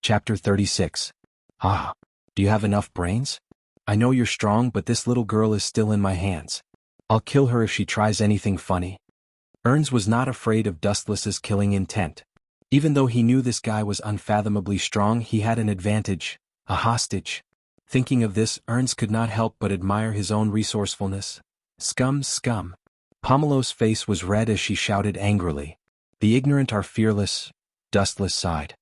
Chapter 36. Ah. Do you have enough brains? I know you're strong, but this little girl is still in my hands. I'll kill her if she tries anything funny. Ernst was not afraid of Dustless's killing intent. Even though he knew this guy was unfathomably strong, he had an advantage, a hostage. Thinking of this, Ernst could not help but admire his own resourcefulness. Scum, scum. Pomelo's face was red as she shouted angrily. The ignorant are fearless, Dustless sighed.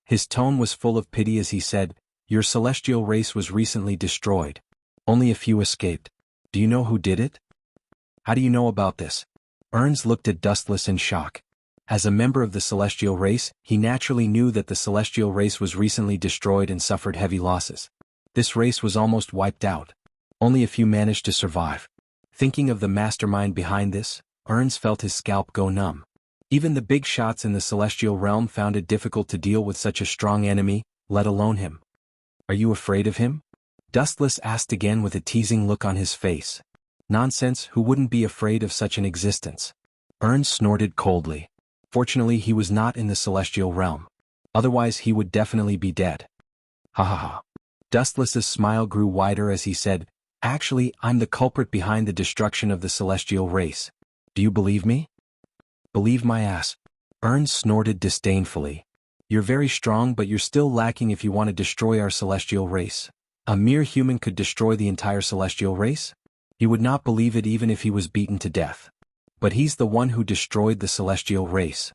His tone was full of pity as he said, your celestial race was recently destroyed. Only a few escaped. Do you know who did it? How do you know about this? Ernst looked at Dustless in shock. As a member of the celestial race, he naturally knew that the celestial race was recently destroyed and suffered heavy losses. This race was almost wiped out. Only a few managed to survive. Thinking of the mastermind behind this, Ernst felt his scalp go numb. Even the big shots in the celestial realm found it difficult to deal with such a strong enemy, let alone him. Are you afraid of him? Dustless asked again with a teasing look on his face. Nonsense, who wouldn't be afraid of such an existence? Ernst snorted coldly. Fortunately, he was not in the celestial realm. Otherwise, he would definitely be dead. Ha ha ha. Dustless's smile grew wider as he said, actually, I'm the culprit behind the destruction of the celestial race. Do you believe me? Believe my ass. Ernst snorted disdainfully. You're very strong, but you're still lacking if you want to destroy our celestial race. A mere human could destroy the entire celestial race? He would not believe it even if he was beaten to death. But he's the one who destroyed the celestial race.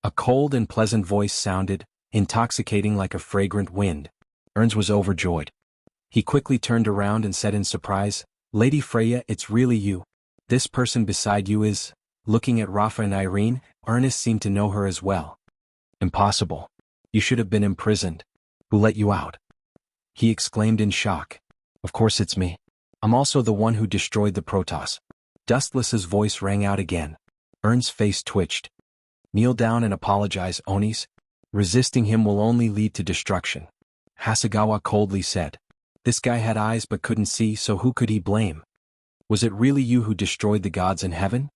A cold and pleasant voice sounded, intoxicating like a fragrant wind. Ernst was overjoyed. He quickly turned around and said in surprise, Lady Freya, it's really you. This person beside you is... Looking at Rafa and Irene, Ernest seemed to know her as well. Impossible. You should have been imprisoned. Who let you out? He exclaimed in shock. Of course it's me. I'm also the one who destroyed the Protoss. Dustless's voice rang out again. Ernst's face twitched. Kneel down and apologize, Onis. Resisting him will only lead to destruction. Hasegawa coldly said. This guy had eyes but couldn't see, so who could he blame? Was it really you who destroyed the gods in heaven?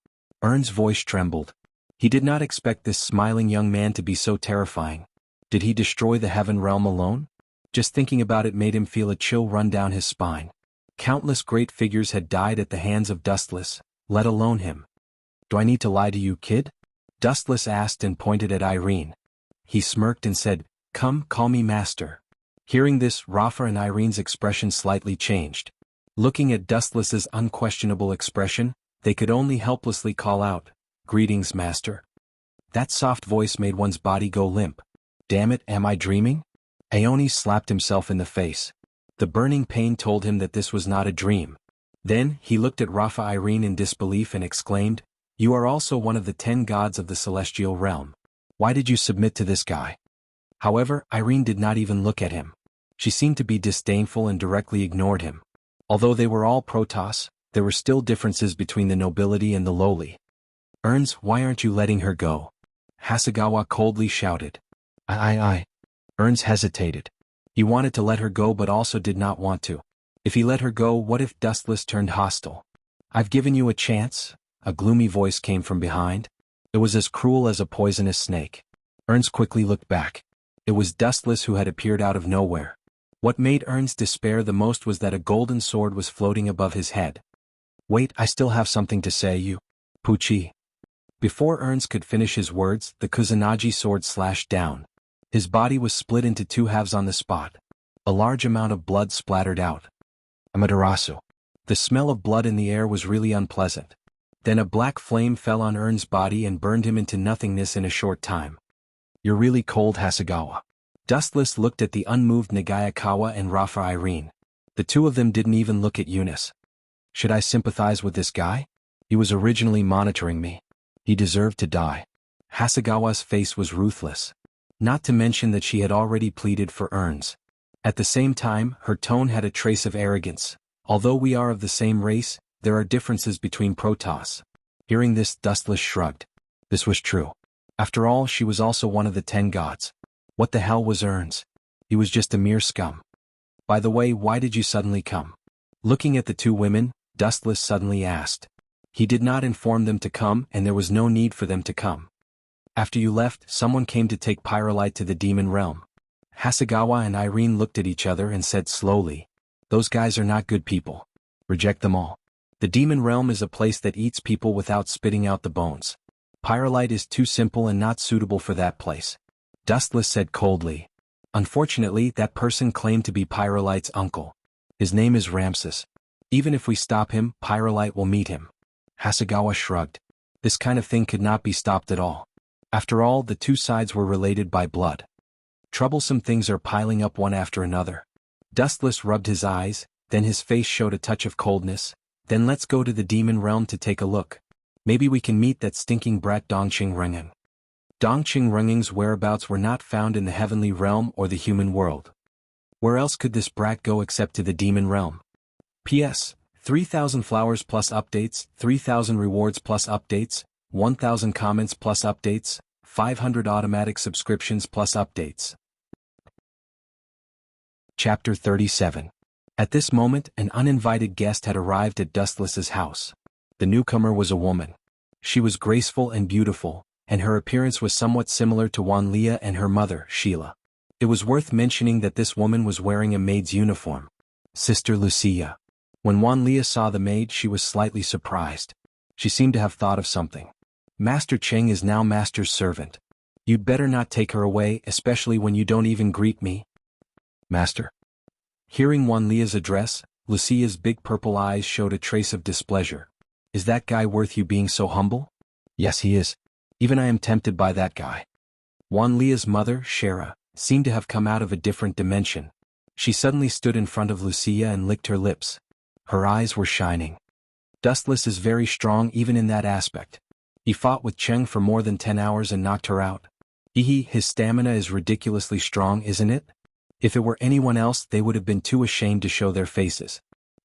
Ernst's voice trembled. He did not expect this smiling young man to be so terrifying. Did he destroy the heaven realm alone? Just thinking about it made him feel a chill run down his spine. Countless great figures had died at the hands of Dustless, let alone him. Do I need to lie to you, kid? Dustless asked and pointed at Irene. He smirked and said, Come, call me master. Hearing this, Rafa and Irene's expression slightly changed. Looking at Dustless's unquestionable expression, they could only helplessly call out, Greetings, master. That soft voice made one's body go limp. Damn it, am I dreaming? Aoni slapped himself in the face. The burning pain told him that this was not a dream. Then, he looked at Rafa Irene in disbelief and exclaimed, You are also one of the 10 gods of the celestial realm. Why did you submit to this guy? However, Irene did not even look at him. She seemed to be disdainful and directly ignored him. Although they were all Protoss, there were still differences between the nobility and the lowly. Ernst, why aren't you letting her go? Hasegawa coldly shouted. I. Ernst hesitated. He wanted to let her go but also did not want to. If he let her go, what if Dustless turned hostile? I've given you a chance, a gloomy voice came from behind. It was as cruel as a poisonous snake. Ernst quickly looked back. It was Dustless who had appeared out of nowhere. What made Ernst despair the most was that a golden sword was floating above his head. Wait, I still have something to say, you. Pucci. Before Ernst could finish his words, the Kusanagi sword slashed down. His body was split into 2 halves on the spot. A large amount of blood splattered out. Amaterasu. The smell of blood in the air was really unpleasant. Then a black flame fell on Ernst's body and burned him into nothingness in a short time. You're really cold, Hasegawa. Dustless looked at the unmoved Nagayakawa and Rafa Irene. The two of them didn't even look at Eunice. Should I sympathize with this guy? He was originally monitoring me. He deserved to die. Hasegawa's face was ruthless. Not to mention that she had already pleaded for Ernst. At the same time, her tone had a trace of arrogance. Although we are of the same race, there are differences between Protoss. Hearing this, Dustless shrugged. This was true. After all, she was also one of the 10 gods. What the hell was Ernst? He was just a mere scum. By the way, why did you suddenly come? Looking at the 2 women, Dustless suddenly asked. He did not inform them to come and there was no need for them to come. After you left, someone came to take Pyrolite to the demon realm. Hasegawa and Irene looked at each other and said slowly, "Those guys are not good people. Reject them all. The demon realm is a place that eats people without spitting out the bones. Pyrolite is too simple and not suitable for that place." Dustless said coldly. "Unfortunately, that person claimed to be Pyrolite's uncle. His name is Ramses. Even if we stop him, Pyrolite will meet him." Hasegawa shrugged. This kind of thing could not be stopped at all. After all, the two sides were related by blood. Troublesome things are piling up one after another. Dustless rubbed his eyes, then his face showed a touch of coldness. "Then let's go to the demon realm to take a look. Maybe we can meet that stinking brat Dongqing Rengen." Dongqing Rengen's whereabouts were not found in the heavenly realm or the human world. Where else could this brat go except to the demon realm? P.S. 3,000 flowers plus updates, 3,000 rewards plus updates, 1,000 comments plus updates, 500 automatic subscriptions plus updates. Chapter 37. At this moment, an uninvited guest had arrived at Dustless's house. The newcomer was a woman. She was graceful and beautiful, and her appearance was somewhat similar to Wanlia and her mother, Sheila. It was worth mentioning that this woman was wearing a maid's uniform. Sister Lucia. When Wanlia saw the maid, she was slightly surprised. She seemed to have thought of something. "Master Cheng is now Master's servant. You'd better not take her away, especially when you don't even greet me." "Master?" Hearing Wanlia's address, Lucia's big purple eyes showed a trace of displeasure. "Is that guy worth you being so humble?" "Yes, he is. Even I am tempted by that guy." Wanlia's mother, Shara, seemed to have come out of a different dimension. She suddenly stood in front of Lucia and licked her lips. Her eyes were shining. "Dustless is very strong even in that aspect. He fought with Cheng for more than 10 hours and knocked her out. His stamina is ridiculously strong, isn't it?" If it were anyone else, they would have been too ashamed to show their faces.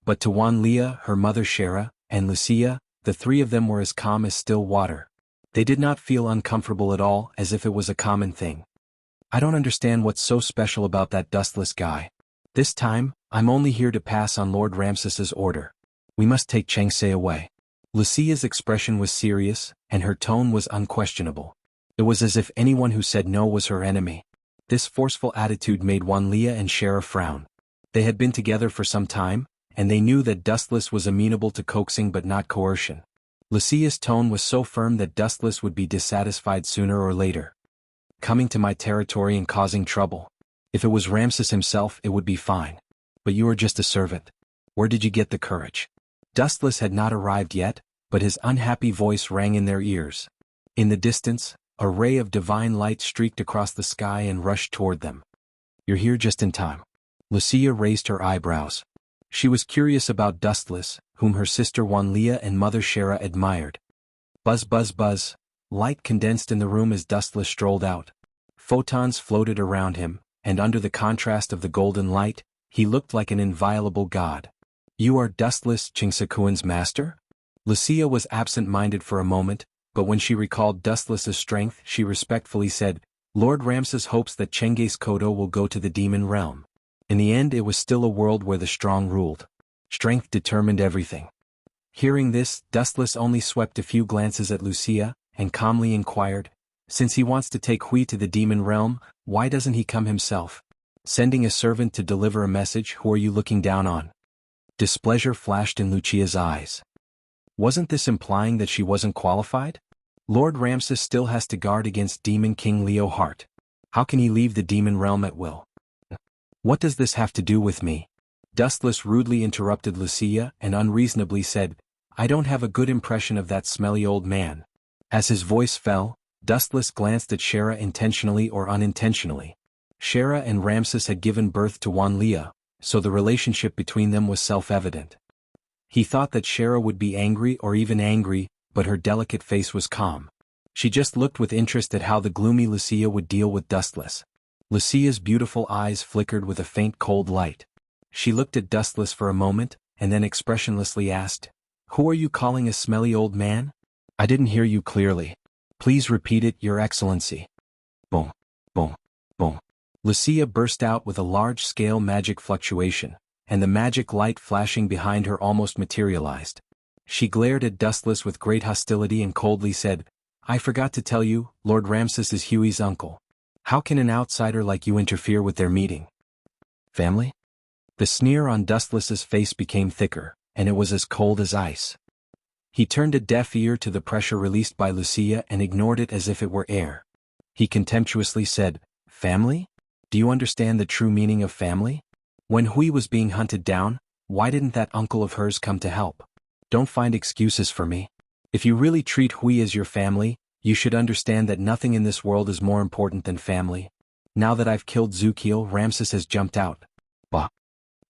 But to Wanlia, her mother Shara, and Lucia, the three of them were as calm as still water. They did not feel uncomfortable at all, as if it was a common thing. "I don't understand what's so special about that Dustless guy. This time, I'm only here to pass on Lord Ramses's order. We must take Chengse away." Lucia's expression was serious, and her tone was unquestionable. It was as if anyone who said no was her enemy. This forceful attitude made Wanlia and Shara frown. They had been together for some time, and they knew that Dustless was amenable to coaxing but not coercion. Lucia's tone was so firm that Dustless would be dissatisfied sooner or later. "Coming to my territory and causing trouble. If it was Ramses himself, it would be fine. But you are just a servant. Where did you get the courage?" Dustless had not arrived yet, but his unhappy voice rang in their ears. In the distance, a ray of divine light streaked across the sky and rushed toward them. "You're here just in time." Lucia raised her eyebrows. She was curious about Dustless, whom her sister Wanlia and mother Shara admired. Buzz buzz buzz. Light condensed in the room as Dustless strolled out. Photons floated around him, and under the contrast of the golden light, he looked like an inviolable god. "You are Dustless Chingsakuan's master?" Lucia was absent-minded for a moment, but when she recalled Dustless's strength, she respectfully said, "Lord Ramses hopes that Chenghis Kodo will go to the demon realm." In the end, it was still a world where the strong ruled. Strength determined everything. Hearing this, Dustless only swept a few glances at Lucia, and calmly inquired, "Since he wants to take Hui to the demon realm, why doesn't he come himself? Sending a servant to deliver a message, who are you looking down on?" Displeasure flashed in Lucia's eyes. Wasn't this implying that she wasn't qualified? Lord Ramses still has to guard against Demon King Leo Hart. How can he leave the demon realm at will? "What does this have to do with me?" Dustless rudely interrupted Lucia and unreasonably said, "I don't have a good impression of that smelly old man." As his voice fell, Dustless glanced at Shara intentionally or unintentionally. Shara and Ramses had given birth to Wanlia, so the relationship between them was self-evident. He thought that Shara would be angry or even angry, but her delicate face was calm. She just looked with interest at how the gloomy Lucia would deal with Dustless. Lucia's beautiful eyes flickered with a faint cold light. She looked at Dustless for a moment, and then expressionlessly asked, "Who are you calling a smelly old man? I didn't hear you clearly. Please repeat it, Your Excellency." Boom, boom, boom. Lucia burst out with a large-scale magic fluctuation, and the magic light flashing behind her almost materialized. She glared at Dustless with great hostility and coldly said, "I forgot to tell you, Lord Ramses is Huey's uncle." How can an outsider like you interfere with their meeting? Family? The sneer on Dustless's face became thicker, and it was as cold as ice. He turned a deaf ear to the pressure released by Lucia and ignored it as if it were air. He contemptuously said, "Family? Do you understand the true meaning of family? When Hui was being hunted down, why didn't that uncle of hers come to help? Don't find excuses for me. If you really treat Hui as your family, you should understand that nothing in this world is more important than family. Now that I've killed Zukiel, Ramses has jumped out." Bah!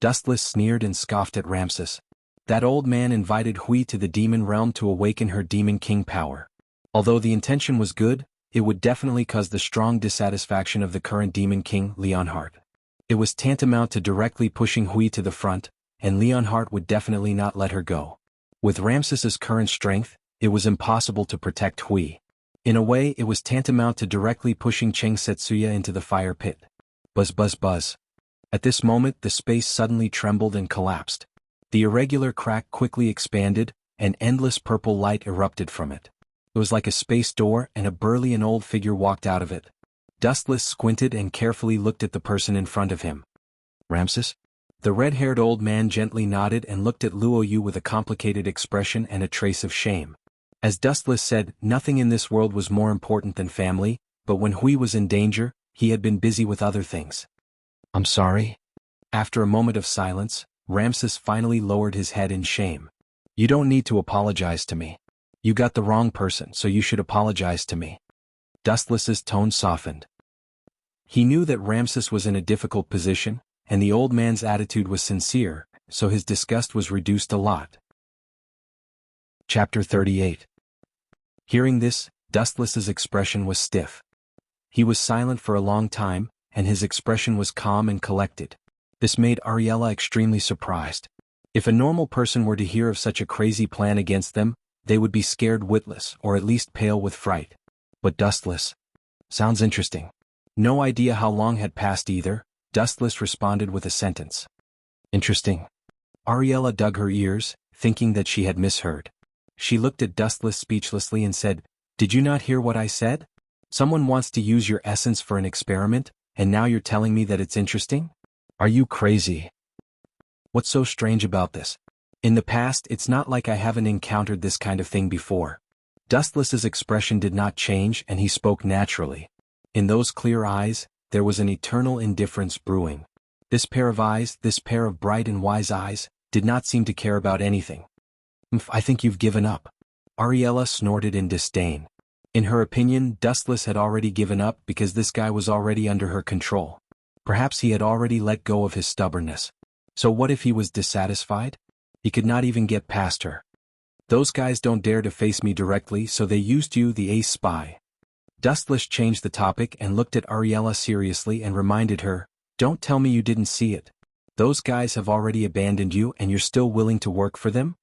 Dustless sneered and scoffed at Ramses. That old man invited Hui to the demon realm to awaken her demon king power. Although the intention was good, it would definitely cause the strong dissatisfaction of the current demon king, Leonhardt. It was tantamount to directly pushing Hui to the front, and Leonhardt would definitely not let her go. With Ramses's current strength, it was impossible to protect Hui. In a way, it was tantamount to directly pushing Cheng Setsuya into the fire pit. Buzz buzz buzz. At this moment, the space suddenly trembled and collapsed. The irregular crack quickly expanded, and endless purple light erupted from it. It was like a space door, and a burly and old figure walked out of it. Dustless squinted and carefully looked at the person in front of him. Ramses? The red-haired old man gently nodded and looked at Luo Yu with a complicated expression and a trace of shame. As Dustless said, nothing in this world was more important than family, but when Hui was in danger, he had been busy with other things. "I'm sorry." After a moment of silence, Ramses finally lowered his head in shame. "You don't need to apologize to me. You got the wrong person, so you should apologize to me." Dustless's tone softened. He knew that Ramses was in a difficult position, and the old man's attitude was sincere, so his disgust was reduced a lot. Chapter 38. Hearing this, Dustless's expression was stiff. He was silent for a long time, and his expression was calm and collected. This made Ariella extremely surprised. If a normal person were to hear of such a crazy plan against them, they would be scared witless or at least pale with fright. But Dustless? Sounds interesting. No idea how long had passed either, Dustless responded with a sentence. Interesting. Ariella dug her ears, thinking that she had misheard. She looked at Dustless speechlessly and said, "Did you not hear what I said? Someone wants to use your essence for an experiment, and now you're telling me that it's interesting? Are you crazy? What's so strange about this? In the past, it's not like I haven't encountered this kind of thing before." Dustless's expression did not change, and he spoke naturally. In those clear eyes, there was an eternal indifference brewing. This pair of eyes, this pair of bright and wise eyes, did not seem to care about anything. "I think you've given up." Ariella snorted in disdain. In her opinion, Dustless had already given up because this guy was already under her control. Perhaps he had already let go of his stubbornness. So what if he was dissatisfied? He could not even get past her. "Those guys don't dare to face me directly, so they used you, the ace spy." Dustless changed the topic and looked at Ariella seriously and reminded her, "Don't tell me you didn't see it. Those guys have already abandoned you and you're still willing to work for them?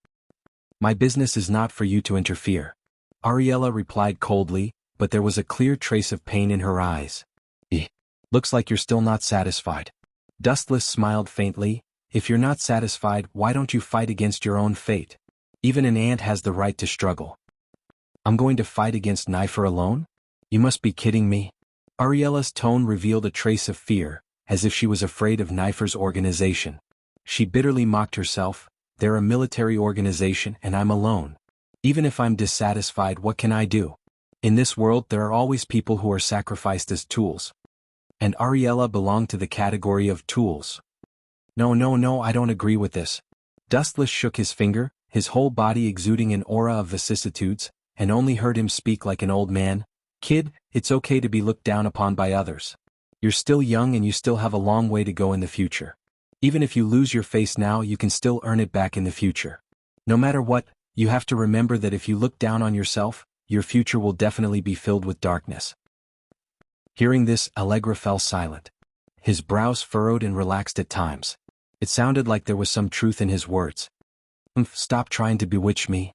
My business is not for you to interfere." Ariella replied coldly, but there was a clear trace of pain in her eyes. Looks like you're still not satisfied." Dustless smiled faintly. "If you're not satisfied, why don't you fight against your own fate? Even an ant has the right to struggle." "I'm going to fight against Neifer alone? You must be kidding me." Ariella's tone revealed a trace of fear, as if she was afraid of Neifer's organization. She bitterly mocked herself. "They're a military organization and I'm alone. Even if I'm dissatisfied, what can I do? In this world there are always people who are sacrificed as tools. And Ariella belonged to the category of tools. No, I don't agree with this." Dustless shook his finger, his whole body exuding an aura of vicissitudes, and only heard him speak like an old man. "Kid, it's okay to be looked down upon by others. You're still young and you still have a long way to go in the future. Even if you lose your face now, you can still earn it back in the future. No matter what, you have to remember that if you look down on yourself, your future will definitely be filled with darkness." Hearing this, Allegra fell silent. His brows furrowed and relaxed at times. It sounded like there was some truth in his words. Stop trying to bewitch me."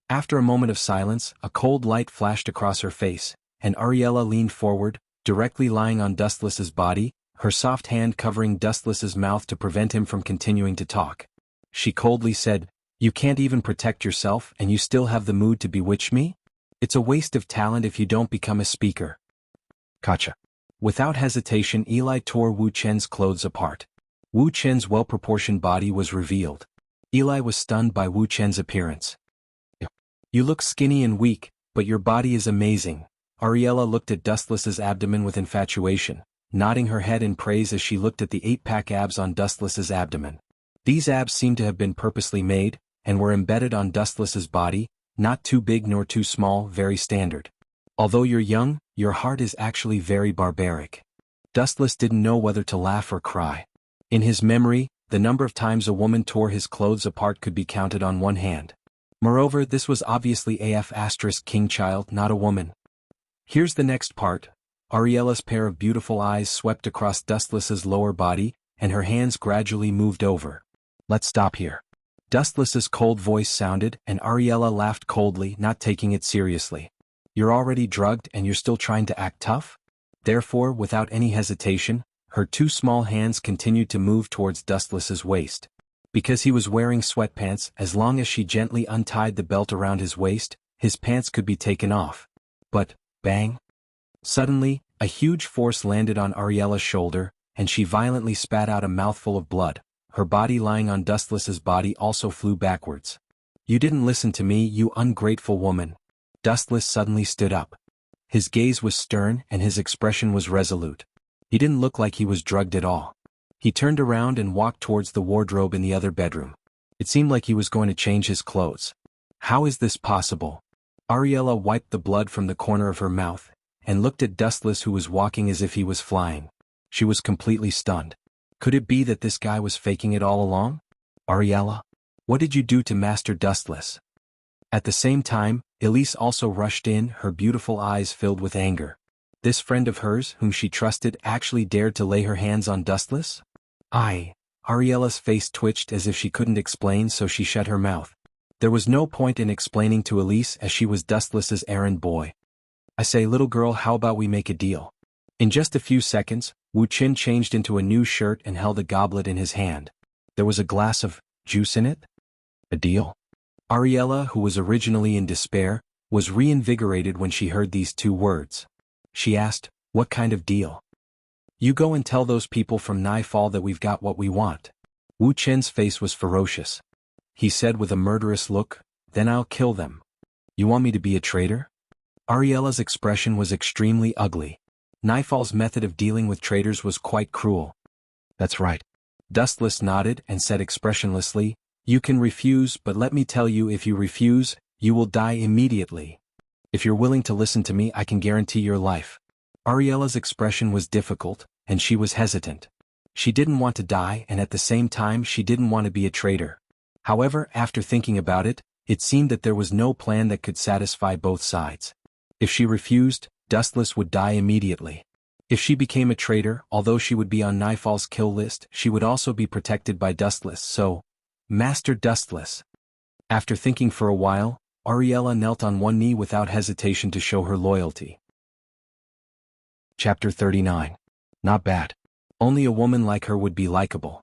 After a moment of silence, a cold light flashed across her face, and Ariella leaned forward, directly lying on Dustless's body, her soft hand covering Dustless's mouth to prevent him from continuing to talk. She coldly said, "You can't even protect yourself and you still have the mood to bewitch me? It's a waste of talent if you don't become a speaker." "Gotcha." Without hesitation, Eli tore Wu Chen's clothes apart. Wu Chen's well-proportioned body was revealed. Eli was stunned by Wu Chen's appearance. "You look skinny and weak, but your body is amazing." Ariella looked at Dustless's abdomen with infatuation, nodding her head in praise as she looked at the 8-pack abs on Dustless's abdomen. These abs seemed to have been purposely made, and were embedded on Dustless's body, not too big nor too small, very standard. "Although you're young, your heart is actually very barbaric." Dustless didn't know whether to laugh or cry. In his memory, the number of times a woman tore his clothes apart could be counted on one hand. Moreover, this was obviously king child, not a woman. Here's the next part. Ariella's pair of beautiful eyes swept across Dustless's lower body, and her hands gradually moved over. "Let's stop here." Dustless's cold voice sounded, and Ariella laughed coldly, not taking it seriously. "You're already drugged and you're still trying to act tough?" Therefore, without any hesitation, her two small hands continued to move towards Dustless's waist. Because he was wearing sweatpants, as long as she gently untied the belt around his waist, his pants could be taken off. But, bang! Suddenly, a huge force landed on Ariella's shoulder, and she violently spat out a mouthful of blood. Her body lying on Dustless's body also flew backwards. "You didn't listen to me, you ungrateful woman." Dustless suddenly stood up. His gaze was stern and his expression was resolute. He didn't look like he was drugged at all. He turned around and walked towards the wardrobe in the other bedroom. It seemed like he was going to change his clothes. "How is this possible?" Ariella wiped the blood from the corner of her mouth, and looked at Dustless, who was walking as if he was flying. She was completely stunned. Could it be that this guy was faking it all along? "Ariella? What did you do to Master Dustless?" At the same time, Elise also rushed in, her beautiful eyes filled with anger. This friend of hers, whom she trusted, actually dared to lay her hands on Dustless? Ariella's face twitched as if she couldn't explain, so she shut her mouth. There was no point in explaining to Elise, as she was Dustless's errand boy. "I say, little girl, how about we make a deal?" In just a few seconds, Wu Qin changed into a new shirt and held a goblet in his hand. There was a glass of juice in it? A deal? Ariella, who was originally in despair, was reinvigorated when she heard these two words. She asked, "What kind of deal?" "You go and tell those people from Nightfall that we've got what we want." Wu Chen's face was ferocious. He said with a murderous look, "Then I'll kill them." "You want me to be a traitor?" Ariella's expression was extremely ugly. Nightfall's method of dealing with traitors was quite cruel. "That's right." Dustless nodded and said expressionlessly, "You can refuse, but let me tell you, if you refuse, you will die immediately. If you're willing to listen to me, I can guarantee your life." Ariella's expression was difficult, and she was hesitant. She didn't want to die, and at the same time she didn't want to be a traitor. However, after thinking about it, it seemed that there was no plan that could satisfy both sides. If she refused, Dustless would die immediately. If she became a traitor, although she would be on Nightfall's kill list, she would also be protected by Dustless, so, Master Dustless. After thinking for a while, Ariella knelt on one knee without hesitation to show her loyalty. Chapter 39. Not bad. Only a woman like her would be likable.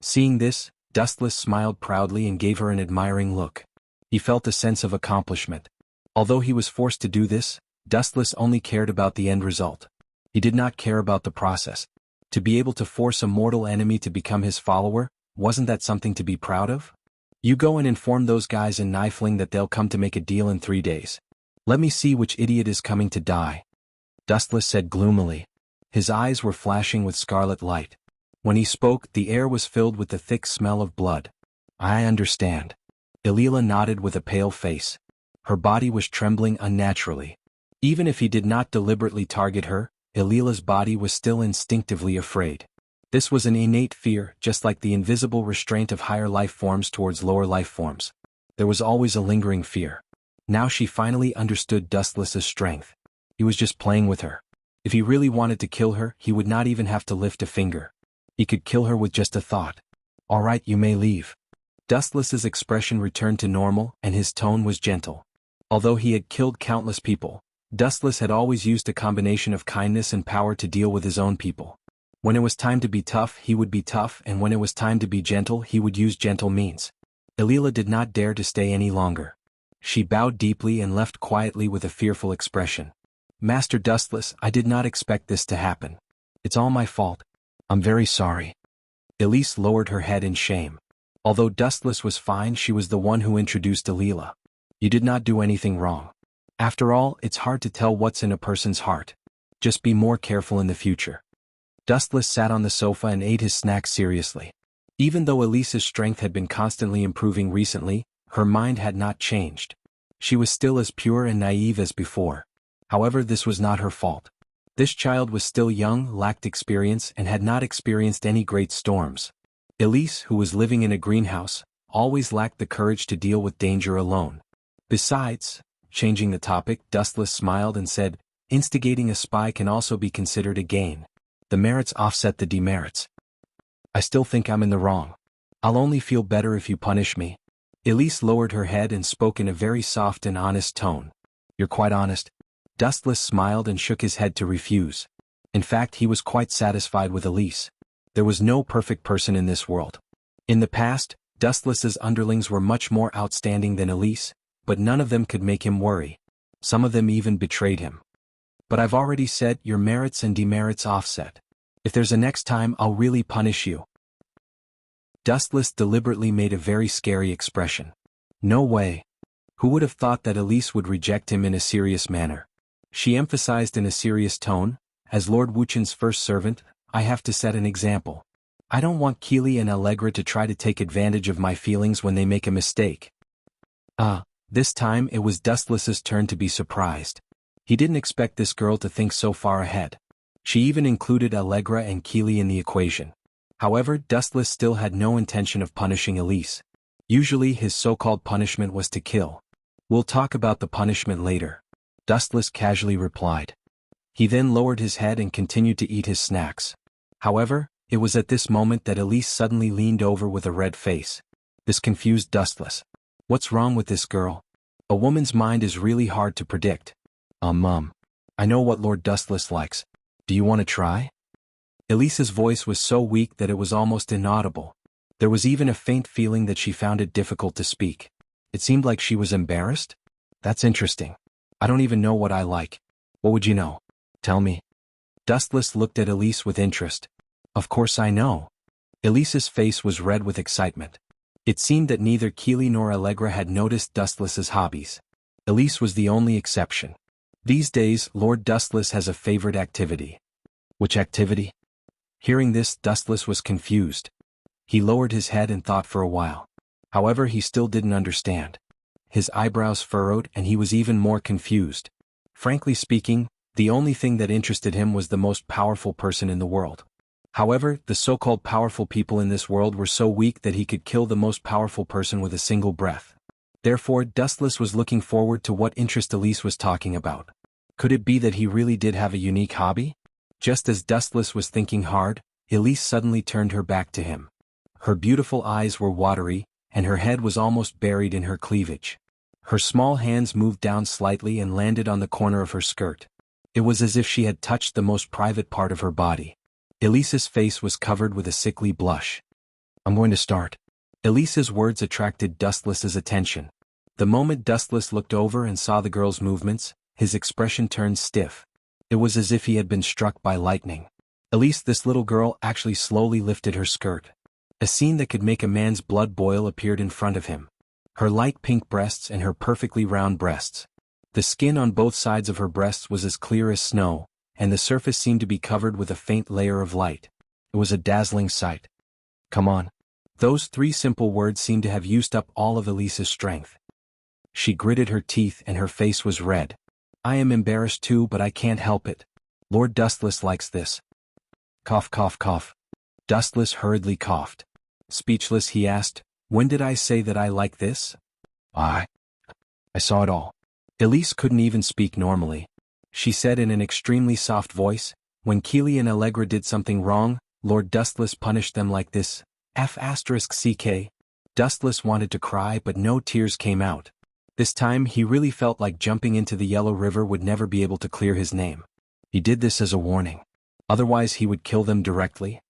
Seeing this, Dustless smiled proudly and gave her an admiring look. He felt a sense of accomplishment. Although he was forced to do this, Dustless only cared about the end result. He did not care about the process. To be able to force a mortal enemy to become his follower, wasn't that something to be proud of? "You go and inform those guys in Nifling that they'll come to make a deal in 3 days. Let me see which idiot is coming to die," Dustless said gloomily. His eyes were flashing with scarlet light. When he spoke, the air was filled with the thick smell of blood. "I understand." Elila nodded with a pale face. Her body was trembling unnaturally. Even if he did not deliberately target her, Elila's body was still instinctively afraid. This was an innate fear, just like the invisible restraint of higher life forms towards lower life forms. There was always a lingering fear. Now she finally understood Dustless's strength. He was just playing with her. If he really wanted to kill her, he would not even have to lift a finger. He could kill her with just a thought. "All right, you may leave." Dustless's expression returned to normal, and his tone was gentle. Although he had killed countless people, Dustless had always used a combination of kindness and power to deal with his own people. When it was time to be tough, he would be tough, and when it was time to be gentle, he would use gentle means. Elila did not dare to stay any longer. She bowed deeply and left quietly with a fearful expression. Master Dustless, I did not expect this to happen. It's all my fault. I'm very sorry. Elise lowered her head in shame. Although Dustless was fine, she was the one who introduced Delilah. You did not do anything wrong. After all, it's hard to tell what's in a person's heart. Just be more careful in the future. Dustless sat on the sofa and ate his snack seriously. Even though Elise's strength had been constantly improving recently, her mind had not changed. She was still as pure and naive as before. However, this was not her fault. This child was still young, lacked experience, and had not experienced any great storms. Elise, who was living in a greenhouse, always lacked the courage to deal with danger alone. Besides, changing the topic, Dustless smiled and said, instigating a spy can also be considered a gain. The merits offset the demerits. I still think I'm in the wrong. I'll only feel better if you punish me. Elise lowered her head and spoke in a very soft and honest tone. You're quite honest? Dustless smiled and shook his head to refuse. In fact, he was quite satisfied with Elise. There was no perfect person in this world. In the past, Dustless's underlings were much more outstanding than Elise, but none of them could make him worry. Some of them even betrayed him. But I've already said your merits and demerits offset. If there's a next time, I'll really punish you. Dustless deliberately made a very scary expression. No way. Who would have thought that Elise would reject him in a serious manner? She emphasized in a serious tone, as Lord Wuchan's first servant, I have to set an example. I don't want Keely and Allegra to try to take advantage of my feelings when they make a mistake. This time it was Dustless's turn to be surprised. He didn't expect this girl to think so far ahead. She even included Allegra and Keely in the equation. However, Dustless still had no intention of punishing Elise. Usually his so-called punishment was to kill. We'll talk about the punishment later. Dustless casually replied. He then lowered his head and continued to eat his snacks. However, it was at this moment that Elise suddenly leaned over with a red face. This confused Dustless. What's wrong with this girl? A woman's mind is really hard to predict. Mum. I know what Lord Dustless likes. Do you want to try? Elise's voice was so weak that it was almost inaudible. There was even a faint feeling that she found it difficult to speak. It seemed like she was embarrassed. That's interesting. I don't even know what I like. What would you know? Tell me. Dustless looked at Elise with interest. Of course I know. Elise's face was red with excitement. It seemed that neither Keely nor Allegra had noticed Dustless's hobbies. Elise was the only exception. These days, Lord Dustless has a favorite activity. Which activity? Hearing this, Dustless was confused. He lowered his head and thought for a while. However, he still didn't understand. His eyebrows furrowed and he was even more confused. Frankly speaking, the only thing that interested him was the most powerful person in the world. However, the so-called powerful people in this world were so weak that he could kill the most powerful person with a single breath. Therefore, Dustless was looking forward to what interest Elise was talking about. Could it be that he really did have a unique hobby? Just as Dustless was thinking hard, Elise suddenly turned her back to him. Her beautiful eyes were watery, and her head was almost buried in her cleavage. Her small hands moved down slightly and landed on the corner of her skirt. It was as if she had touched the most private part of her body. Elise's face was covered with a sickly blush. I'm going to start. Elise's words attracted Dustless's attention. The moment Dustless looked over and saw the girl's movements, his expression turned stiff. It was as if he had been struck by lightning. Elise, this little girl, actually slowly lifted her skirt. A scene that could make a man's blood boil appeared in front of him. Her light pink breasts and her perfectly round breasts. The skin on both sides of her breasts was as clear as snow, and the surface seemed to be covered with a faint layer of light. It was a dazzling sight. Come on. Those 3 simple words seemed to have used up all of Elise's strength. She gritted her teeth and her face was red. I am embarrassed too, but I can't help it. Lord Dustless likes this. Cough, cough, cough. Dustless hurriedly coughed. Speechless, he asked, when did I say that I like this? I saw it all. Elise couldn't even speak normally. She said in an extremely soft voice, when Keely and Allegra did something wrong, Lord Dustless punished them like this. F***ck. Dustless wanted to cry but no tears came out. This time he really felt like jumping into the Yellow River would never be able to clear his name. He did this as a warning. Otherwise he would kill them directly.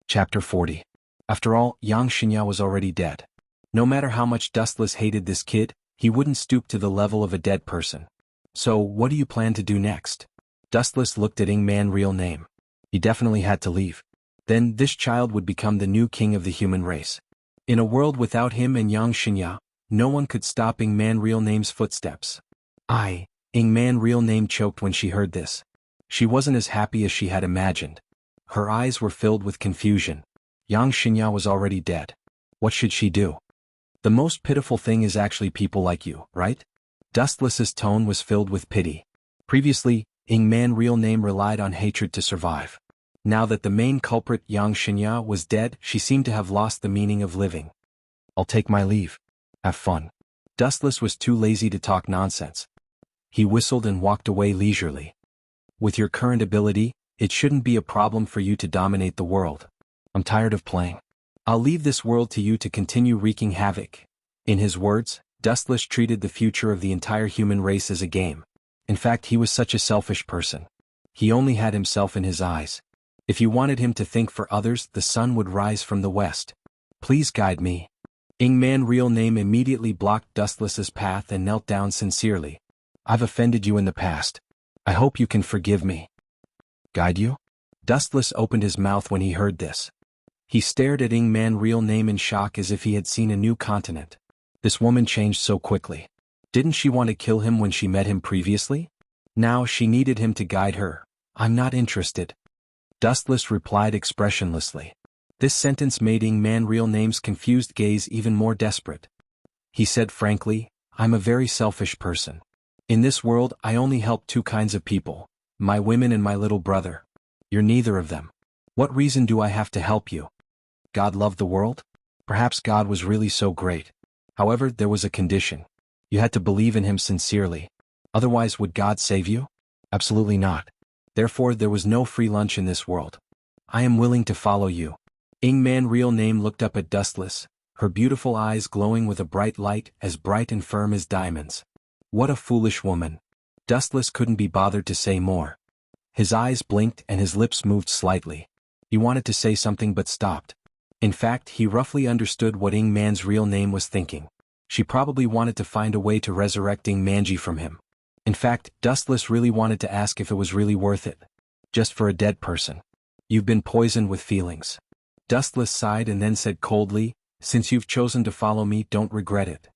Chapter 40. After all, Yang Xinya was already dead. No matter how much Dustless hated this kid, he wouldn't stoop to the level of a dead person. So, what do you plan to do next? Dustless looked at Ingman real name. He definitely had to leave. Then, this child would become the new king of the human race. In a world without him and Yang Xinya, no one could stop Ingman real name's footsteps. Ingman real name choked when she heard this. She wasn't as happy as she had imagined. Her eyes were filled with confusion. Yang Xinya was already dead. What should she do? The most pitiful thing is actually people like you, right? Dustless's tone was filled with pity. Previously, Ingman real name relied on hatred to survive. Now that the main culprit Yang Xinya was dead, she seemed to have lost the meaning of living. I'll take my leave. Have fun. Dustless was too lazy to talk nonsense. He whistled and walked away leisurely. With your current ability, it shouldn't be a problem for you to dominate the world. I'm tired of playing. I'll leave this world to you to continue wreaking havoc. In his words, Dustless treated the future of the entire human race as a game. In fact, he was such a selfish person. He only had himself in his eyes. If you wanted him to think for others, the sun would rise from the west. Please guide me. Ingman real name immediately blocked Dustless's path and knelt down sincerely. I've offended you in the past. I hope you can forgive me. Guide you? Dustless opened his mouth when he heard this. He stared at Ingman real name in shock as if he had seen a new continent. This woman changed so quickly. Didn't she want to kill him when she met him previously? Now she needed him to guide her. I'm not interested. Dustless replied expressionlessly. This sentence made Ingman real name's confused gaze even more desperate. He said frankly, I'm a very selfish person. In this world I only help two kinds of people, my women and my little brother. You're neither of them. What reason do I have to help you? God loved the world? Perhaps God was really so great. However, there was a condition. You had to believe in him sincerely. Otherwise, would God save you? Absolutely not. Therefore, there was no free lunch in this world. I am willing to follow you. Ingman real name looked up at Dustless, her beautiful eyes glowing with a bright light as bright and firm as diamonds. What a foolish woman. Dustless couldn't be bothered to say more. His eyes blinked and his lips moved slightly. He wanted to say something but stopped. In fact, he roughly understood what Ingman's real name was thinking. She probably wanted to find a way to resurrect Ingmanji from him. In fact, Dustless really wanted to ask if it was really worth it. Just for a dead person. You've been poisoned with feelings. Dustless sighed and then said coldly, since you've chosen to follow me, don't regret it.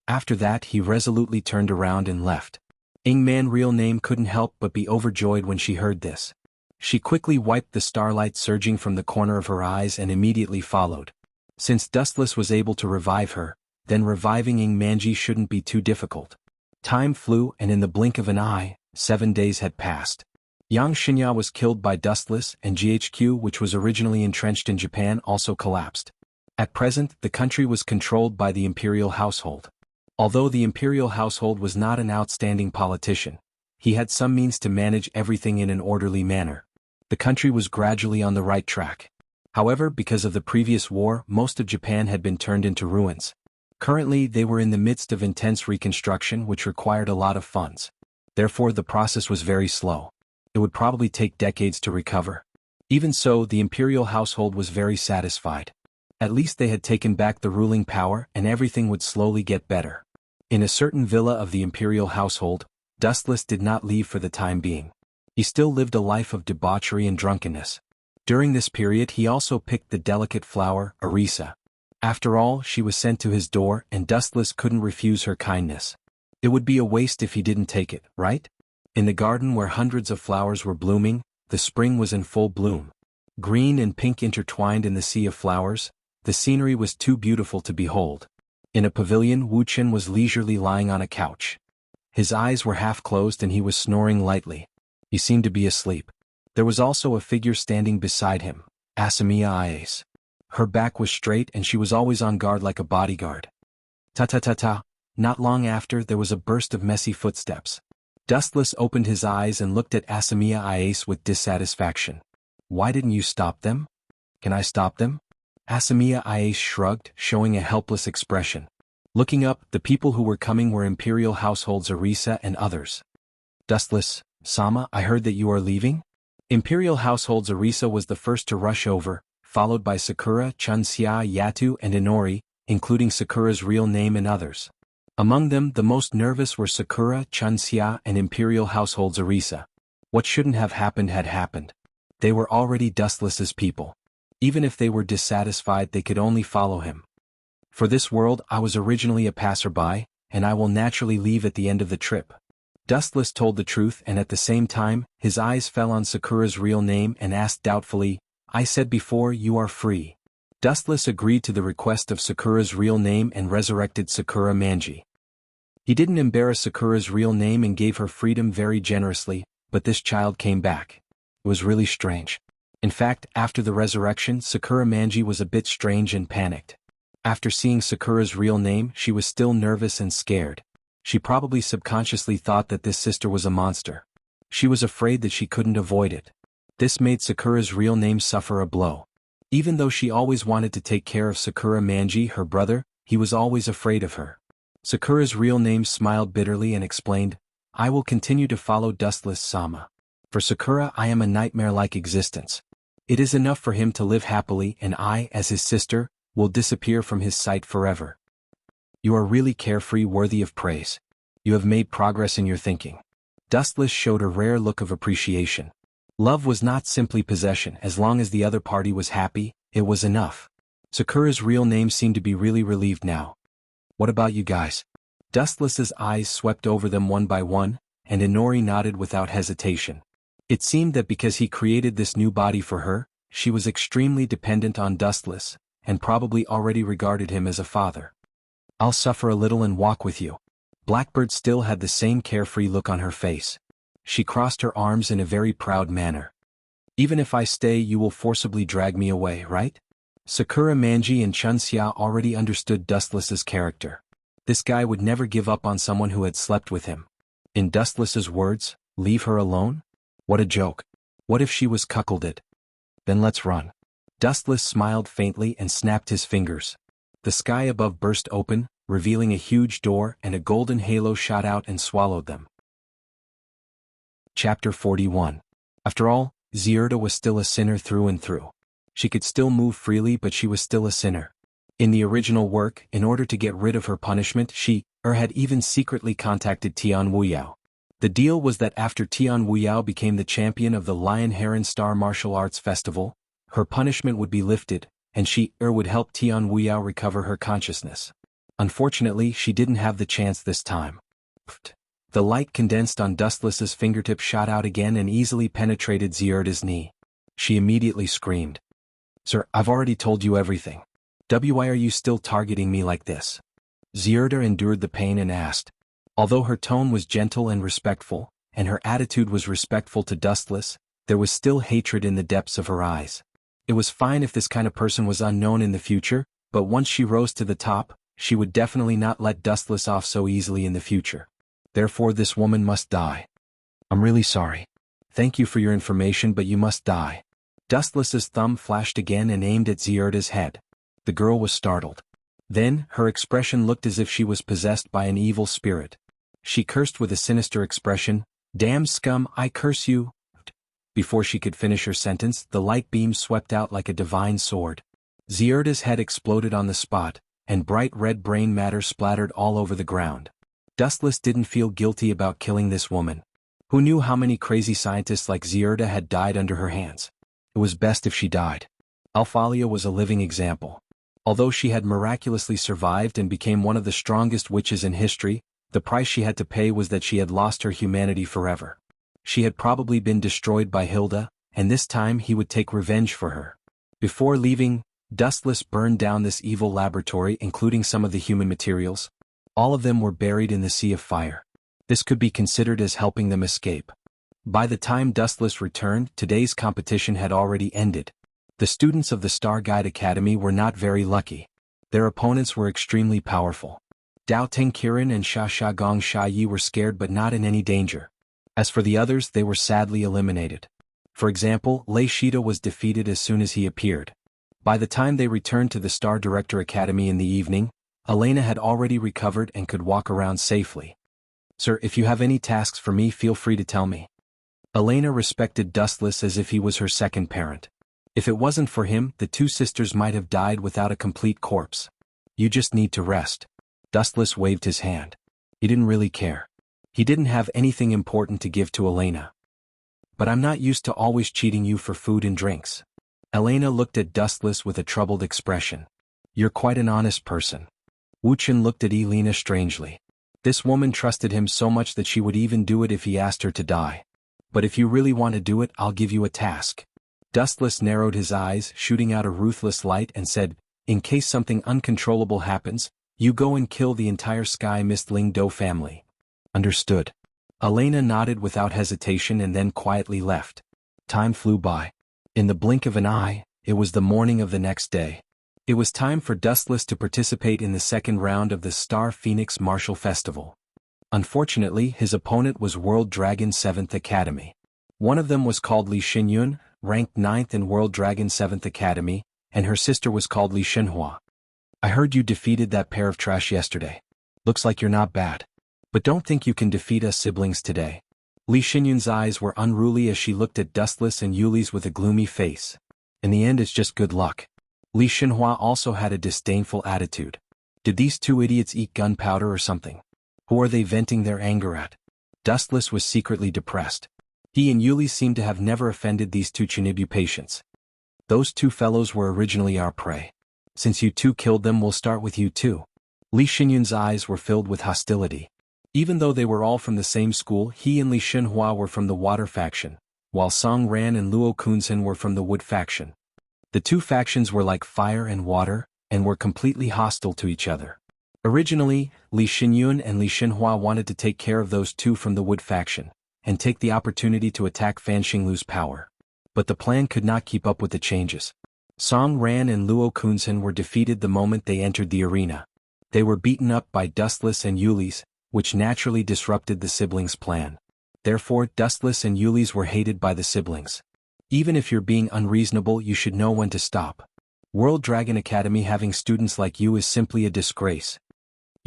After that, he resolutely turned around and left. Ingman real name couldn't help but be overjoyed when she heard this. She quickly wiped the starlight surging from the corner of her eyes and immediately followed. Since Dustless was able to revive her, then reviving Ingmanji shouldn't be too difficult. Time flew and in the blink of an eye, 7 days had passed. Yang Xinya was killed by Dustless and GHQ, which was originally entrenched in Japan, also collapsed. At present, the country was controlled by the imperial household. Although the imperial household was not an outstanding politician, he had some means to manage everything in an orderly manner. The country was gradually on the right track. However, because of the previous war, most of Japan had been turned into ruins. Currently, they were in the midst of intense reconstruction which required a lot of funds. Therefore, the process was very slow. It would probably take decades to recover. Even so, the imperial household was very satisfied. At least they had taken back the ruling power and everything would slowly get better. In a certain villa of the imperial household, Dustless did not leave for the time being. He still lived a life of debauchery and drunkenness. During this period he also picked the delicate flower, Arisa. After all, she was sent to his door and Dustless couldn't refuse her kindness. It would be a waste if he didn't take it, right? In the garden where hundreds of flowers were blooming, the spring was in full bloom. Green and pink intertwined in the sea of flowers, the scenery was too beautiful to behold. In a pavilion, Wuchen was leisurely lying on a couch. His eyes were half closed and he was snoring lightly. He seemed to be asleep. There was also a figure standing beside him, Asamiya Ayase. Her back was straight and she was always on guard like a bodyguard. Ta-ta-ta-ta. Not long after, there was a burst of messy footsteps. Dustless opened his eyes and looked at Asamiya Ayase with dissatisfaction. Why didn't you stop them? Can I stop them? Asamiya Ayase shrugged, showing a helpless expression. Looking up, the people who were coming were imperial households Arisa and others. Dustless, Sama, I heard that you are leaving? Imperial households Arisa was the first to rush over, followed by Sakura, Chunxia, Yatu and Inori, including Sakura's real name and others. Among them, the most nervous were Sakura, Chunxia, and Imperial Household's Arisa. What shouldn't have happened had happened. They were already Dustless's people. Even if they were dissatisfied, they could only follow him. For this world, I was originally a passerby, and I will naturally leave at the end of the trip. Dustless told the truth, and at the same time, his eyes fell on Sakura's real name and asked doubtfully, "I said before, you are free." Dustless agreed to the request of Sakura's real name and resurrected Sakura Manji. He didn't embarrass Sakura's real name and gave her freedom very generously, but this child came back. It was really strange. In fact, after the resurrection, Sakura Manji was a bit strange and panicked. After seeing Sakura's real name, she was still nervous and scared. She probably subconsciously thought that this sister was a monster. She was afraid that she couldn't avoid it. This made Sakura's real name suffer a blow. Even though she always wanted to take care of Sakura Manji, her brother, he was always afraid of her. Sakura's real name smiled bitterly and explained, "I will continue to follow Dustless-sama. For Sakura, I am a nightmare-like existence. It is enough for him to live happily, and I, as his sister, will disappear from his sight forever." You are really carefree, worthy of praise. You have made progress in your thinking. Dustless showed a rare look of appreciation. Love was not simply possession. As long as the other party was happy, it was enough. Sakura's real name seemed to be really relieved now. "What about you guys?" Dustless's eyes swept over them one by one, and Inori nodded without hesitation. It seemed that because he created this new body for her, she was extremely dependent on Dustless, and probably already regarded him as a father. "I'll suffer a little and walk with you." Blackbird still had the same carefree look on her face. She crossed her arms in a very proud manner. "Even if I stay, you will forcibly drag me away, right?" Sakura Manji and Chunxia already understood Dustless's character. This guy would never give up on someone who had slept with him. In Dustless's words, leave her alone? What a joke. What if she was cuckolded? Then let's run. Dustless smiled faintly and snapped his fingers. The sky above burst open, revealing a huge door, and a golden halo shot out and swallowed them. Chapter 41. After all, Zierda was still a sinner through and through. She could still move freely, but she was still a sinner. In the original work, in order to get rid of her punishment, she had even secretly contacted Tian Wuyao. The deal was that after Tian Wuyao became the champion of the Lion Heron Star Martial Arts Festival, her punishment would be lifted, and she would help Tian Wuyao recover her consciousness. Unfortunately, she didn't have the chance this time. The light condensed on Dustless's fingertip shot out again and easily penetrated Zierda's knee. She immediately screamed. "Sir, I've already told you everything. Why are you still targeting me like this?" Zierda endured the pain and asked. Although her tone was gentle and respectful, and her attitude was respectful to Dustless, there was still hatred in the depths of her eyes. It was fine if this kind of person was unknown in the future, but once she rose to the top, she would definitely not let Dustless off so easily in the future. Therefore this woman must die. "I'm really sorry. Thank you for your information, but you must die." Dustless's thumb flashed again and aimed at Zierda's head. The girl was startled. Then, her expression looked as if she was possessed by an evil spirit. She cursed with a sinister expression, "Damn scum, I curse you." Before she could finish her sentence, the light beam swept out like a divine sword. Zierda's head exploded on the spot, and bright red brain matter splattered all over the ground. Dustless didn't feel guilty about killing this woman. Who knew how many crazy scientists like Zierda had died under her hands? It was best if she died. Alphalia was a living example. Although she had miraculously survived and became one of the strongest witches in history, the price she had to pay was that she had lost her humanity forever. She had probably been destroyed by Hilda, and this time he would take revenge for her. Before leaving, Dustless burned down this evil laboratory, including some of the human materials. All of them were buried in the sea of fire. This could be considered as helping them escape. By the time Dustless returned, today's competition had already ended. The students of the Star Guide Academy were not very lucky. Their opponents were extremely powerful. Dao Tengkiran and Sha Gong Sha Yi were scared but not in any danger. As for the others, they were sadly eliminated. For example, Lei Shida was defeated as soon as he appeared. By the time they returned to the Star Director Academy in the evening, Elena had already recovered and could walk around safely. "Sir, if you have any tasks for me, feel free to tell me." Elena respected Dustless as if he was her second parent. If it wasn't for him, the two sisters might have died without a complete corpse. "You just need to rest." Dustless waved his hand. He didn't really care. He didn't have anything important to give to Elena. But I'm not used to always cheating you for food and drinks. Elena looked at Dustless with a troubled expression. You're quite an honest person. Wuchen looked at Elena strangely. This woman trusted him so much that she would even do it if he asked her to die. But if you really want to do it, I'll give you a task. Dustless narrowed his eyes, shooting out a ruthless light, and said, in case something uncontrollable happens, you go and kill the entire Sky Mist Ling Do family. Understood. Elena nodded without hesitation and then quietly left. Time flew by. In the blink of an eye, it was the morning of the next day. It was time for Dustless to participate in the second round of the Star Phoenix Martial Festival. Unfortunately, his opponent was World Dragon 7th Academy. One of them was called Li Xinyun, ranked 9th in World Dragon 7th Academy, and her sister was called Li Shenhua. I heard you defeated that pair of trash yesterday. Looks like you're not bad. But don't think you can defeat us siblings today. Li Xinyun's eyes were unruly as she looked at Dustless and Yuli's with a gloomy face. In the end, it's just good luck. Li Shenhua also had a disdainful attitude. Did these two idiots eat gunpowder or something? Who are they venting their anger at? Dustless was secretly depressed. He and Yuli seemed to have never offended these two Chinibu patients. Those two fellows were originally our prey. Since you two killed them, we'll start with you too. Li Xinyun's eyes were filled with hostility. Even though they were all from the same school, he and Li Shenhua were from the Water faction, while Song Ran and Luo Kunzhen were from the Wood faction. The two factions were like fire and water, and were completely hostile to each other. Originally, Li Xinyun and Li Shenhua wanted to take care of those two from the Wood faction, and take the opportunity to attack Fan Xinglu's power. But the plan could not keep up with the changes. Song Ran and Luo Kunzhen were defeated the moment they entered the arena. They were beaten up by Dustless and Yuli's, which naturally disrupted the siblings' plan. Therefore, Dustless and Yuli's were hated by the siblings. Even if you're being unreasonable, you should know when to stop. World Dragon Academy having students like you is simply a disgrace.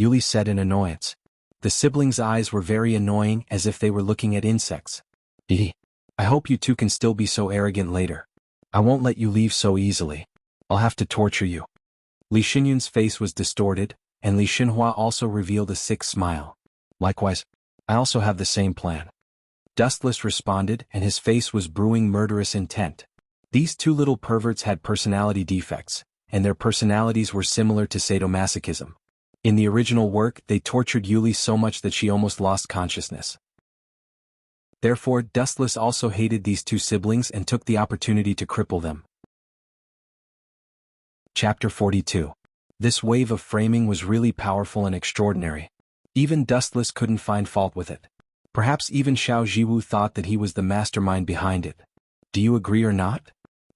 Yuli said in annoyance. The siblings' eyes were very annoying, as if they were looking at insects. I hope you two can still be so arrogant later. I won't let you leave so easily. I'll have to torture you. Li Xinyun's face was distorted, and Li Shenhua also revealed a sick smile. Likewise, I also have the same plan. Dustless responded, and his face was brewing murderous intent. These two little perverts had personality defects, and their personalities were similar to sadomasochism. In the original work, they tortured Yuli so much that she almost lost consciousness. Therefore, Dustless also hated these two siblings and took the opportunity to cripple them. Chapter 42. This wave of framing was really powerful and extraordinary. Even Dustless couldn't find fault with it. Perhaps even Xiao Jiwu thought that he was the mastermind behind it. Do you agree or not?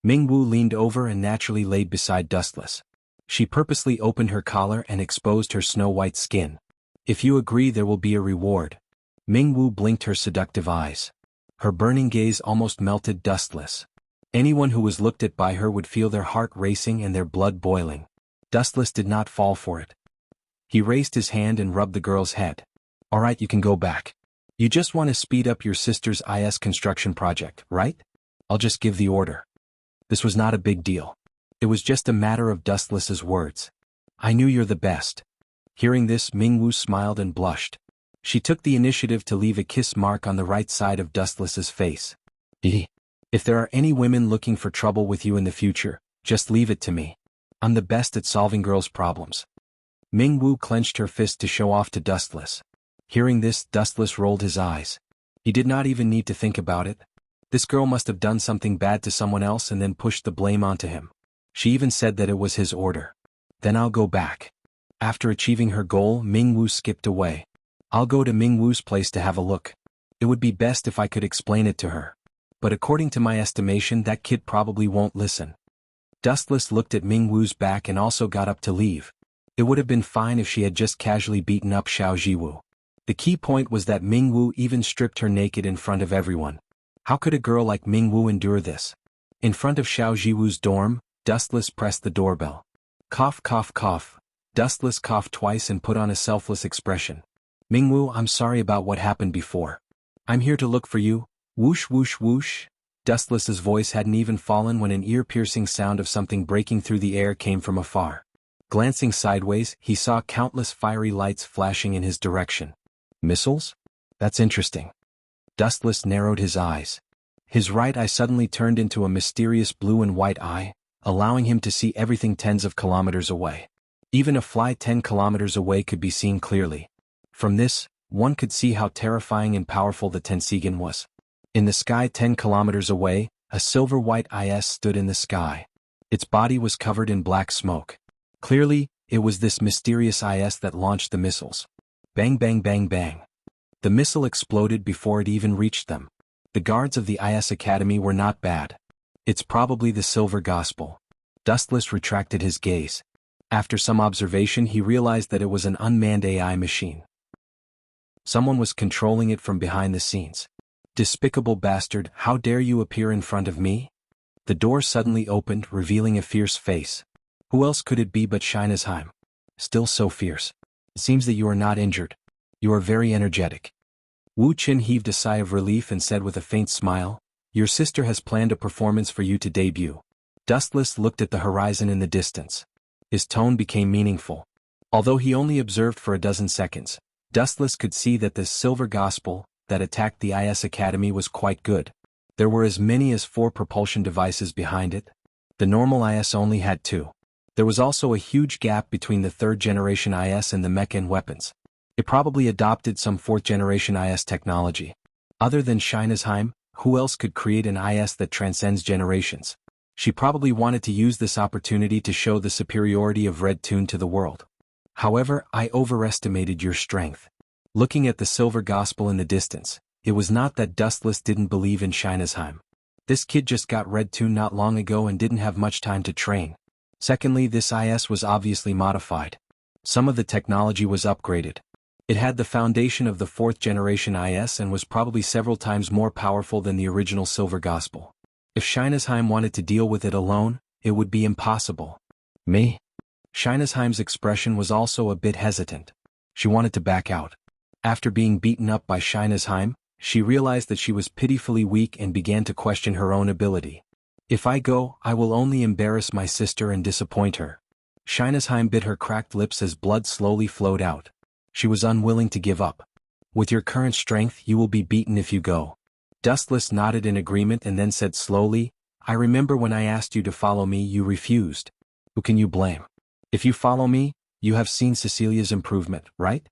Mingwu leaned over and naturally laid beside Dustless. She purposely opened her collar and exposed her snow-white skin. If you agree, there will be a reward. Mingwu blinked her seductive eyes. Her burning gaze almost melted Dustless. Anyone who was looked at by her would feel their heart racing and their blood boiling. Dustless did not fall for it. He raised his hand and rubbed the girl's head. All right, you can go back. You just want to speed up your sister's IS construction project, right? I'll just give the order. This was not a big deal. It was just a matter of Dustless's words. I knew you're the best. Hearing this, Mingwu smiled and blushed. She took the initiative to leave a kiss mark on the right side of Dustless's face. If there are any women looking for trouble with you in the future, just leave it to me. I'm the best at solving girls' problems. Mingwu clenched her fist to show off to Dustless. Hearing this, Dustless rolled his eyes. He did not even need to think about it. This girl must have done something bad to someone else and then pushed the blame onto him. She even said that it was his order. Then I'll go back. After achieving her goal, Mingwu skipped away. I'll go to Mingwu's place to have a look. It would be best if I could explain it to her. But according to my estimation, that kid probably won't listen. Dustless looked at Mingwu's back and also got up to leave. It would have been fine if she had just casually beaten up Xiao Jiwu. The key point was that Mingwu even stripped her naked in front of everyone. How could a girl like Mingwu endure this? In front of Xiao Jiwu's dorm, Dustless pressed the doorbell. Cough, cough, cough. Dustless coughed twice and put on a selfless expression. Mingwu, I'm sorry about what happened before. I'm here to look for you. Whoosh, whoosh, whoosh. Dustless's voice hadn't even fallen when an ear-piercing sound of something breaking through the air came from afar. Glancing sideways, he saw countless fiery lights flashing in his direction. Missiles? That's interesting. Dustless narrowed his eyes. His right eye suddenly turned into a mysterious blue and white eye, allowing him to see everything tens of kilometers away. Even a fly 10 kilometers away could be seen clearly. From this, one could see how terrifying and powerful the Tensigan was. In the sky 10 kilometers away, a silver-white IS stood in the sky. Its body was covered in black smoke. Clearly, it was this mysterious IS that launched the missiles. Bang bang bang bang. The missile exploded before it even reached them. The guards of the IS Academy were not bad. It's probably the Silver Gospel. Dustless retracted his gaze. After some observation, he realized that it was an unmanned AI machine. Someone was controlling it from behind the scenes. Despicable bastard, how dare you appear in front of me? The door suddenly opened, revealing a fierce face. Who else could it be but Scheinesheim? Still so fierce. It seems that you are not injured. You are very energetic. Wu Qin heaved a sigh of relief and said with a faint smile, "Your sister has planned a performance for you to debut." Dustless looked at the horizon in the distance. His tone became meaningful. Although he only observed for a dozen seconds, Dustless could see that the Silver Gospel that attacked the IS Academy was quite good. There were as many as 4 propulsion devices behind it. The normal IS only had 2. There was also a huge gap between the 3rd-generation IS and the mecha and weapons. It probably adopted some 4th-generation IS technology. Other than Scheinesheim, who else could create an IS that transcends generations? She probably wanted to use this opportunity to show the superiority of Red Toon to the world. However, I overestimated your strength. Looking at the Silver Gospel in the distance, it was not that Dustless didn't believe in Scheinesheim. This kid just got Red Toon not long ago and didn't have much time to train. Secondly, this IS was obviously modified. Some of the technology was upgraded. It had the foundation of the 4th-generation IS and was probably several times more powerful than the original Silver Gospel. If Scheinesheim wanted to deal with it alone, it would be impossible. Me? Scheinesheim's expression was also a bit hesitant. She wanted to back out. After being beaten up by Scheinesheim, she realized that she was pitifully weak and began to question her own ability. If I go, I will only embarrass my sister and disappoint her. Scheinesheim bit her cracked lips as blood slowly flowed out. She was unwilling to give up. With your current strength, you will be beaten if you go. Dustless nodded in agreement and then said slowly, I remember when I asked you to follow me, you refused. Who can you blame? If you follow me, you have seen Cecilia's improvement, right?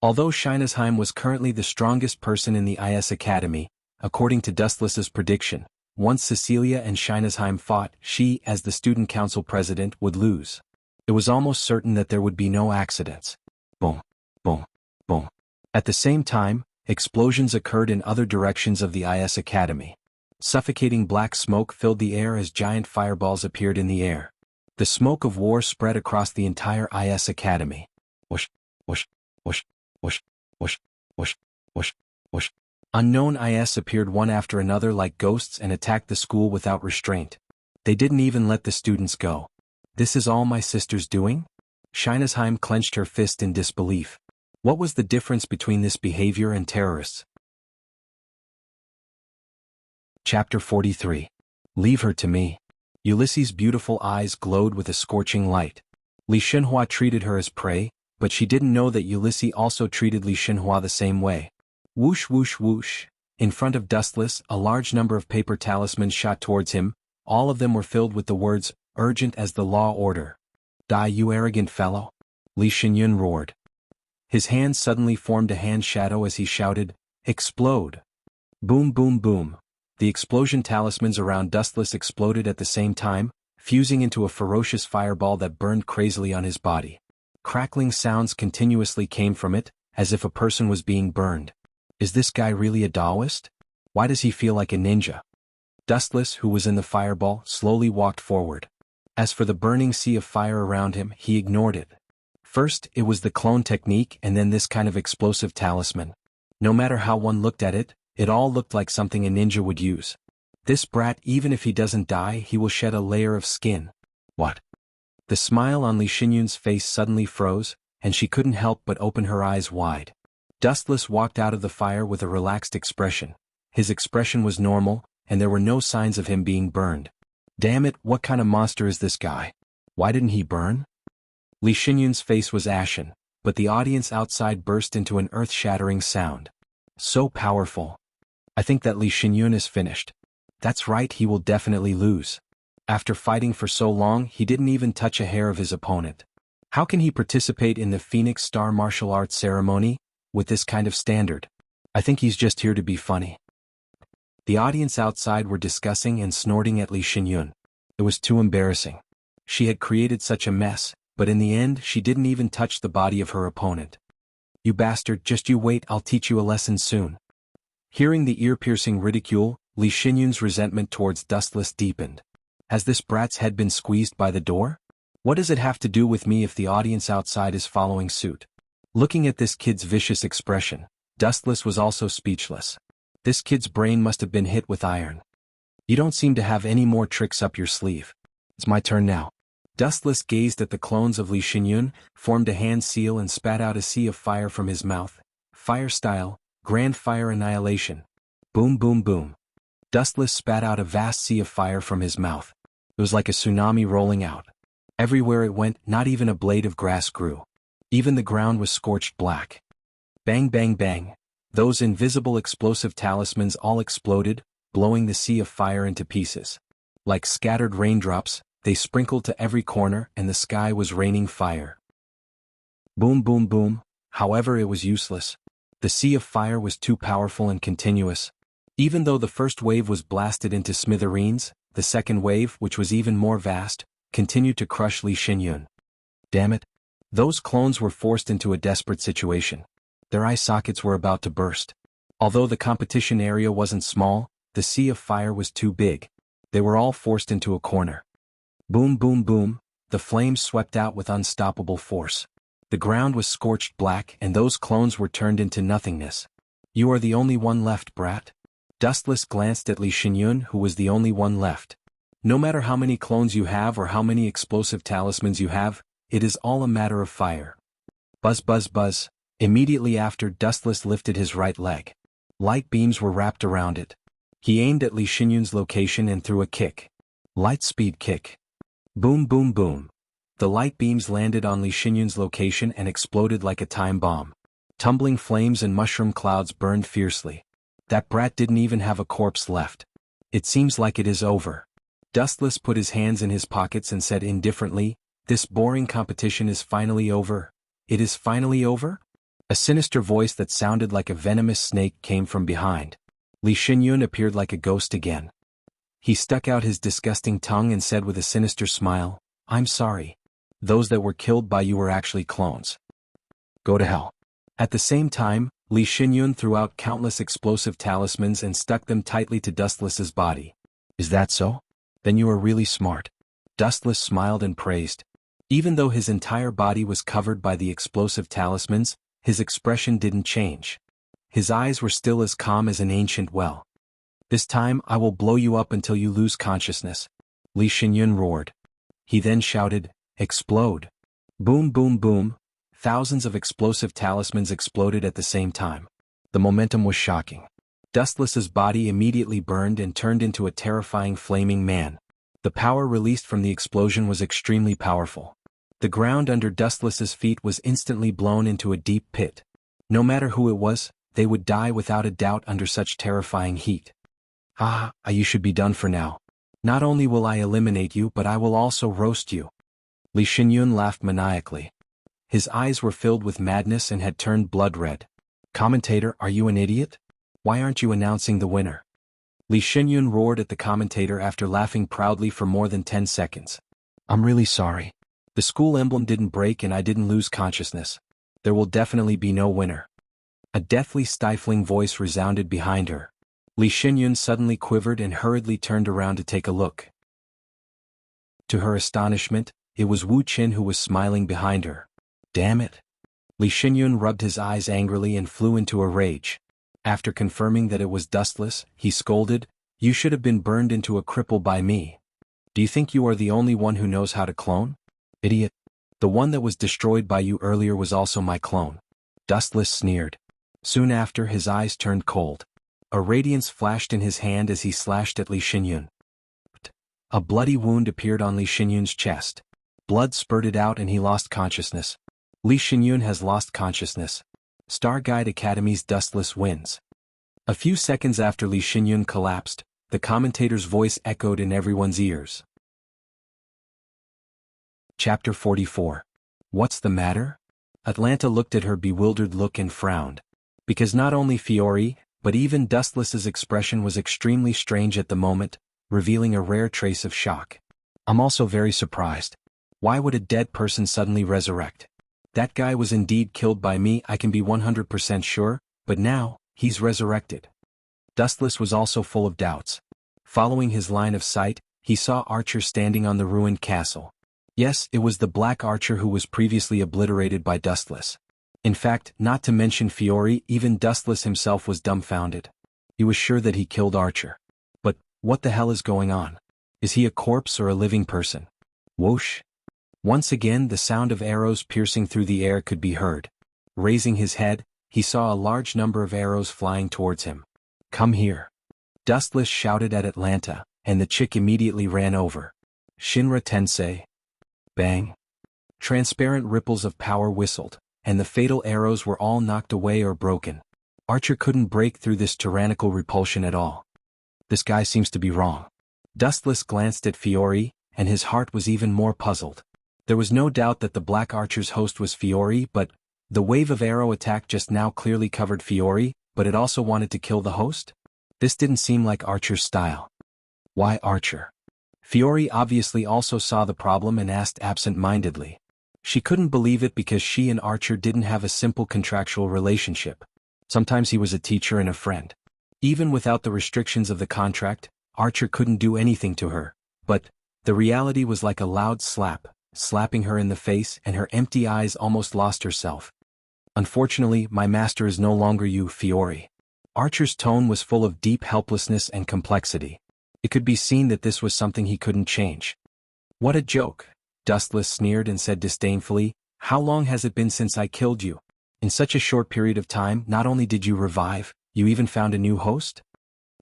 Although Scheinesheim was currently the strongest person in the IS Academy, according to Dustless's prediction, once Cecilia and Scheinesheim fought, she, as the student council president, would lose. It was almost certain that there would be no accidents. Boom, boom, boom. At the same time, explosions occurred in other directions of the IS Academy. Suffocating black smoke filled the air as giant fireballs appeared in the air. The smoke of war spread across the entire IS Academy. Whoosh, whoosh, whoosh, whoosh, whoosh, whoosh, whoosh, whoosh. Unknown IS appeared one after another like ghosts and attacked the school without restraint. They didn't even let the students go. This is all my sister's doing? Scheinesheim clenched her fist in disbelief. What was the difference between this behavior and terrorists? Chapter 43. Leave her to me. Ulysses' beautiful eyes glowed with a scorching light. Li Shenhua treated her as prey, but she didn't know that Ulysses also treated Li Shenhua the same way. Whoosh whoosh whoosh. In front of Dustless, a large number of paper talismans shot towards him. All of them were filled with the words, urgent as the law order. Die, you arrogant fellow. Li Shenyun roared. His hand suddenly formed a hand shadow as he shouted, explode. Boom boom boom. The explosion talismans around Dustless exploded at the same time, fusing into a ferocious fireball that burned crazily on his body. Crackling sounds continuously came from it, as if a person was being burned. Is this guy really a Taoist? Why does he feel like a ninja? Dustless, who was in the fireball, slowly walked forward. As for the burning sea of fire around him, he ignored it. First, it was the clone technique and then this kind of explosive talisman. No matter how one looked at it, it all looked like something a ninja would use. This brat, even if he doesn't die, he will shed a layer of skin. What? The smile on Li Shenyun's face suddenly froze, and she couldn't help but open her eyes wide. Dustless walked out of the fire with a relaxed expression. His expression was normal, and there were no signs of him being burned. Damn it, what kind of monster is this guy? Why didn't he burn? Li Xinyun's face was ashen, but the audience outside burst into an earth-shattering sound. So powerful. I think that Li Xinyun is finished. That's right, he will definitely lose. After fighting for so long, he didn't even touch a hair of his opponent. How can he participate in the Phoenix Star martial arts ceremony with this kind of standard? I think he's just here to be funny. The audience outside were discussing and snorting at Li Xinyun. It was too embarrassing. She had created such a mess, but in the end she didn't even touch the body of her opponent. You bastard, just you wait, I'll teach you a lesson soon. Hearing the ear-piercing ridicule, Li Xinyun's resentment towards Dustless deepened. Has this brat's head been squeezed by the door? What does it have to do with me if the audience outside is following suit? Looking at this kid's vicious expression, Dustless was also speechless. This kid's brain must have been hit with iron. You don't seem to have any more tricks up your sleeve. It's my turn now. Dustless gazed at the clones of Li Xinyun, formed a hand seal and spat out a sea of fire from his mouth. Fire style, grand fire annihilation. Boom boom boom. Dustless spat out a vast sea of fire from his mouth. It was like a tsunami rolling out. Everywhere it went, not even a blade of grass grew. Even the ground was scorched black. Bang bang bang. Those invisible explosive talismans all exploded, blowing the sea of fire into pieces. Like scattered raindrops, they sprinkled to every corner and the sky was raining fire. Boom boom boom. However, it was useless. The sea of fire was too powerful and continuous. Even though the first wave was blasted into smithereens, the second wave, which was even more vast, continued to crush Li Xinyun. Damn it. Those clones were forced into a desperate situation. Their eye sockets were about to burst. Although the competition area wasn't small, the sea of fire was too big. They were all forced into a corner. Boom boom boom, the flames swept out with unstoppable force. The ground was scorched black and those clones were turned into nothingness. You are the only one left, brat. Dustless glanced at Li Xinyun, who was the only one left. No matter how many clones you have or how many explosive talismans you have, it is all a matter of fire. Buzz buzz buzz. Immediately after, Dustless lifted his right leg. Light beams were wrapped around it. He aimed at Li Xinyun's location and threw a kick. Light speed kick. Boom boom boom. The light beams landed on Li Xinyun's location and exploded like a time bomb. Tumbling flames and mushroom clouds burned fiercely. That brat didn't even have a corpse left. It seems like it is over. Dustless put his hands in his pockets and said indifferently, this boring competition is finally over. It is finally over? A sinister voice that sounded like a venomous snake came from behind. Li Xinyun appeared like a ghost again. He stuck out his disgusting tongue and said with a sinister smile, I'm sorry. Those that were killed by you were actually clones. Go to hell. At the same time, Li Xinyun threw out countless explosive talismans and stuck them tightly to Dustless's body. Is that so? Then you are really smart. Dustless smiled and praised. Even though his entire body was covered by the explosive talismans, his expression didn't change. His eyes were still as calm as an ancient well. This time I will blow you up until you lose consciousness. Li Xinyun roared. He then shouted, explode. Boom boom boom. Thousands of explosive talismans exploded at the same time. The momentum was shocking. Dustless's body immediately burned and turned into a terrifying flaming man. The power released from the explosion was extremely powerful. The ground under Dustless's feet was instantly blown into a deep pit. No matter who it was, they would die without a doubt under such terrifying heat. You should be done for now. Not only will I eliminate you but I will also roast you. Li Xinyun laughed maniacally. His eyes were filled with madness and had turned blood red. Commentator, are you an idiot? Why aren't you announcing the winner? Li Xinyun roared at the commentator after laughing proudly for more than 10 seconds. I'm really sorry. The school emblem didn't break and I didn't lose consciousness. There will definitely be no winner. A deathly stifling voice resounded behind her. Li Xinyun suddenly quivered and hurriedly turned around to take a look. To her astonishment, it was Wu Qin who was smiling behind her. Damn it. Li Xinyun rubbed his eyes angrily and flew into a rage. After confirming that it was Dustless, he scolded, You should have been burned into a cripple by me. Do you think you are the only one who knows how to clone? Idiot. The one that was destroyed by you earlier was also my clone. Dustless sneered. Soon after, his eyes turned cold. A radiance flashed in his hand as he slashed at Li Xinyun. A bloody wound appeared on Li Xinyun's chest. Blood spurted out and he lost consciousness. Li Xinyun has lost consciousness. Star Guide Academy's Dustless wins. A few seconds after Li Xinyun collapsed, the commentator's voice echoed in everyone's ears. Chapter 44. What's the matter? Atlanta looked at her bewildered look and frowned. Because not only Fiore, but even Dustless's expression was extremely strange at the moment, revealing a rare trace of shock. I'm also very surprised. Why would a dead person suddenly resurrect? That guy was indeed killed by me, I can be 100% sure, but now, he's resurrected. Dustless was also full of doubts. Following his line of sight, he saw Archer standing on the ruined castle. Yes, it was the Black Archer who was previously obliterated by Dustless. In fact, not to mention Fiore, even Dustless himself was dumbfounded. He was sure that he killed Archer. But, what the hell is going on? Is he a corpse or a living person? Whoosh! Once again the sound of arrows piercing through the air could be heard. Raising his head, he saw a large number of arrows flying towards him. Come here. Dustless shouted at Atlanta, and the chick immediately ran over. Shinra Tensei. Bang. Transparent ripples of power whistled, and the fatal arrows were all knocked away or broken. Archer couldn't break through this tyrannical repulsion at all. This guy seems to be wrong. Dustless glanced at Fiore, and his heart was even more puzzled. There was no doubt that the Black Archer's host was Fiore, but the wave of arrow attack just now clearly covered Fiore, but it also wanted to kill the host? This didn't seem like Archer's style. Why Archer? Fiore obviously also saw the problem and asked absent-mindedly. She couldn't believe it because she and Archer didn't have a simple contractual relationship. Sometimes he was a teacher and a friend. Even without the restrictions of the contract, Archer couldn't do anything to her. But the reality was like a loud slap, slapping her in the face, and her empty eyes almost lost herself. Unfortunately, my master is no longer you, Fiore. Archer's tone was full of deep helplessness and complexity. It could be seen that this was something he couldn't change. What a joke, Dustless sneered and said disdainfully, how long has it been since I killed you? In such a short period of time, not only did you revive, you even found a new host?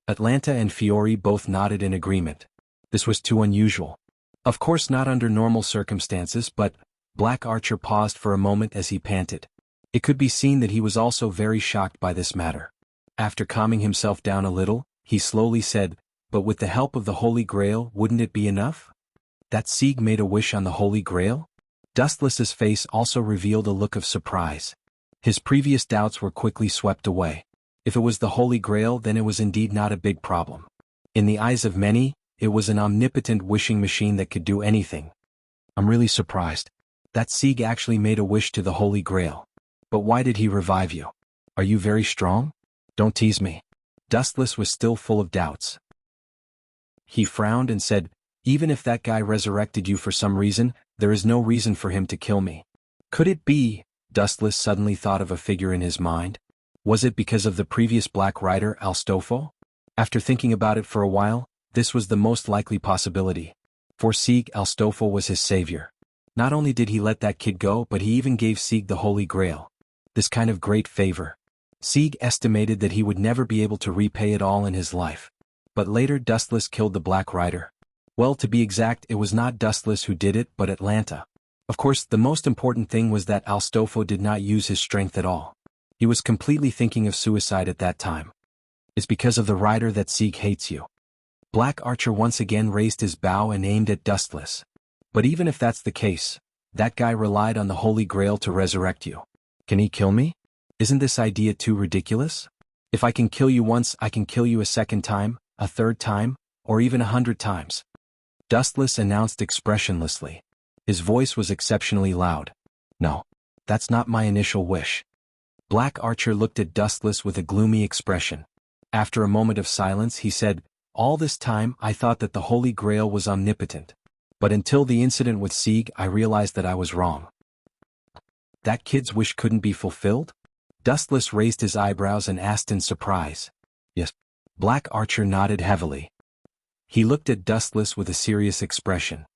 Atlanta and Fiore both nodded in agreement. This was too unusual. Of course not under normal circumstances, but Black Archer paused for a moment as he panted. It could be seen that he was also very shocked by this matter. After calming himself down a little, he slowly said, but with the help of the Holy Grail, wouldn't it be enough? That Sieg made a wish on the Holy Grail? Dustless's face also revealed a look of surprise. His previous doubts were quickly swept away. If it was the Holy Grail, then it was indeed not a big problem. In the eyes of many, it was an omnipotent wishing machine that could do anything. I'm really surprised. That Sieg actually made a wish to the Holy Grail. But why did he revive you? Are you very strong? Don't tease me. Dustless was still full of doubts. He frowned and said, even if that guy resurrected you for some reason, there is no reason for him to kill me. Could it be? Dustless suddenly thought of a figure in his mind. Was it because of the previous Black Rider, Alstofo? After thinking about it for a while, this was the most likely possibility. For Sieg, Alstofo was his savior. Not only did he let that kid go, but he even gave Sieg the Holy Grail. This kind of great favor. Sieg estimated that he would never be able to repay it all in his life. But later Dustless killed the Black Rider. Well, to be exact, it was not Dustless who did it, but Atlanta. Of course, the most important thing was that Alstofo did not use his strength at all. He was completely thinking of suicide at that time. It's because of the rider that Sieg hates you. Black Archer once again raised his bow and aimed at Dustless. But even if that's the case, that guy relied on the Holy Grail to resurrect you. Can he kill me? Isn't this idea too ridiculous? If I can kill you once, I can kill you a second time, a third time, or even 100 times. Dustless announced expressionlessly. His voice was exceptionally loud. No, that's not my initial wish. Black Archer looked at Dustless with a gloomy expression. After a moment of silence he said, all this time I thought that the Holy Grail was omnipotent. But until the incident with Sieg I realized that I was wrong. That kid's wish couldn't be fulfilled? Dustless raised his eyebrows and asked in surprise. Yes. Black Archer nodded heavily. He looked at Dustless with a serious expression.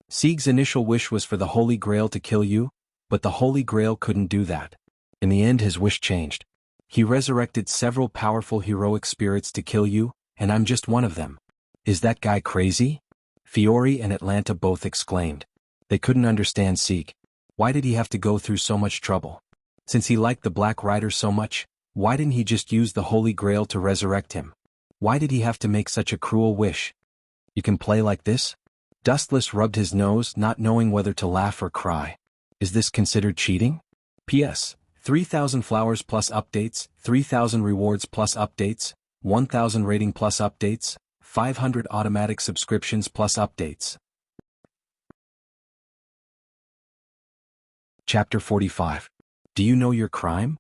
Sieg's initial wish was for the Holy Grail to kill you, but the Holy Grail couldn't do that. In the end his wish changed. He resurrected several powerful heroic spirits to kill you, and I'm just one of them. Is that guy crazy? Fiore and Atlanta both exclaimed. They couldn't understand Seek. Why did he have to go through so much trouble? Since he liked the Black Rider so much, why didn't he just use the Holy Grail to resurrect him? Why did he have to make such a cruel wish? You can play like this? Dustless rubbed his nose, not knowing whether to laugh or cry. Is this considered cheating? P.S. 3,000 flowers plus updates, 3,000 rewards plus updates, 1,000 rating plus updates, 500 automatic subscriptions plus updates. Chapter 45. Do you know your crime?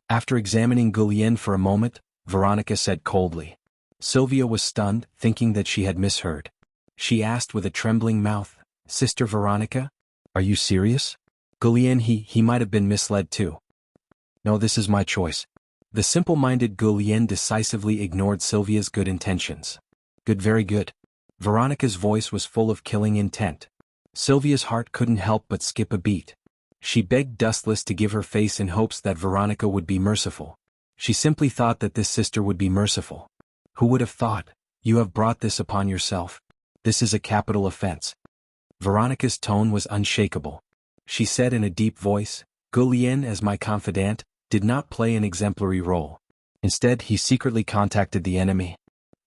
After examining Gulian for a moment, Veronica said coldly. Sylvia was stunned, thinking that she had misheard. She asked with a trembling mouth, Sister Veronica? Are you serious? Gulian, he might have been misled too. No, this is my choice. The simple-minded Gulian decisively ignored Sylvia's good intentions. Good, very good. Veronica's voice was full of killing intent. Sylvia's heart couldn't help but skip a beat. She begged Dustless to give her face in hopes that Veronica would be merciful. She simply thought that this sister would be merciful. Who would have thought? You have brought this upon yourself. This is a capital offense. Veronica's tone was unshakable. She said in a deep voice, Gulian, as my confidant, did not play an exemplary role. Instead, he secretly contacted the enemy.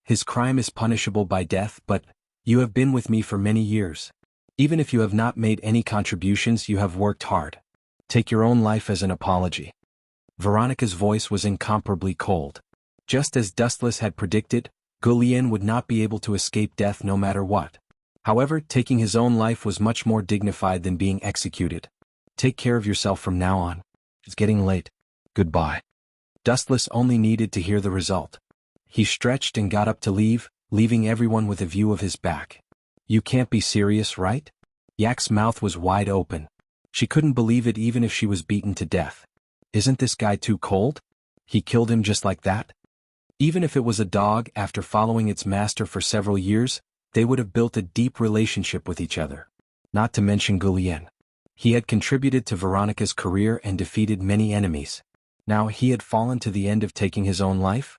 His crime is punishable by death, but you have been with me for many years. Even if you have not made any contributions, you have worked hard. Take your own life as an apology. Veronica's voice was incomparably cold. Just as Dustless had predicted, Gulian would not be able to escape death no matter what. However, taking his own life was much more dignified than being executed. Take care of yourself from now on. It's getting late. Goodbye. Dustless only needed to hear the result. He stretched and got up to leave, leaving everyone with a view of his back. You can't be serious, right? Yak's mouth was wide open. She couldn't believe it even if she was beaten to death. Isn't this guy too cold? He killed him just like that? Even if it was a dog, after following its master for several years, they would have built a deep relationship with each other. Not to mention Gulian. He had contributed to Veronica's career and defeated many enemies. Now he had fallen to the end of taking his own life?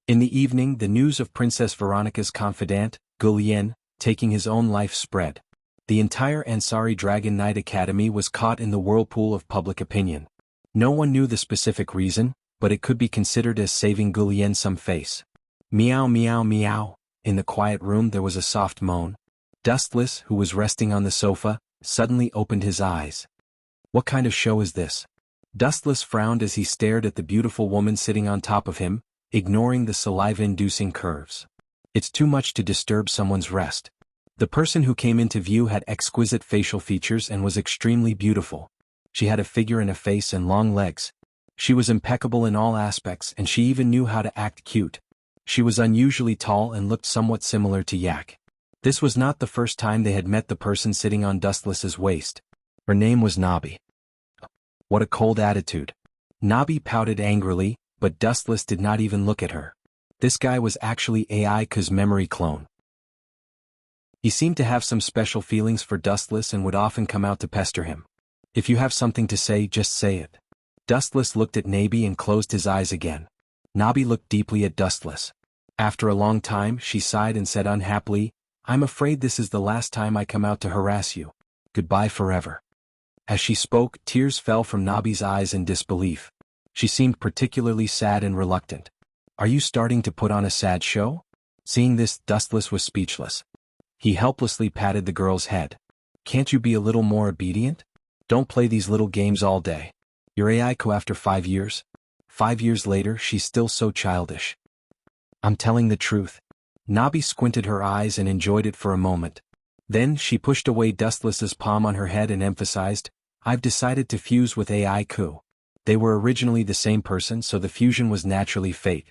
In the evening, the news of Princess Veronica's confidant, Gulian, taking his own life spread. The entire Ansari Dragon Knight Academy was caught in the whirlpool of public opinion. No one knew the specific reason, but it could be considered as saving Gulian some face. Meow meow meow. In the quiet room there was a soft moan. Dustless, who was resting on the sofa, suddenly opened his eyes. What kind of show is this? Dustless frowned as he stared at the beautiful woman sitting on top of him, ignoring the saliva-inducing curves. It's too much to disturb someone's rest. The person who came into view had exquisite facial features and was extremely beautiful. She had a figure and a face and long legs. She was impeccable in all aspects, and she even knew how to act cute. She was unusually tall and looked somewhat similar to Yak. This was not the first time they had met the person sitting on Dustless's waist. Her name was Nabi. What a cold attitude. Nabi pouted angrily, but Dustless did not even look at her. This guy was actually Aika's memory clone. He seemed to have some special feelings for Dustless and would often come out to pester him. If you have something to say, just say it. Dustless looked at Nabi and closed his eyes again. Nabi looked deeply at Dustless. After a long time, she sighed and said unhappily, I'm afraid this is the last time I come out to harass you. Goodbye forever. As she spoke, tears fell from Nabi's eyes in disbelief. She seemed particularly sad and reluctant. Are you starting to put on a sad show? Seeing this, Dustless was speechless. He helplessly patted the girl's head. Can't you be a little more obedient? Don't play these little games all day. You're Aiko after 5 years. 5 years later, she's still so childish. I'm telling the truth. Nabi squinted her eyes and enjoyed it for a moment. Then she pushed away Dustless's palm on her head and emphasized, I've decided to fuse with Aiku. They were originally the same person, so the fusion was naturally fate.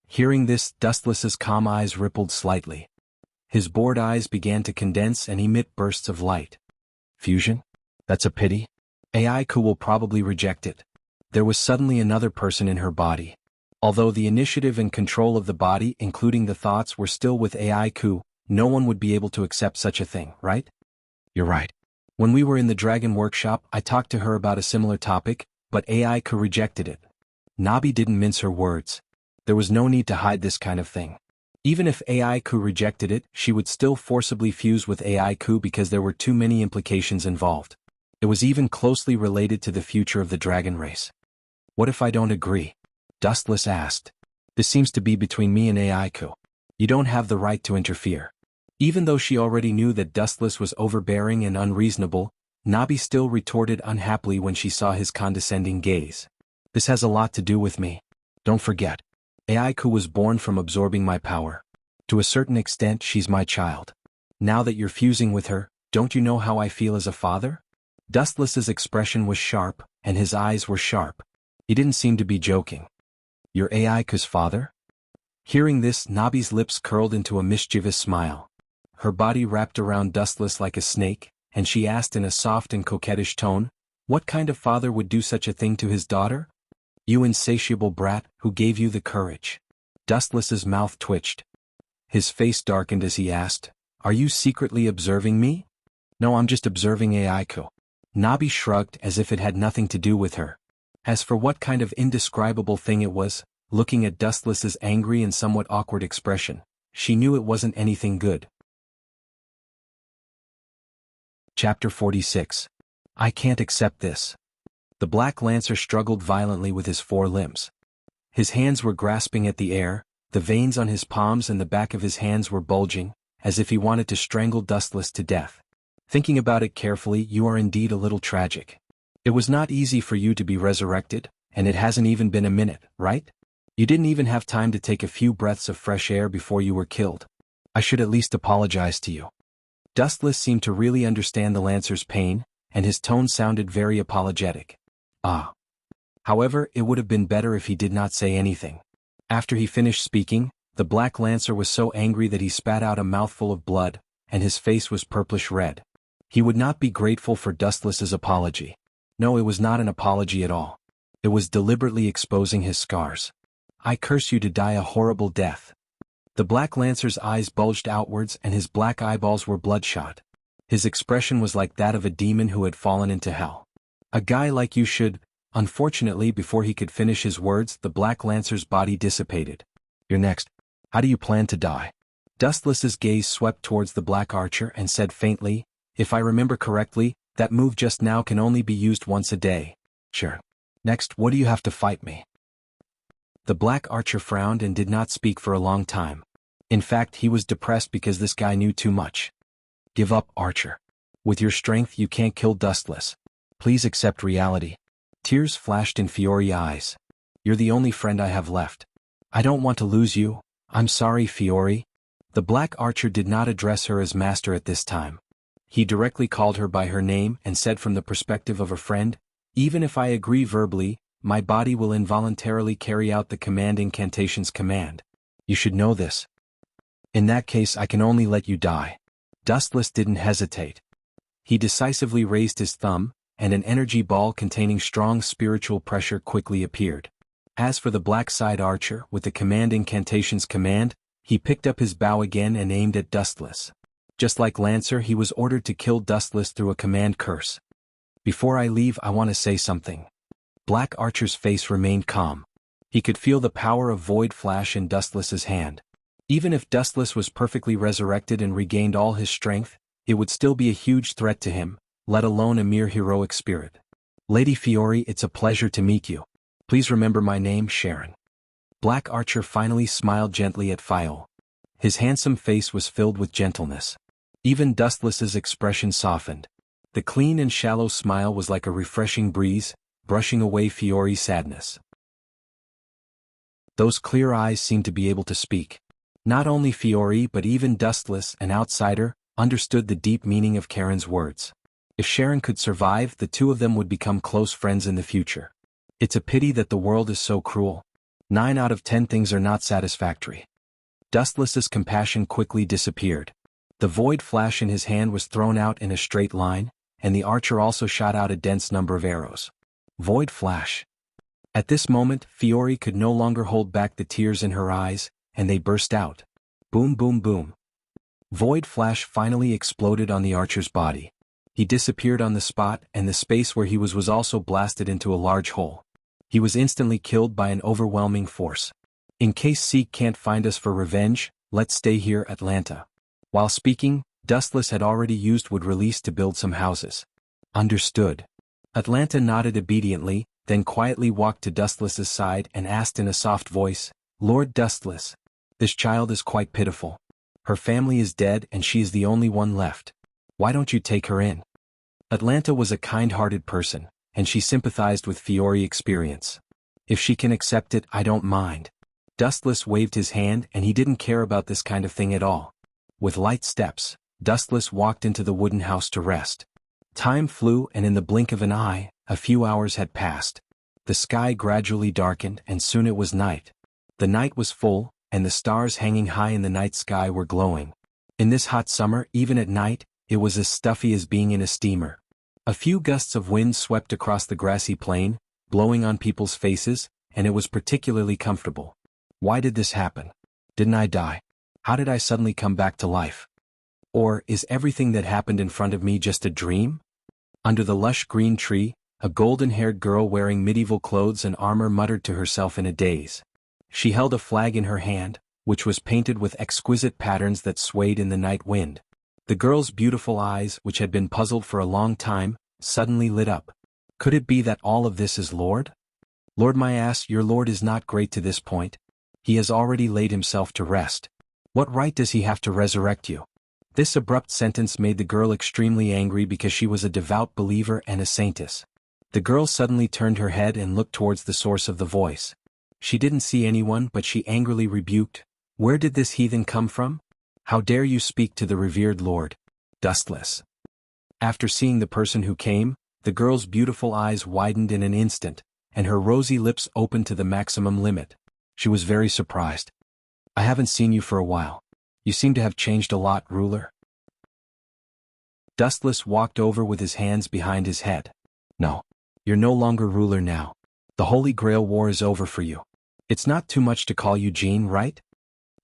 Hearing this, Dustless's calm eyes rippled slightly. His bored eyes began to condense and emit bursts of light. Fusion? That's a pity. Aiku will probably reject it. There was suddenly another person in her body. Although the initiative and control of the body, including the thoughts, were still with Aiku, no one would be able to accept such a thing, right? You're right. When we were in the Dragon Workshop, I talked to her about a similar topic, but Aiku rejected it. Nabi didn't mince her words. There was no need to hide this kind of thing. Even if AI-ku rejected it, she would still forcibly fuse with AI-ku because there were too many implications involved. It was even closely related to the future of the dragon race. What if I don't agree? Dustless asked. This seems to be between me and AI-ku. You don't have the right to interfere. Even though she already knew that Dustless was overbearing and unreasonable, Nabi still retorted unhappily when she saw his condescending gaze. This has a lot to do with me. Don't forget. AI-ku was born from absorbing my power. To a certain extent, she's my child. Now that you're fusing with her, don't you know how I feel as a father? Dustless's expression was sharp, and his eyes were sharp. He didn't seem to be joking. You're AI-ku's father? Hearing this, Nabi's lips curled into a mischievous smile. Her body wrapped around Dustless like a snake, and she asked in a soft and coquettish tone, what kind of father would do such a thing to his daughter? You insatiable brat, who gave you the courage? Dustless's mouth twitched. His face darkened as he asked, are you secretly observing me? No, I'm just observing AI-ku. Nabi shrugged as if it had nothing to do with her. As for what kind of indescribable thing it was, looking at Dustless's angry and somewhat awkward expression, she knew it wasn't anything good. Chapter 46. I can't accept this. The Black Lancer struggled violently with his four limbs. His hands were grasping at the air, the veins on his palms and the back of his hands were bulging, as if he wanted to strangle Dustless to death. Thinking about it carefully, you are indeed a little tragic. It was not easy for you to be resurrected, and it hasn't even been a minute, right? You didn't even have time to take a few breaths of fresh air before you were killed. I should at least apologize to you. Dustless seemed to really understand the Lancer's pain, and his tone sounded very apologetic. However, it would have been better if he did not say anything. After he finished speaking, the Black Lancer was so angry that he spat out a mouthful of blood, and his face was purplish red. He would not be grateful for Dustless's apology. No, it was not an apology at all. It was deliberately exposing his scars. I curse you to die a horrible death. The Black Lancer's eyes bulged outwards and his black eyeballs were bloodshot. His expression was like that of a demon who had fallen into hell. A guy like you should. Unfortunately, before he could finish his words, the Black Lancer's body dissipated. You're next. How do you plan to die? Dustless's gaze swept towards the Black Archer and said faintly, if I remember correctly, that move just now can only be used once a day. Sure. Next, what do you have to fight me? The Black Archer frowned and did not speak for a long time. In fact, he was depressed because this guy knew too much. Give up, Archer. With your strength you can't kill Dustless. Please accept reality. Tears flashed in Fiori's eyes. You're the only friend I have left. I don't want to lose you. I'm sorry, Fiori. The Black Archer did not address her as master at this time. He directly called her by her name and said from the perspective of a friend, even if I agree verbally, my body will involuntarily carry out the command incantation's command. You should know this. In that case I can only let you die. Dustless didn't hesitate. He decisively raised his thumb, and an energy ball containing strong spiritual pressure quickly appeared. As for the Black Side Archer, with the command incantation's command, he picked up his bow again and aimed at Dustless. Just like Lancer, he was ordered to kill Dustless through a command curse. Before I leave, I want to say something. Black Archer's face remained calm. He could feel the power of Void Flash in Dustless's hand. Even if Dustless was perfectly resurrected and regained all his strength, it would still be a huge threat to him, let alone a mere heroic spirit. Lady Fiori, it's a pleasure to meet you. Please remember my name, Sharon. Black Archer finally smiled gently at Fio. His handsome face was filled with gentleness. Even Dustless's expression softened. The clean and shallow smile was like a refreshing breeze, brushing away Fiori's sadness. Those clear eyes seemed to be able to speak. Not only Fiori but even Dustless, an outsider, understood the deep meaning of Karen's words. If Sharon could survive, the two of them would become close friends in the future. It's a pity that the world is so cruel. 9 out of 10 things are not satisfactory. Dustless's compassion quickly disappeared. The Void Flash in his hand was thrown out in a straight line, and the archer also shot out a dense number of arrows. Void Flash. At this moment, Fiori could no longer hold back the tears in her eyes, and they burst out. Boom, boom, boom. Void Flash finally exploded on the archer's body. He disappeared on the spot, and the space where he was also blasted into a large hole. He was instantly killed by an overwhelming force. In case Seek can't find us for revenge, let's stay here, Atlanta. While speaking, Dustless had already used wood release to build some houses. Understood. Atlanta nodded obediently, then quietly walked to Dustless's side and asked in a soft voice, Lord Dustless, this child is quite pitiful. Her family is dead and she is the only one left. Why don't you take her in? Atlanta was a kind-hearted person, and she sympathized with Fiori's experience. If she can accept it, I don't mind. Dustless waved his hand, and he didn't care about this kind of thing at all. With light steps, Dustless walked into the wooden house to rest. Time flew, and in the blink of an eye, a few hours had passed. The sky gradually darkened, and soon it was night. The night was full, and the stars hanging high in the night sky were glowing. In this hot summer, even at night, it was as stuffy as being in a steamer. A few gusts of wind swept across the grassy plain, blowing on people's faces, and it was particularly comfortable. Why did this happen? Didn't I die? How did I suddenly come back to life? Or is everything that happened in front of me just a dream? Under the lush green tree, a golden-haired girl wearing medieval clothes and armor muttered to herself in a daze. She held a flag in her hand, which was painted with exquisite patterns that swayed in the night wind. The girl's beautiful eyes, which had been puzzled for a long time, suddenly lit up. Could it be that all of this is Lord? Lord, my ass, your Lord is not great to this point. He has already laid himself to rest. What right does he have to resurrect you? This abrupt sentence made the girl extremely angry because she was a devout believer and a saintess. The girl suddenly turned her head and looked towards the source of the voice. She didn't see anyone, but she angrily rebuked, Where did this heathen come from? How dare you speak to the revered Lord? Dustless. After seeing the person who came, the girl's beautiful eyes widened in an instant, and her rosy lips opened to the maximum limit. She was very surprised. I haven't seen you for a while. You seem to have changed a lot, ruler. Dustless walked over with his hands behind his head. No. You're no longer ruler now. The Holy Grail War is over for you. It's not too much to call you Jean, right?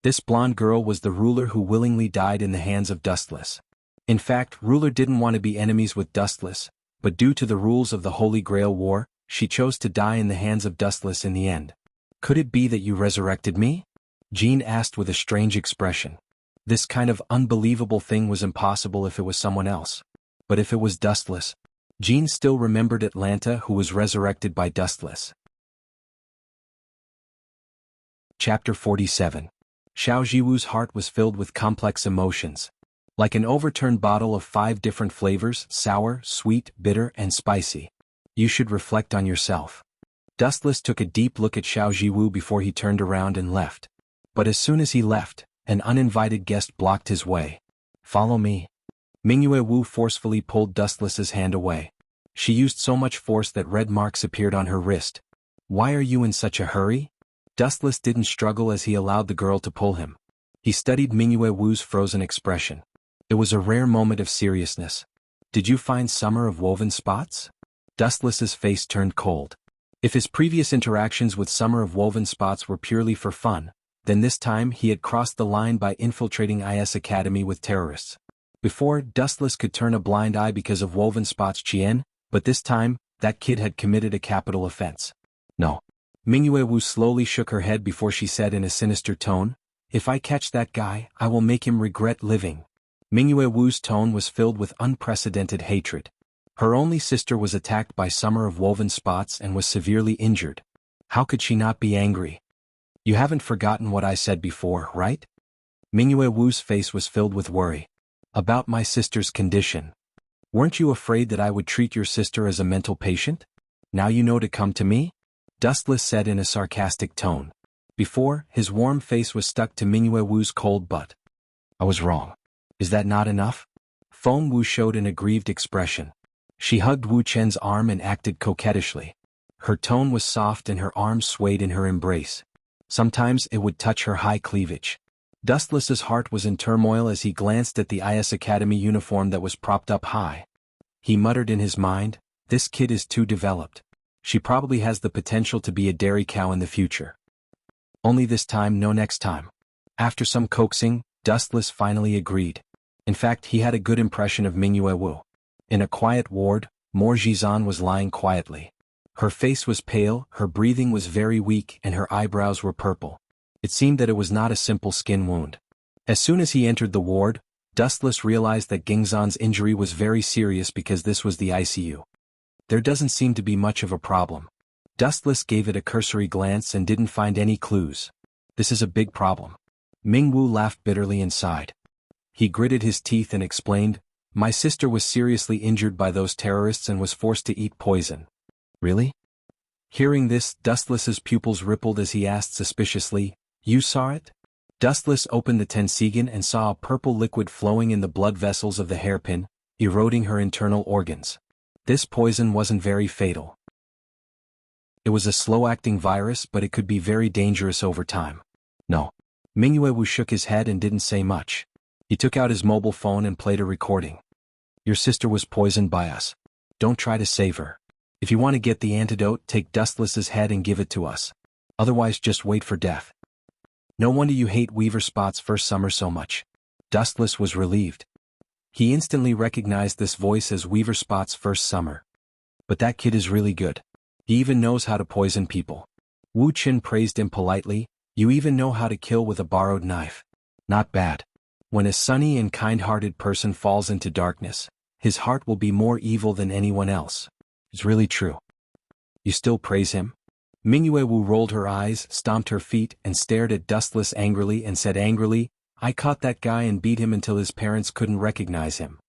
This blonde girl was the ruler who willingly died in the hands of Dustless. In fact, ruler didn't want to be enemies with Dustless, but due to the rules of the Holy Grail War, she chose to die in the hands of Dustless in the end. Could it be that you resurrected me? Jean asked with a strange expression. This kind of unbelievable thing was impossible if it was someone else. But if it was Dustless, Jean still remembered Atlanta, who was resurrected by Dustless. Chapter 47. Xiao Jiwu's heart was filled with complex emotions. Like an overturned bottle of 5 different flavors, sour, sweet, bitter, and spicy. You should reflect on yourself. Dustless took a deep look at Xiao Jiwu before he turned around and left. But as soon as he left, an uninvited guest blocked his way. Follow me. Mingyue Wu forcefully pulled Dustless's hand away. She used so much force that red marks appeared on her wrist. Why are you in such a hurry? Dustless didn't struggle as he allowed the girl to pull him. He studied Mingyue Wu's frozen expression. It was a rare moment of seriousness. Did you find Summer of Woven Spots? Dustless's face turned cold. If his previous interactions with Summer of Woven Spots were purely for fun, then this time he had crossed the line by infiltrating IS Academy with terrorists. Before, Dustless could turn a blind eye because of Woven Spots Chien, but this time, that kid had committed a capital offense. No. Mingyue Wu slowly shook her head before she said in a sinister tone, If I catch that guy, I will make him regret living. Mingyue Wu's tone was filled with unprecedented hatred. Her only sister was attacked by Summer of Woven Spots and was severely injured. How could she not be angry? You haven't forgotten what I said before, right? Mingyue Wu's face was filled with worry. About my sister's condition. Weren't you afraid that I would treat your sister as a mental patient? Now you know to come to me? Dustless said in a sarcastic tone. Before, his warm face was stuck to Mingyue Wu's cold butt. I was wrong. Is that not enough? Feng Wu showed an aggrieved expression. She hugged Wu Chen's arm and acted coquettishly. Her tone was soft and her arms swayed in her embrace. Sometimes it would touch her high cleavage. Dustless's heart was in turmoil as he glanced at the IS Academy uniform that was propped up high. He muttered in his mind, This kid is too developed. She probably has the potential to be a dairy cow in the future. Only this time, no next time. After some coaxing, Dustless finally agreed. In fact, he had a good impression of Mingyue Wu. In a quiet ward, Mo Jizan was lying quietly. Her face was pale, her breathing was very weak, and her eyebrows were purple. It seemed that it was not a simple skin wound. As soon as he entered the ward, Dustless realized that Gingzan's injury was very serious because this was the ICU. There doesn't seem to be much of a problem. Dustless gave it a cursory glance and didn't find any clues. This is a big problem. Mingwu laughed bitterly inside. He gritted his teeth and explained, "My sister was seriously injured by those terrorists and was forced to eat poison." Really? Hearing this, Dustless's pupils rippled as he asked suspiciously, "You saw it?" Dustless opened the tensigan and saw a purple liquid flowing in the blood vessels of the hairpin, eroding her internal organs. This poison wasn't very fatal. It was a slow-acting virus, but it could be very dangerous over time. No. Mingyu shook his head and didn't say much. He took out his mobile phone and played a recording. "Your sister was poisoned by us. Don't try to save her. If you want to get the antidote, take Dustless's head and give it to us. Otherwise just wait for death." No wonder you hate Weaver Spot's first summer so much. Dustless was relieved. He instantly recognized this voice as Weaver Spot's first summer. But that kid is really good. He even knows how to poison people. Wu Qin praised him politely, "You even know how to kill with a borrowed knife. Not bad." When a sunny and kind-hearted person falls into darkness, his heart will be more evil than anyone else. It's really true. You still praise him? Mingyu rolled her eyes, stomped her feet, and stared at Dustless angrily and said angrily, "I caught that guy and beat him until his parents couldn't recognize him.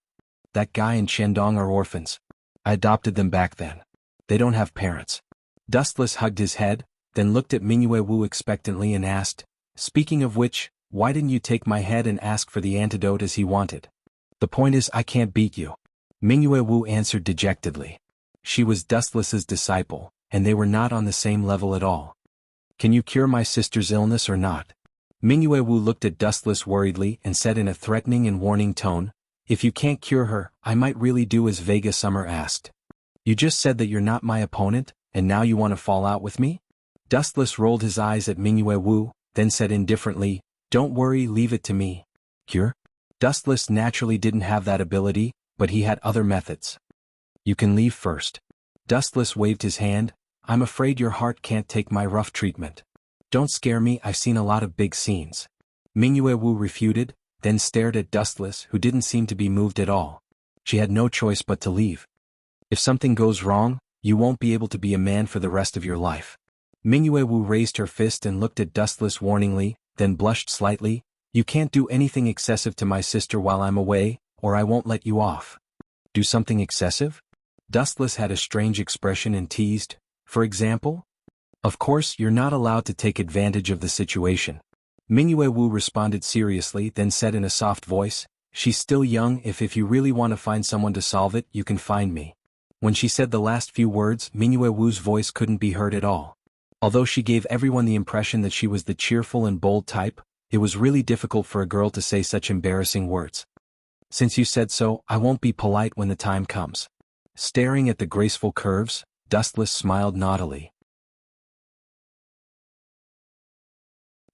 That guy and Shandong are orphans. I adopted them back then. They don't have parents." Dustless hugged his head, then looked at Mingyu expectantly and asked, "Speaking of which, why didn't you take my head and ask for the antidote as he wanted?" "The point is I can't beat you," Mingyu answered dejectedly. She was Dustless's disciple, and they were not on the same level at all. "Can you cure my sister's illness or not?" Mingyu looked at Dustless worriedly and said in a threatening and warning tone, "If you can't cure her, I might really do as Vega Summer asked. You just said that you're not my opponent, and now you want to fall out with me?" Dustless rolled his eyes at Mingyu, then said indifferently, "Don't worry, leave it to me." Cure? Dustless naturally didn't have that ability, but he had other methods. "You can leave first." Dustless waved his hand, "I'm afraid your heart can't take my rough treatment." "Don't scare me, I've seen a lot of big scenes." Mingyu refuted, then stared at Dustless, who didn't seem to be moved at all. She had no choice but to leave. "If something goes wrong, you won't be able to be a man for the rest of your life." Mingyu raised her fist and looked at Dustless warningly, then blushed slightly. "You can't do anything excessive to my sister while I'm away, or I won't let you off." "Do something excessive?" Dustless had a strange expression and teased, "For example?" "Of course, you're not allowed to take advantage of the situation." Mingyu responded seriously, then said in a soft voice, "She's still young. If you really want to find someone to solve it, you can find me." When she said the last few words, Mingyu's voice couldn't be heard at all. Although she gave everyone the impression that she was the cheerful and bold type, it was really difficult for a girl to say such embarrassing words. "Since you said so, I won't be polite when the time comes." Staring at the graceful curves, Dustless smiled naughtily.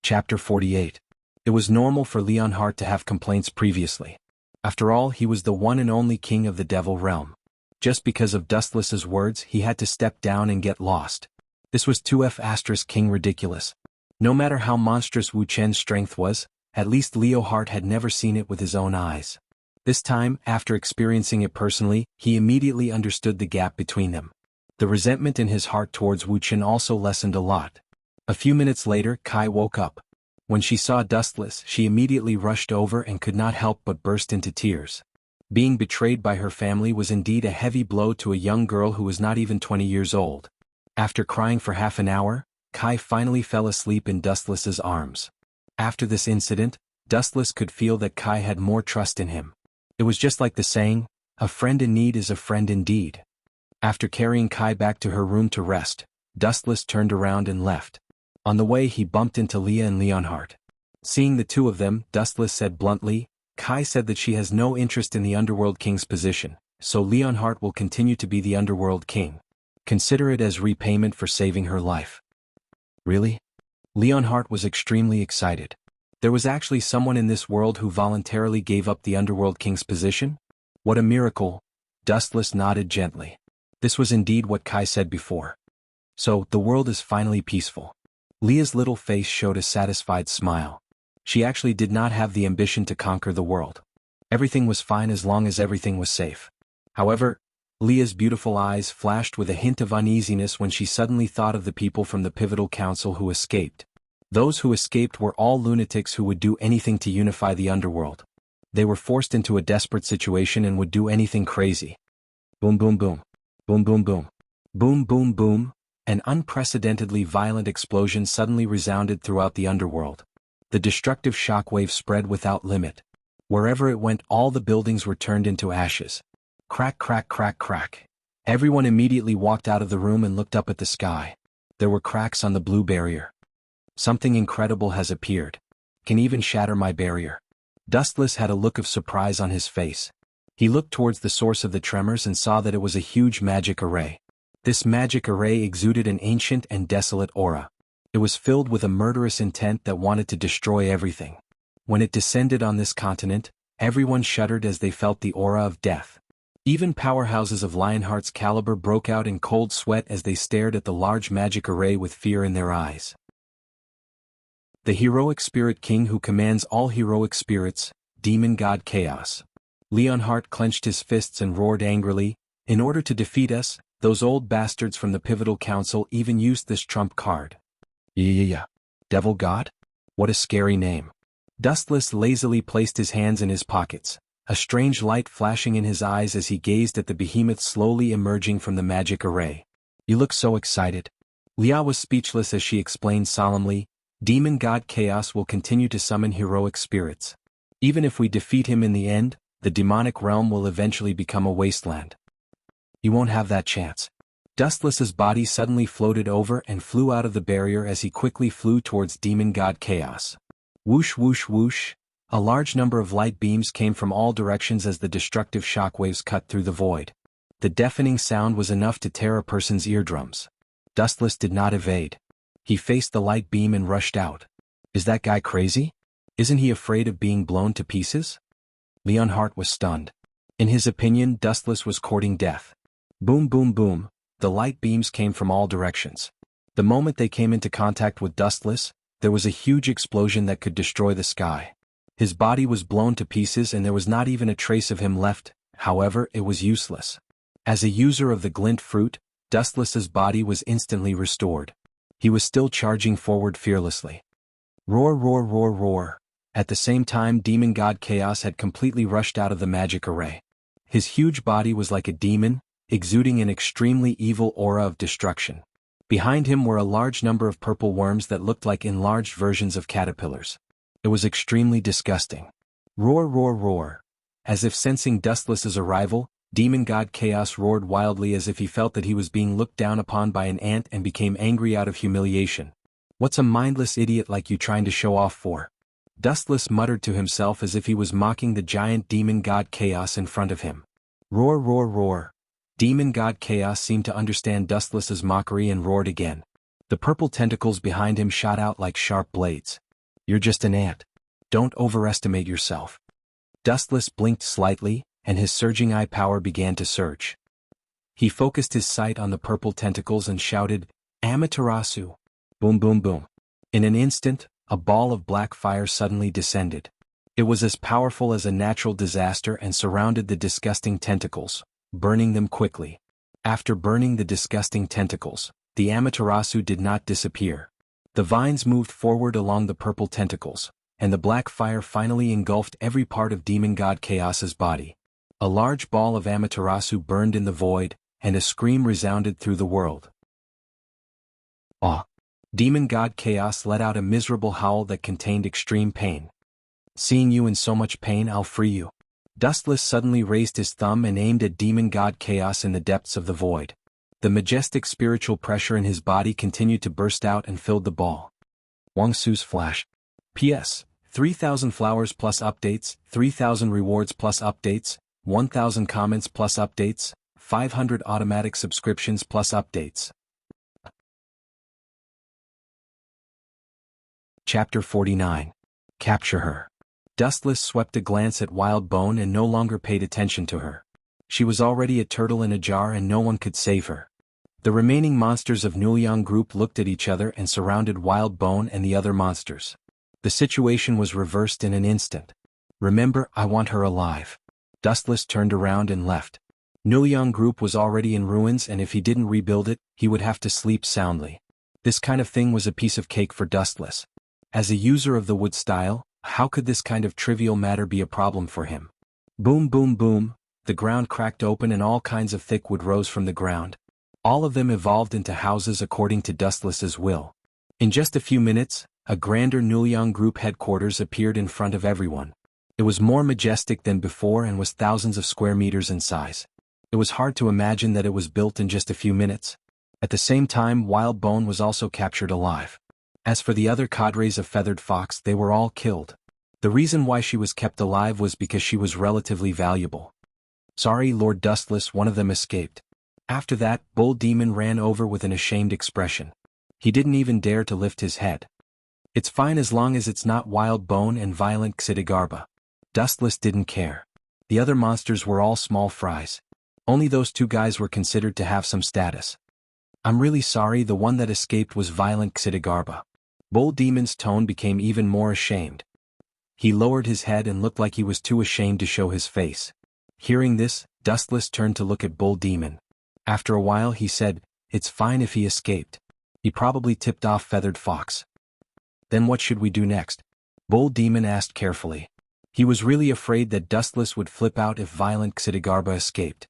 Chapter 48. It was normal for Leonhardt to have complaints previously. After all, he was the one and only king of the Devil Realm. Just because of Dustless's words, he had to step down and get lost. This was 2F** king ridiculous. No matter how monstrous Wu Chen's strength was, at least Leonhardt had never seen it with his own eyes. This time, after experiencing it personally, he immediately understood the gap between them. The resentment in his heart towards Wu Chen also lessened a lot. A few minutes later, Kai woke up. When she saw Dustless, she immediately rushed over and could not help but burst into tears. Being betrayed by her family was indeed a heavy blow to a young girl who was not even 20 years old. After crying for half an hour, Kai finally fell asleep in Dustless's arms. After this incident, Dustless could feel that Kai had more trust in him. It was just like the saying, "A friend in need is a friend indeed." After carrying Kai back to her room to rest, Dustless turned around and left. On the way he bumped into Leah and Leonhardt. Seeing the two of them, Dustless said bluntly, "Kai said that she has no interest in the Underworld King's position, so Leonhardt will continue to be the Underworld King. Consider it as repayment for saving her life." Really? Leonhardt was extremely excited. There was actually someone in this world who voluntarily gave up the Underworld King's position? What a miracle! Dustless nodded gently. This was indeed what Kai said before. So, the world is finally peaceful. Leah's little face showed a satisfied smile. She actually did not have the ambition to conquer the world. Everything was fine as long as everything was safe. However, Leah's beautiful eyes flashed with a hint of uneasiness when she suddenly thought of the people from the Pivotal Council who escaped. Those who escaped were all lunatics who would do anything to unify the underworld. They were forced into a desperate situation and would do anything crazy. Boom boom boom. Boom boom boom. Boom boom boom. An unprecedentedly violent explosion suddenly resounded throughout the underworld. The destructive shockwave spread without limit. Wherever it went, all the buildings were turned into ashes. Crack crack crack crack. Everyone immediately walked out of the room and looked up at the sky. There were cracks on the blue barrier. Something incredible has appeared. Can even shatter my barrier. Dustless had a look of surprise on his face. He looked towards the source of the tremors and saw that it was a huge magic array. This magic array exuded an ancient and desolate aura. It was filled with a murderous intent that wanted to destroy everything. When it descended on this continent, everyone shuddered as they felt the aura of death. Even powerhouses of Lionheart's caliber broke out in cold sweat as they stared at the large magic array with fear in their eyes. The heroic spirit king who commands all heroic spirits, demon god Chaos. Leonhart clenched his fists and roared angrily, "In order to defeat us, those old bastards from the Pivotal Council even used this trump card." Yeah. Devil God? What a scary name. Dustless lazily placed his hands in his pockets, a strange light flashing in his eyes as he gazed at the behemoth slowly emerging from the magic array. "You look so excited." Leah was speechless as she explained solemnly, "Demon God Chaos will continue to summon heroic spirits. Even if we defeat him in the end, the demonic realm will eventually become a wasteland." "You won't have that chance." Dustless's body suddenly floated over and flew out of the barrier as he quickly flew towards Demon God Chaos. Whoosh whoosh whoosh. A large number of light beams came from all directions as the destructive shockwaves cut through the void. The deafening sound was enough to tear a person's eardrums. Dustless did not evade. He faced the light beam and rushed out. Is that guy crazy? Isn't he afraid of being blown to pieces? Leonhart was stunned. In his opinion, Dustless was courting death. Boom boom boom, the light beams came from all directions. The moment they came into contact with Dustless, there was a huge explosion that could destroy the sky. His body was blown to pieces and there was not even a trace of him left. However, it was useless. As a user of the glint fruit, Dustless's body was instantly restored. He was still charging forward fearlessly. Roar roar roar roar. At the same time, Demon God Chaos had completely rushed out of the magic array. His huge body was like a demon, exuding an extremely evil aura of destruction. Behind him were a large number of purple worms that looked like enlarged versions of caterpillars. It was extremely disgusting. Roar roar roar. As if sensing Dustless's arrival, Demon God Chaos roared wildly as if he felt that he was being looked down upon by an ant and became angry out of humiliation. "What's a mindless idiot like you trying to show off for?" Dustless muttered to himself as if he was mocking the giant Demon God Chaos in front of him. Roar roar roar. Demon God Chaos seemed to understand Dustless's mockery and roared again. The purple tentacles behind him shot out like sharp blades. "You're just an ant. Don't overestimate yourself." Dustless blinked slightly, and his surging eye power began to surge. He focused his sight on the purple tentacles and shouted, "Amaterasu!" Boom boom boom. In an instant, a ball of black fire suddenly descended. It was as powerful as a natural disaster and surrounded the disgusting tentacles, burning them quickly. After burning the disgusting tentacles, the Amaterasu did not disappear. The vines moved forward along the purple tentacles, and the black fire finally engulfed every part of Demon God Chaos's body. A large ball of Amaterasu burned in the void, and a scream resounded through the world. "Ah!" Demon God Chaos let out a miserable howl that contained extreme pain. "Seeing you in so much pain, I'll free you." Dustless suddenly raised his thumb and aimed at Demon God Chaos in the depths of the void. The majestic spiritual pressure in his body continued to burst out and filled the ball. Wang Su's flash. P.S. 3,000 flowers plus updates, 3,000 rewards plus updates, 1,000 comments plus updates, 500 automatic subscriptions plus updates. Chapter 49. Capture her. Dustless swept a glance at Wildbone and no longer paid attention to her. She was already a turtle in a jar and no one could save her. The remaining monsters of Nuliang Group looked at each other and surrounded Wildbone and the other monsters. The situation was reversed in an instant. Remember, I want her alive. Dustless turned around and left. Nuliang Group was already in ruins, and if he didn't rebuild it, he would have to sleep soundly. This kind of thing was a piece of cake for Dustless. As a user of the wood style, how could this kind of trivial matter be a problem for him? Boom boom boom, the ground cracked open and all kinds of thick wood rose from the ground. All of them evolved into houses according to Dustless's will. In just a few minutes, a grander Nuliang Group headquarters appeared in front of everyone. It was more majestic than before and was thousands of square meters in size. It was hard to imagine that it was built in just a few minutes. At the same time, Wild Bone was also captured alive. As for the other cadres of Feathered Fox, they were all killed. The reason why she was kept alive was because she was relatively valuable. Sorry, Lord Dustless, one of them escaped. After that, Bull Demon ran over with an ashamed expression. He didn't even dare to lift his head. It's fine as long as it's not Wild Bone and Violent Xidigarba. Dustless didn't care. The other monsters were all small fries. Only those two guys were considered to have some status. I'm really sorry, the one that escaped was Violent Xidigarba. Bull Demon's tone became even more ashamed. He lowered his head and looked like he was too ashamed to show his face. Hearing this, Dustless turned to look at Bull Demon. After a while he said, "It's fine if he escaped. He probably tipped off Feathered Fox." "Then what should we do next?" Bull Demon asked carefully. He was really afraid that Dustless would flip out if Violent Xidigarba escaped.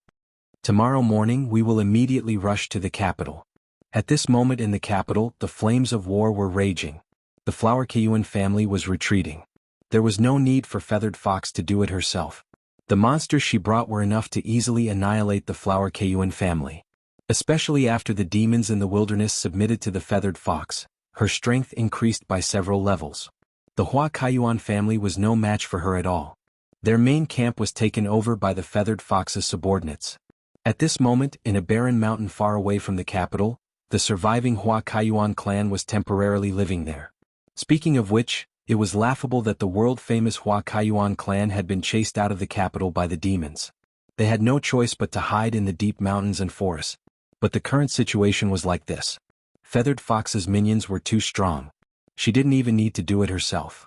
"Tomorrow morning we will immediately rush to the capital." At this moment in the capital, the flames of war were raging. The Flower Kayuan family was retreating. There was no need for Feathered Fox to do it herself. The monsters she brought were enough to easily annihilate the Flower Kayuan family. Especially after the demons in the wilderness submitted to the Feathered Fox, her strength increased by several levels. The Hua Kayuan family was no match for her at all. Their main camp was taken over by the Feathered Fox's subordinates. At this moment, in a barren mountain far away from the capital, the surviving Hua Kayuan clan was temporarily living there. Speaking of which, it was laughable that the world-famous Hua Kayuan clan had been chased out of the capital by the demons. They had no choice but to hide in the deep mountains and forests. But the current situation was like this. Feathered Fox's minions were too strong. She didn't even need to do it herself.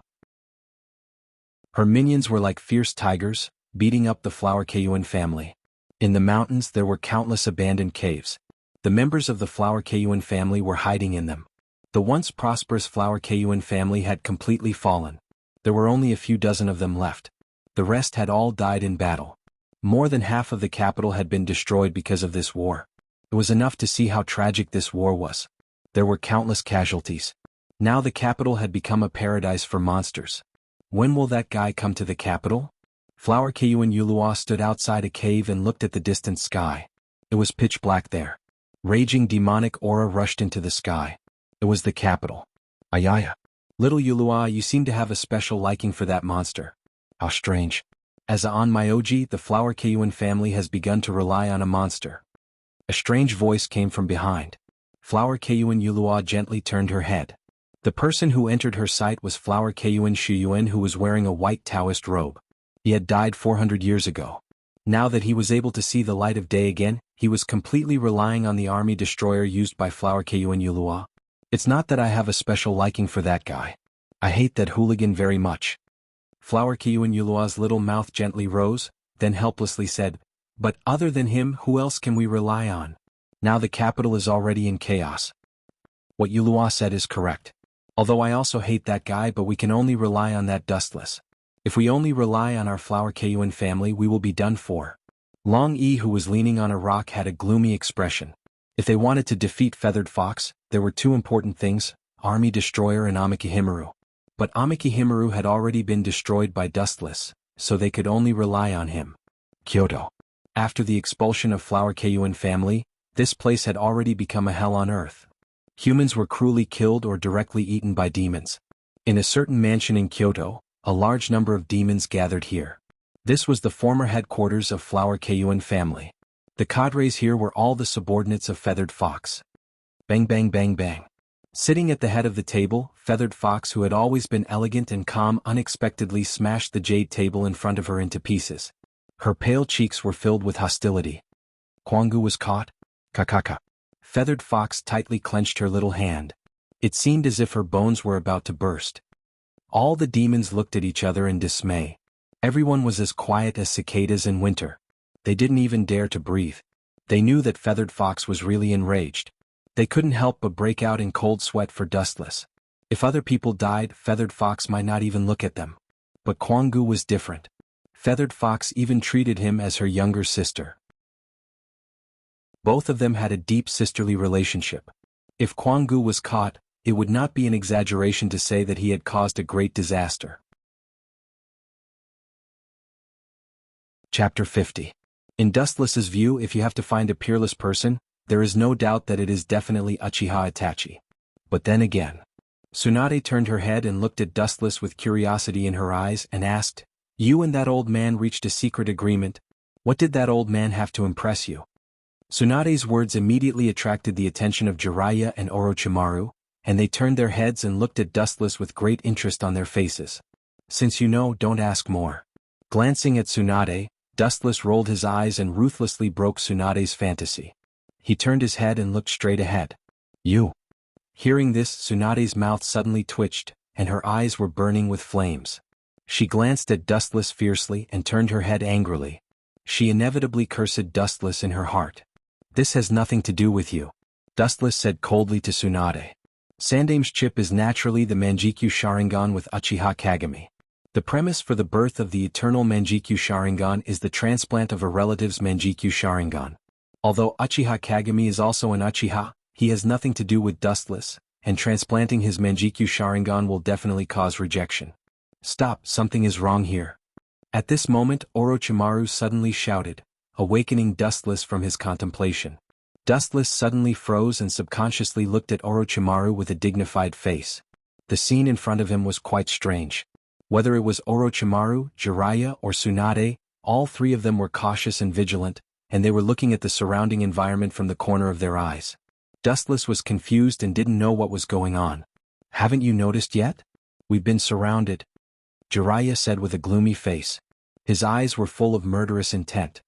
Her minions were like fierce tigers, beating up the Flower Kayuan family. In the mountains there were countless abandoned caves. The members of the Flower Kayuan family were hiding in them. The once prosperous Flower Kayuan family had completely fallen. There were only a few dozen of them left. The rest had all died in battle. More than half of the capital had been destroyed because of this war. It was enough to see how tragic this war was. There were countless casualties. Now the capital had become a paradise for monsters. When will that guy come to the capital? Flower Kayuan Yulua stood outside a cave and looked at the distant sky. It was pitch black there. Raging demonic aura rushed into the sky. It was the capital. Ayaya. Little Yulua, you seem to have a special liking for that monster. How strange. As a Onmyoji, the Flower Kayuan family has begun to rely on a monster. A strange voice came from behind. Flower Kayuan Yulua gently turned her head. The person who entered her sight was Flower Kayuan Shuyuan, who was wearing a white Taoist robe. He had died 400 years ago. Now that he was able to see the light of day again, he was completely relying on the army destroyer used by Flower Kayuan Yulua. It's not that I have a special liking for that guy. I hate that hooligan very much. Flower Kayuan Yulua's little mouth gently rose, then helplessly said, "But other than him, who else can we rely on? Now the capital is already in chaos." What Yulua said is correct. Although I also hate that guy, but we can only rely on that Dustless. If we only rely on our Flower Kayuan family, we will be done for. Long E, who was leaning on a rock, had a gloomy expression. If they wanted to defeat Feathered Fox, there were two important things, Army Destroyer and Amikihimaru. But Amikihimaru had already been destroyed by Dustless, so they could only rely on him. Kyoto. After the expulsion of Flower Kayuan family, this place had already become a hell on earth. Humans were cruelly killed or directly eaten by demons. In a certain mansion in Kyoto, a large number of demons gathered here. This was the former headquarters of Flower Kayuan family. The cadres here were all the subordinates of Feathered Fox. Bang bang bang bang. Sitting at the head of the table, Feathered Fox, who had always been elegant and calm, unexpectedly smashed the jade table in front of her into pieces. Her pale cheeks were filled with hostility. Kwangu was caught? Kakaka. Feathered Fox tightly clenched her little hand. It seemed as if her bones were about to burst. All the demons looked at each other in dismay. Everyone was as quiet as cicadas in winter. They didn't even dare to breathe. They knew that Feathered Fox was really enraged. They couldn't help but break out in cold sweat for Dustless. If other people died, Feathered Fox might not even look at them. But Kwanggu was different. Feathered Fox even treated him as her younger sister. Both of them had a deep sisterly relationship. If Kwanggu was caught, it would not be an exaggeration to say that he had caused a great disaster. Chapter 50. In Dustless's view, if you have to find a peerless person, there is no doubt that it is definitely Uchiha Itachi. But then again. Tsunade turned her head and looked at Dustless with curiosity in her eyes and asked, "You and that old man reached a secret agreement. What did that old man have to impress you?" Tsunade's words immediately attracted the attention of Jiraiya and Orochimaru, and they turned their heads and looked at Dustless with great interest on their faces. "Since you know, don't ask more." Glancing at Tsunade, Dustless rolled his eyes and ruthlessly broke Tsunade's fantasy. He turned his head and looked straight ahead. "You." Hearing this, Tsunade's mouth suddenly twitched, and her eyes were burning with flames. She glanced at Dustless fiercely and turned her head angrily. She inevitably cursed Dustless in her heart. "This has nothing to do with you," Dustless said coldly to Tsunade. Sandame's chip is naturally the Manjikyu Sharingan with Uchiha Kagami. The premise for the birth of the eternal Manjikyu Sharingan is the transplant of a relative's Manjikyu Sharingan. Although Uchiha Kagami is also an Uchiha, he has nothing to do with Dustless, and transplanting his Manjikyu Sharingan will definitely cause rejection. "Stop, something is wrong here." At this moment, Orochimaru suddenly shouted, awakening Dustless from his contemplation. Dustless suddenly froze and subconsciously looked at Orochimaru with a dignified face. The scene in front of him was quite strange. Whether it was Orochimaru, Jiraiya, or Tsunade, all three of them were cautious and vigilant, and they were looking at the surrounding environment from the corner of their eyes. Dustless was confused and didn't know what was going on. "Haven't you noticed yet? We've been surrounded," Jiraiya said with a gloomy face. His eyes were full of murderous intent.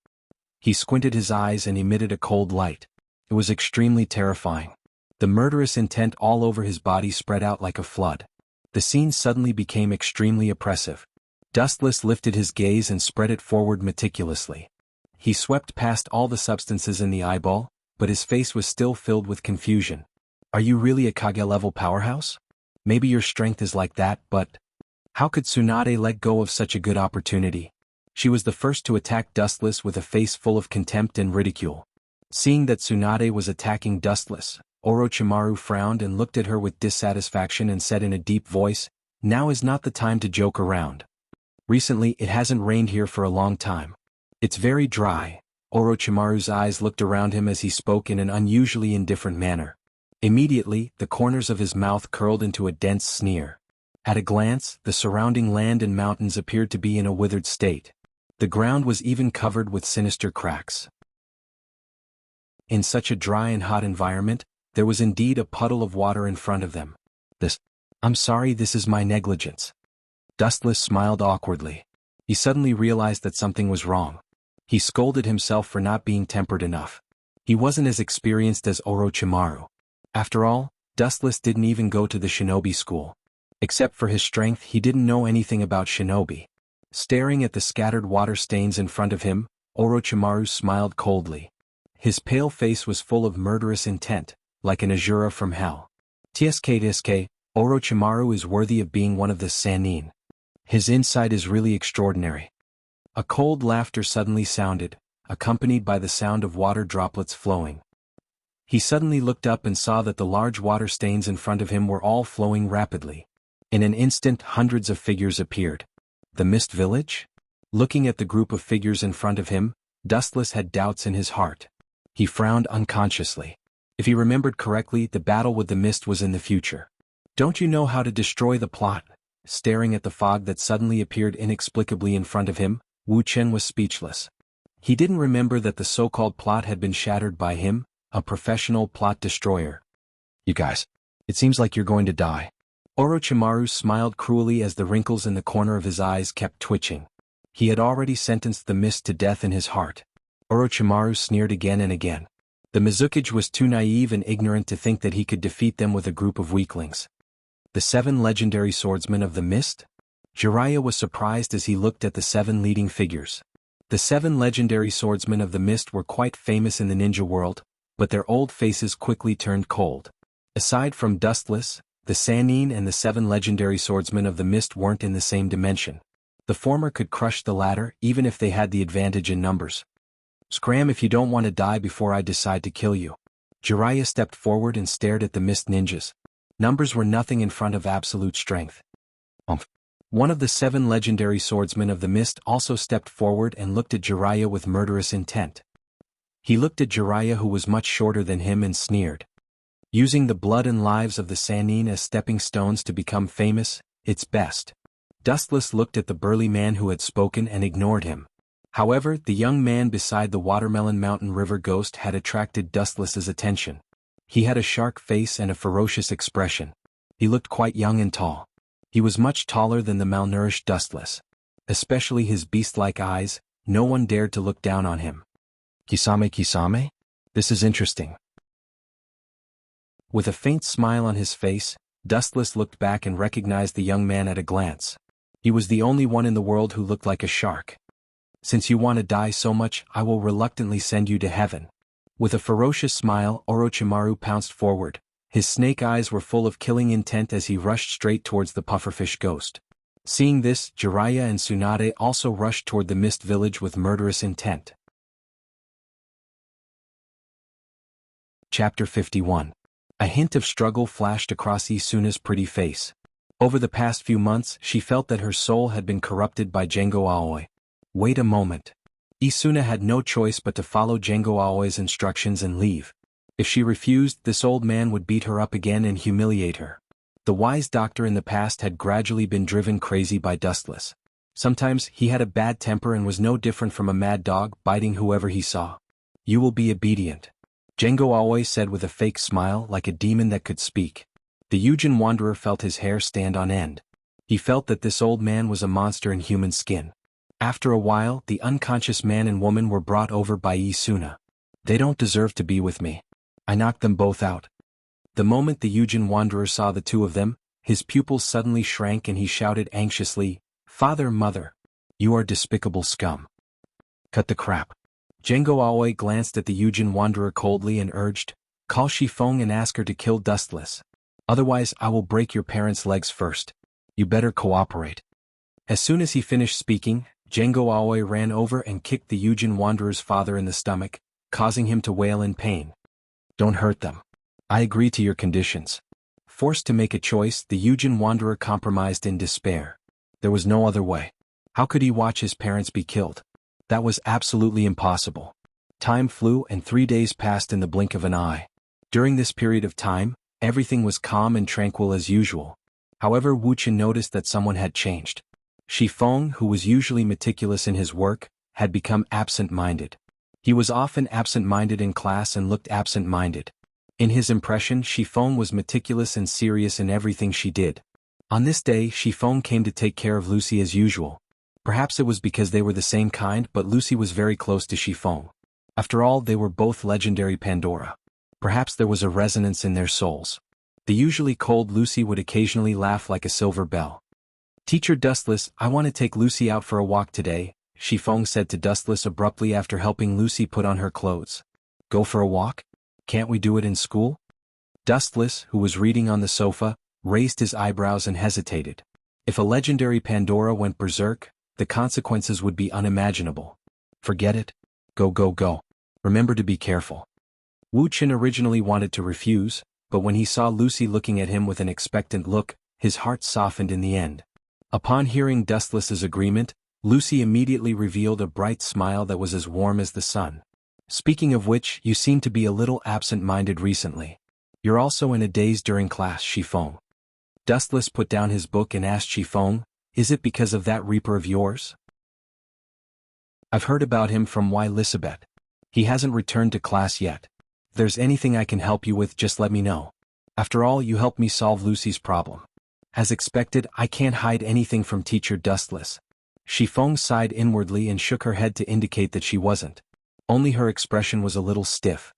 He squinted his eyes and emitted a cold light. It was extremely terrifying. The murderous intent all over his body spread out like a flood. The scene suddenly became extremely oppressive. Dustless lifted his gaze and spread it forward meticulously. He swept past all the substances in the eyeball, but his face was still filled with confusion. "Are you really a Kage-level powerhouse? Maybe your strength is like that, but how could Tsunade let go of such a good opportunity?" She was the first to attack Dustless with a face full of contempt and ridicule. Seeing that Tsunade was attacking Dustless, Orochimaru frowned and looked at her with dissatisfaction and said in a deep voice, "Now is not the time to joke around. Recently it hasn't rained here for a long time. It's very dry." Orochimaru's eyes looked around him as he spoke in an unusually indifferent manner. Immediately, the corners of his mouth curled into a dense sneer. At a glance, the surrounding land and mountains appeared to be in a withered state. The ground was even covered with sinister cracks. In such a dry and hot environment, there was indeed a puddle of water in front of them. "I'm sorry, this is my negligence." Dustless smiled awkwardly. He suddenly realized that something was wrong. He scolded himself for not being tempered enough. He wasn't as experienced as Orochimaru. After all, Dustless didn't even go to the shinobi school. Except for his strength, he didn't know anything about shinobi. Staring at the scattered water stains in front of him, Orochimaru smiled coldly. His pale face was full of murderous intent, like an Azura from hell. "Tsk, Orochimaru is worthy of being one of the Sannin. His insight is really extraordinary." A cold laughter suddenly sounded, accompanied by the sound of water droplets flowing. He suddenly looked up and saw that the large water stains in front of him were all flowing rapidly. In an instant, hundreds of figures appeared. The Mist Village? Looking at the group of figures in front of him, Dustless had doubts in his heart. He frowned unconsciously. If he remembered correctly, the battle with the mist was in the future. "Don't you know how to destroy the plot?" Staring at the fog that suddenly appeared inexplicably in front of him, Wu Chen was speechless. He didn't remember that the so-called plot had been shattered by him, a professional plot destroyer. "You guys, it seems like you're going to die." Orochimaru smiled cruelly as the wrinkles in the corner of his eyes kept twitching. He had already sentenced the mist to death in his heart. Orochimaru sneered again and again. The Mizukage was too naive and ignorant to think that he could defeat them with a group of weaklings. The 7 legendary swordsmen of the mist? Jiraiya was surprised as he looked at the 7 leading figures. The 7 legendary swordsmen of the mist were quite famous in the ninja world, but their old faces quickly turned cold. Aside from Dustless, the Sannin and the 7 legendary swordsmen of the mist weren't in the same dimension. The former could crush the latter even if they had the advantage in numbers. Scram if you don't want to die before I decide to kill you. Jiraiya stepped forward and stared at the mist ninjas. Numbers were nothing in front of absolute strength. One of the 7 legendary swordsmen of the mist also stepped forward and looked at Jiraiya with murderous intent. He looked at Jiraiya, who was much shorter than him, and sneered. Using the blood and lives of the Sannin as stepping stones to become famous, it's best. Dustless looked at the burly man who had spoken and ignored him. However, the young man beside the Watermelon Mountain River Ghost had attracted Dustless's attention. He had a shark face and a ferocious expression. He looked quite young and tall. He was much taller than the malnourished Dustless. Especially his beast-like eyes, no one dared to look down on him. Kisame? This is interesting. With a faint smile on his face, Dustless looked back and recognized the young man at a glance. He was the only one in the world who looked like a shark. Since you want to die so much, I will reluctantly send you to heaven. With a ferocious smile, Orochimaru pounced forward. His snake eyes were full of killing intent as he rushed straight towards the pufferfish ghost. Seeing this, Jiraiya and Tsunade also rushed toward the mist village with murderous intent. Chapter 51. A hint of struggle flashed across Isuna's pretty face. Over the past few months, she felt that her soul had been corrupted by Gengo Aoi. Wait a moment. Isuna had no choice but to follow Gengo Aoi's instructions and leave. If she refused, this old man would beat her up again and humiliate her. The wise doctor in the past had gradually been driven crazy by Dustless. Sometimes he had a bad temper and was no different from a mad dog, biting whoever he saw. You will be obedient. Gengo Aoi said with a fake smile, like a demon that could speak. The Yujin wanderer felt his hair stand on end. He felt that this old man was a monster in human skin. After a while, the unconscious man and woman were brought over by Isuna. They don't deserve to be with me. I knocked them both out. The moment the Yujin wanderer saw the two of them, his pupils suddenly shrank and he shouted anxiously, Father, Mother, you are despicable scum. Cut the crap. Gengo Aoi glanced at the Yujin wanderer coldly and urged, call Shifeng and ask her to kill Dustless. Otherwise I will break your parents' legs first. You better cooperate. As soon as he finished speaking, Gengo Aoi ran over and kicked the Yujin wanderer's father in the stomach, causing him to wail in pain. Don't hurt them. I agree to your conditions. Forced to make a choice, the Yujin wanderer compromised in despair. There was no other way. How could he watch his parents be killed? That was absolutely impossible. Time flew and 3 days passed in the blink of an eye. During this period of time, everything was calm and tranquil as usual. However, Wuxia noticed that someone had changed. Shifeng, who was usually meticulous in his work, had become absent-minded. He was often absent-minded in class and looked absent-minded. In his impression, Shifeng was meticulous and serious in everything she did. On this day, Shifeng came to take care of Lucy as usual. Perhaps it was because they were the same kind, but Lucy was very close to Shifeng. After all, they were both legendary Pandora. Perhaps there was a resonance in their souls. The usually cold Lucy would occasionally laugh like a silver bell. Teacher Dustless, I want to take Lucy out for a walk today, Shifeng said to Dustless abruptly after helping Lucy put on her clothes. Go for a walk? Can't we do it in school? Dustless, who was reading on the sofa, raised his eyebrows and hesitated. If a legendary Pandora went berserk, the consequences would be unimaginable. Forget it. Go. Remember to be careful. Wu Qin originally wanted to refuse, but when he saw Lucy looking at him with an expectant look, his heart softened in the end. Upon hearing Dustless's agreement, Lucy immediately revealed a bright smile that was as warm as the sun. Speaking of which, you seem to be a little absent-minded recently. You're also in a daze during class, Shifeng. Dustless put down his book and asked Shifeng, is it because of that Reaper of yours? I've heard about him from Lisabeth. He hasn't returned to class yet. If there's anything I can help you with, just let me know. After all, you helped me solve Lucy's problem. As expected, I can't hide anything from Teacher Dustless. Shifeng sighed inwardly and shook her head to indicate that she wasn't. Only her expression was a little stiff.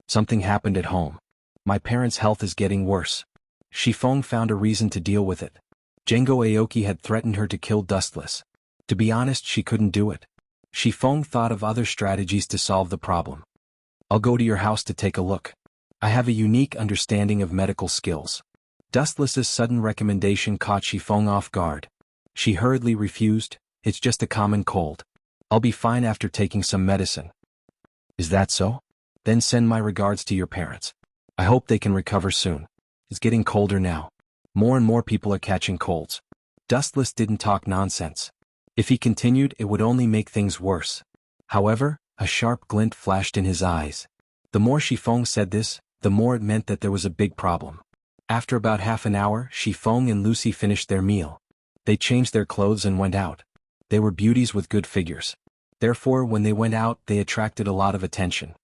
Something happened at home. My parents' health is getting worse. Shifeng found a reason to deal with it. Jengo Aoki had threatened her to kill Dustless. To be honest, she couldn't do it. Shifeng thought of other strategies to solve the problem. I'll go to your house to take a look. I have a unique understanding of medical skills. Dustless's sudden recommendation caught Shifeng off guard. She hurriedly refused. It's just a common cold. I'll be fine after taking some medicine. Is that so? Then send my regards to your parents. I hope they can recover soon. It's getting colder now. More and more people are catching colds. Dustless didn't talk nonsense. If he continued, it would only make things worse. However, a sharp glint flashed in his eyes. The more Shifeng said this, the more it meant that there was a big problem. After about half an hour, Shifeng and Lucy finished their meal. They changed their clothes and went out. They were beauties with good figures. Therefore, when they went out, they attracted a lot of attention.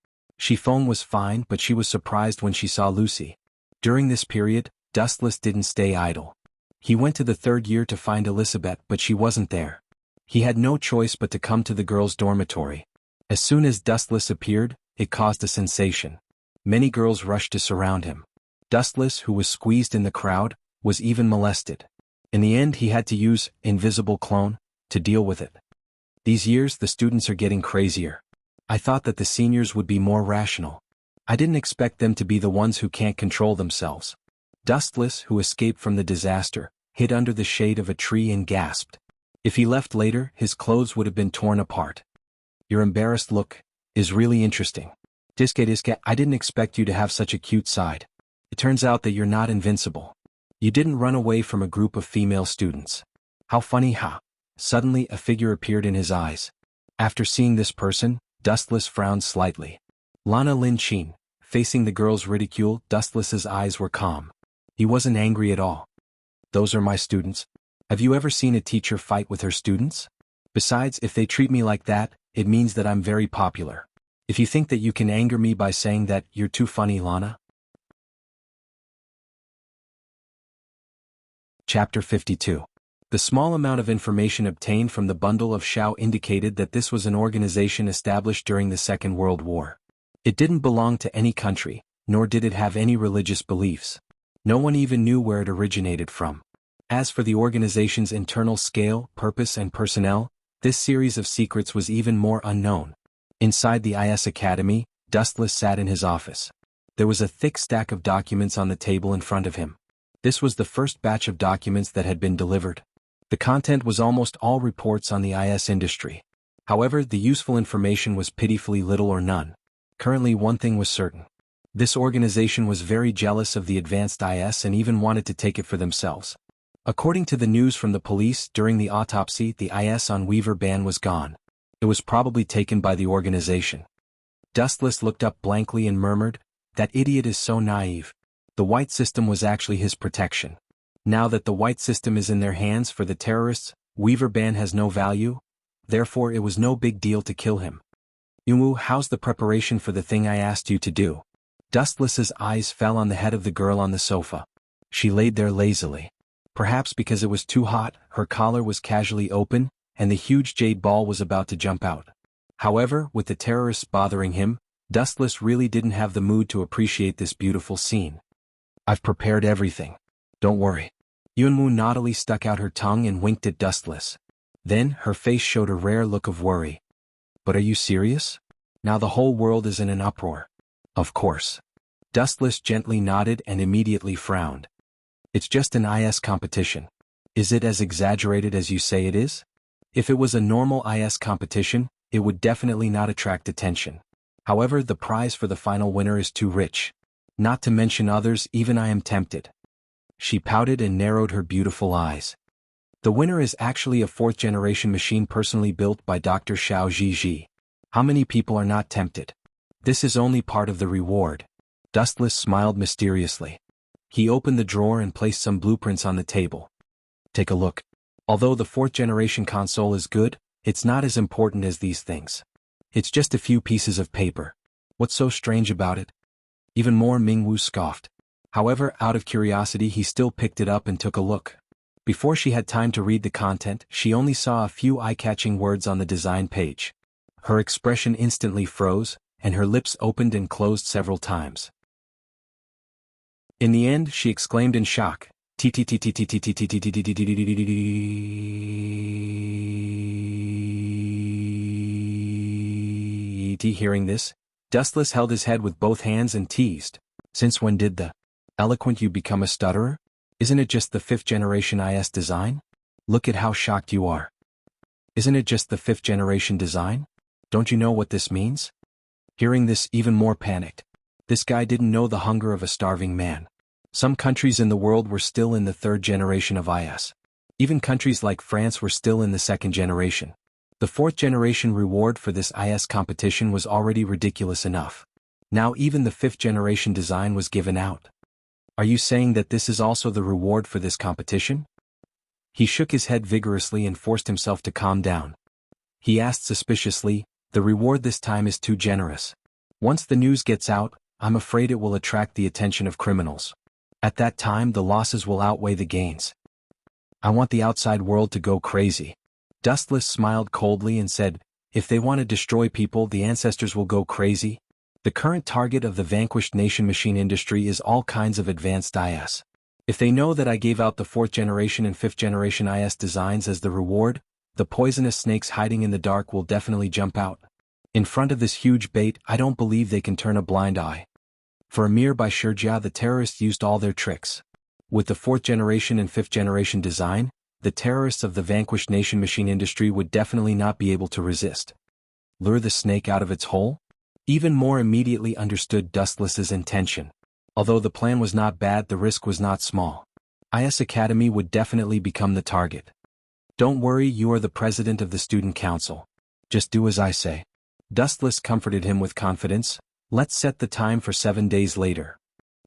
Shifeng was fine, but she was surprised when she saw Lucy. During this period, Dustless didn't stay idle. He went to the third year to find Elizabeth, but she wasn't there. He had no choice but to come to the girls' dormitory. As soon as Dustless appeared, it caused a sensation. Many girls rushed to surround him. Dustless, who was squeezed in the crowd, was even molested. In the end, he had to use invisible clone to deal with it. These years, the students are getting crazier. I thought that the seniors would be more rational. I didn't expect them to be the ones who can't control themselves. Dustless, who escaped from the disaster, hid under the shade of a tree and gasped. If he left later, his clothes would have been torn apart. Your embarrassed look is really interesting. Diske, I didn't expect you to have such a cute side. It turns out that you're not invincible. You didn't run away from a group of female students. How funny, huh? Suddenly, a figure appeared in his eyes. After seeing this person, Dustless frowned slightly. Lana Lin Chin. Facing the girl's ridicule, Dustless's eyes were calm. He wasn't angry at all. Those are my students. Have you ever seen a teacher fight with her students? Besides, if they treat me like that, it means that I'm very popular. If you think that you can anger me by saying that, you're too funny, Lana. Chapter 52. The small amount of information obtained from the bundle of Shao indicated that this was an organization established during the Second World War. It didn't belong to any country, nor did it have any religious beliefs. No one even knew where it originated from. As for the organization's internal scale, purpose and personnel, this series of secrets was even more unknown. Inside the IS Academy, Dustless sat in his office. There was a thick stack of documents on the table in front of him. This was the first batch of documents that had been delivered. The content was almost all reports on the IS industry. However, the useful information was pitifully little or none. Currently, one thing was certain. This organization was very jealous of the advanced IS and even wanted to take it for themselves. According to the news from the police, during the autopsy, the IS on Weaver Ban was gone. It was probably taken by the organization. Dustless looked up blankly and murmured, "That idiot is so naive. The white system was actually his protection. Now that the white system is in their hands for the terrorists, Weaver Ban has no value. Therefore, it was no big deal to kill him. Yumu, how's the preparation for the thing I asked you to do?" Dustless's eyes fell on the head of the girl on the sofa. She laid there lazily. Perhaps because it was too hot, her collar was casually open, and the huge jade ball was about to jump out. However, with the terrorists bothering him, Dustless really didn't have the mood to appreciate this beautiful scene. "I've prepared everything. Don't worry." Yunmu naughtily stuck out her tongue and winked at Dustless. Then, her face showed a rare look of worry. "But are you serious? Now the whole world is in an uproar." "Of course." Dustless gently nodded and immediately frowned. "It's just an IS competition. Is it as exaggerated as you say it is? If it was a normal IS competition, it would definitely not attract attention. However, the prize for the final winner is too rich. Not to mention others, even I am tempted." She pouted and narrowed her beautiful eyes. "The winner is actually a fourth-generation machine personally built by Dr. Xiao Zhizhi. How many people are not tempted? This is only part of the reward." Dustless smiled mysteriously. He opened the drawer and placed some blueprints on the table. "Take a look. Although the fourth-generation console is good, it's not as important as these things. It's just a few pieces of paper. What's so strange about it?" Even more, Mingwu scoffed. However, out of curiosity, he still picked it up and took a look. Before she had time to read the content, she only saw a few eye-catching words on the design page. Her expression instantly froze, and her lips opened and closed several times. In the end, she exclaimed in shock. Hearing this, Dustless held his head with both hands and teased. Since when did the eloquent you become a stutterer? Isn't it just the 5th generation IS design? Look at how shocked you are. Isn't it just the 5th generation design? Don't you know what this means? Hearing this, even more panicked. This guy didn't know the hunger of a starving man. Some countries in the world were still in the 3rd generation of IS. Even countries like France were still in the 2nd generation. The 4th generation reward for this IS competition was already ridiculous enough. Now even the 5th generation design was given out. Are you saying that this is also the reward for this competition? He shook his head vigorously and forced himself to calm down. He asked suspiciously, the reward this time is too generous. Once the news gets out, I'm afraid it will attract the attention of criminals. At that time the losses will outweigh the gains. I want the outside world to go crazy. Dustless smiled coldly and said, if they want to destroy people, the ancestors will go crazy. The current target of the vanquished nation machine industry is all kinds of advanced IS. If they know that I gave out the 4th generation and 5th generation IS designs as the reward, the poisonous snakes hiding in the dark will definitely jump out. In front of this huge bait, I don't believe they can turn a blind eye. For Amir by Shurjah, the terrorists used all their tricks. With the 4th generation and 5th generation design, the terrorists of the vanquished nation machine industry would definitely not be able to resist. Lure the snake out of its hole? Even more immediately understood Dustless's intention. Although the plan was not bad, the risk was not small. IS Academy would definitely become the target. Don't worry, you are the president of the student council. Just do as I say. Dustless comforted him with confidence. Let's set the time for 7 days later.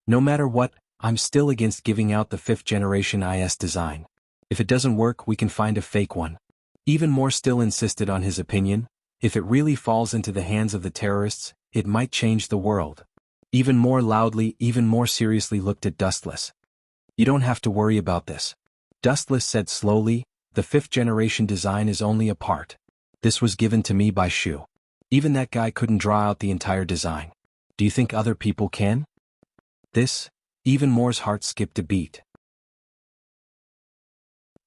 No matter what, I'm still against giving out the 5th generation IS design. If it doesn't work, we can find a fake one. Even more still insisted on his opinion. If it really falls into the hands of the terrorists, it might change the world. Even more loudly, even more seriously looked at Dustless. You don't have to worry about this. Dustless said slowly, the 5th generation design is only a part. This was given to me by Shu. Even that guy couldn't draw out the entire design. Do you think other people can? This, even more's heart skipped a beat.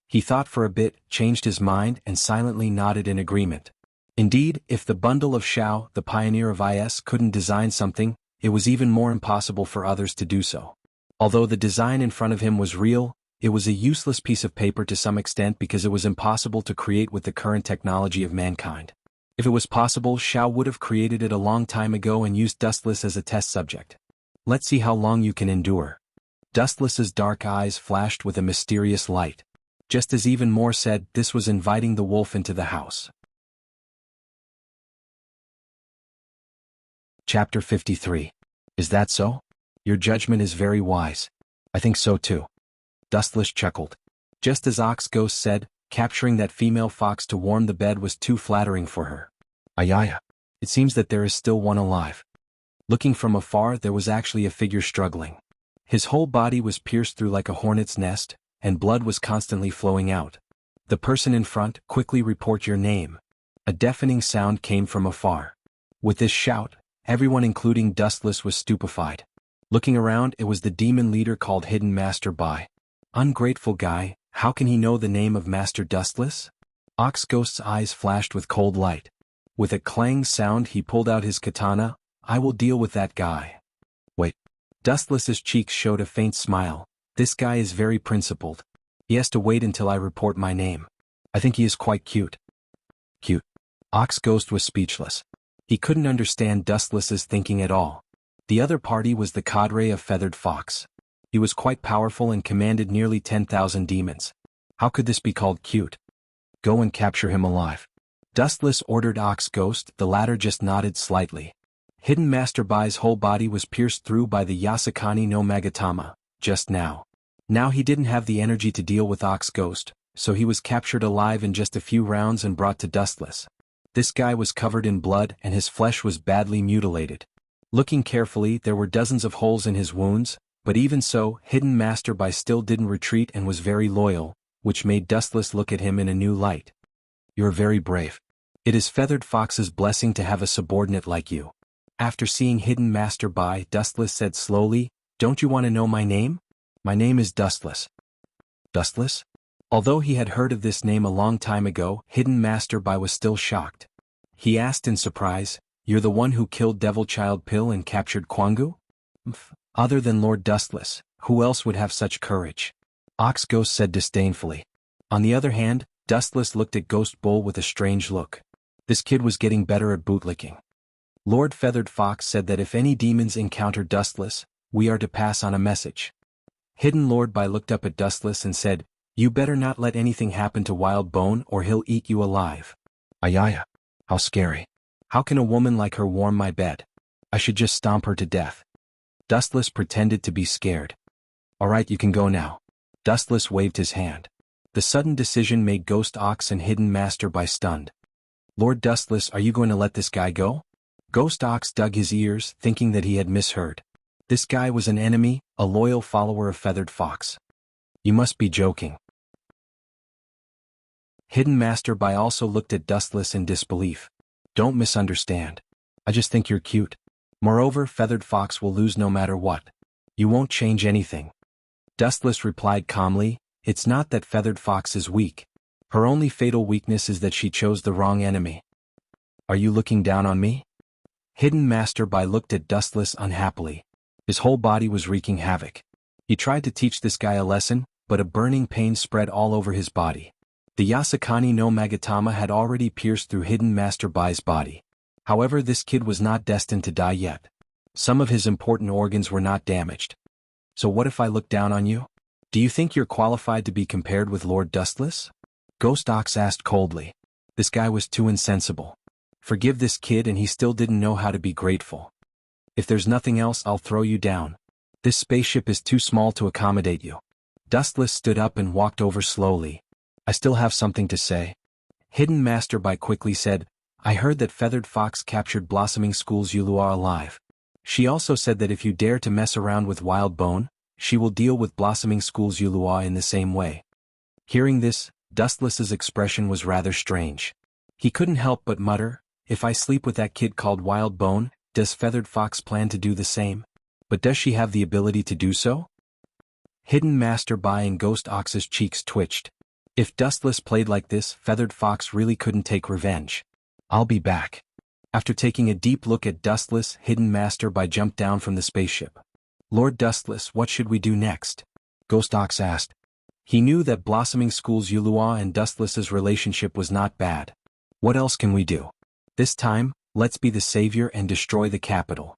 He thought for a bit, changed his mind, and silently nodded in agreement. Indeed, if the bundle of Shao, the pioneer of IS, couldn't design something, it was even more impossible for others to do so. Although the design in front of him was real, it was a useless piece of paper to some extent because it was impossible to create with the current technology of mankind. If it was possible, Shao would have created it a long time ago and used Dustless as a test subject. Let's see how long you can endure. Dustless's dark eyes flashed with a mysterious light. Just as even more said, this was inviting the wolf into the house. Chapter 53. Is that so? Your judgment is very wise. I think so too. Dustless chuckled. Just as Ox Ghost said, capturing that female fox to warm the bed was too flattering for her. Ayaya. It seems that there is still one alive. Looking from afar, there was actually a figure struggling. His whole body was pierced through like a hornet's nest, and blood was constantly flowing out. The person in front, quickly report your name. A deafening sound came from afar. With this shout, everyone including Dustless was stupefied. Looking around, it was the demon leader called Hidden Master Bai. Ungrateful guy, how can he know the name of Master Dustless? Ox Ghost's eyes flashed with cold light. With a clang sound he pulled out his katana. I will deal with that guy. Wait. Dustless's cheeks showed a faint smile. This guy is very principled. He has to wait until I report my name. I think he is quite cute. Cute. Ox Ghost was speechless. He couldn't understand Dustless's thinking at all. The other party was the cadre of Feathered Fox. He was quite powerful and commanded nearly 10,000 demons. How could this be called cute? Go and capture him alive. Dustless ordered Ox Ghost. The latter just nodded slightly. Hidden Master Bai's whole body was pierced through by the Yasukani no Magatama, just now. Now he didn't have the energy to deal with Ox Ghost, so he was captured alive in just a few rounds and brought to Dustless. This guy was covered in blood and his flesh was badly mutilated. Looking carefully, there were dozens of holes in his wounds, but even so, Hidden Master Bai still didn't retreat and was very loyal, which made Dustless look at him in a new light. You're very brave. It is Feathered Fox's blessing to have a subordinate like you. After seeing Hidden Master Bai, Dustless said slowly, Don't you want to know my name? My name is Dustless. Dustless? Although he had heard of this name a long time ago, Hidden Master Bai was still shocked. He asked in surprise, "You're the one who killed Devil Child Pill and captured Kwangu?" Other than Lord Dustless, who else would have such courage? Ox Ghost said disdainfully. On the other hand, Dustless looked at Ghost Bull with a strange look. This kid was getting better at bootlicking. Lord Feathered Fox said that if any demons encounter Dustless, we are to pass on a message. Hidden Lord Bai looked up at Dustless and said, "You better not let anything happen to Wild Bone or he'll eat you alive." Ayaya. How scary. How can a woman like her warm my bed? I should just stomp her to death. Dustless pretended to be scared. Alright, you can go now. Dustless waved his hand. The sudden decision made Ghost Ox and Hidden Master Bai stunned. Lord Dustless, are you going to let this guy go? Ghost Ox dug his ears, thinking that he had misheard. This guy was an enemy, a loyal follower of Feathered Fox. You must be joking. Hidden Master Bai also looked at Dustless in disbelief. Don't misunderstand. I just think you're cute. Moreover, Feathered Fox will lose no matter what. You won't change anything. Dustless replied calmly, "It's not that Feathered Fox is weak. Her only fatal weakness is that she chose the wrong enemy." Are you looking down on me? Hidden Master Bai looked at Dustless unhappily. His whole body was wreaking havoc. He tried to teach this guy a lesson, but a burning pain spread all over his body. The Yasakani no Magatama had already pierced through Hidden Master Bai's body. However, this kid was not destined to die yet. Some of his important organs were not damaged. So what if I look down on you? Do you think you're qualified to be compared with Lord Dustless? Ghost Ox asked coldly. This guy was too insensible. Forgive this kid and he still didn't know how to be grateful. If there's nothing else, I'll throw you down. This spaceship is too small to accommodate you. Dustless stood up and walked over slowly. I still have something to say. Hidden Master Bai quickly said, I heard that Feathered Fox captured Blossoming School's Yulua alive. She also said that if you dare to mess around with Wild Bone, she will deal with Blossoming School's Yulua in the same way. Hearing this, Dustless's expression was rather strange. He couldn't help but mutter, if I sleep with that kid called Wild Bone, does Feathered Fox plan to do the same? But does she have the ability to do so? Hidden Master Bai and Ghost Ox's cheeks twitched. If Dustless played like this, Feathered Fox really couldn't take revenge. I'll be back. After taking a deep look at Dustless, Hidden Master Bai jumped down from the spaceship. Lord Dustless, what should we do next? Ghost Ox asked. He knew that Blossoming School's Yulua and Dustless's relationship was not bad. What else can we do? This time, let's be the savior and destroy the capital.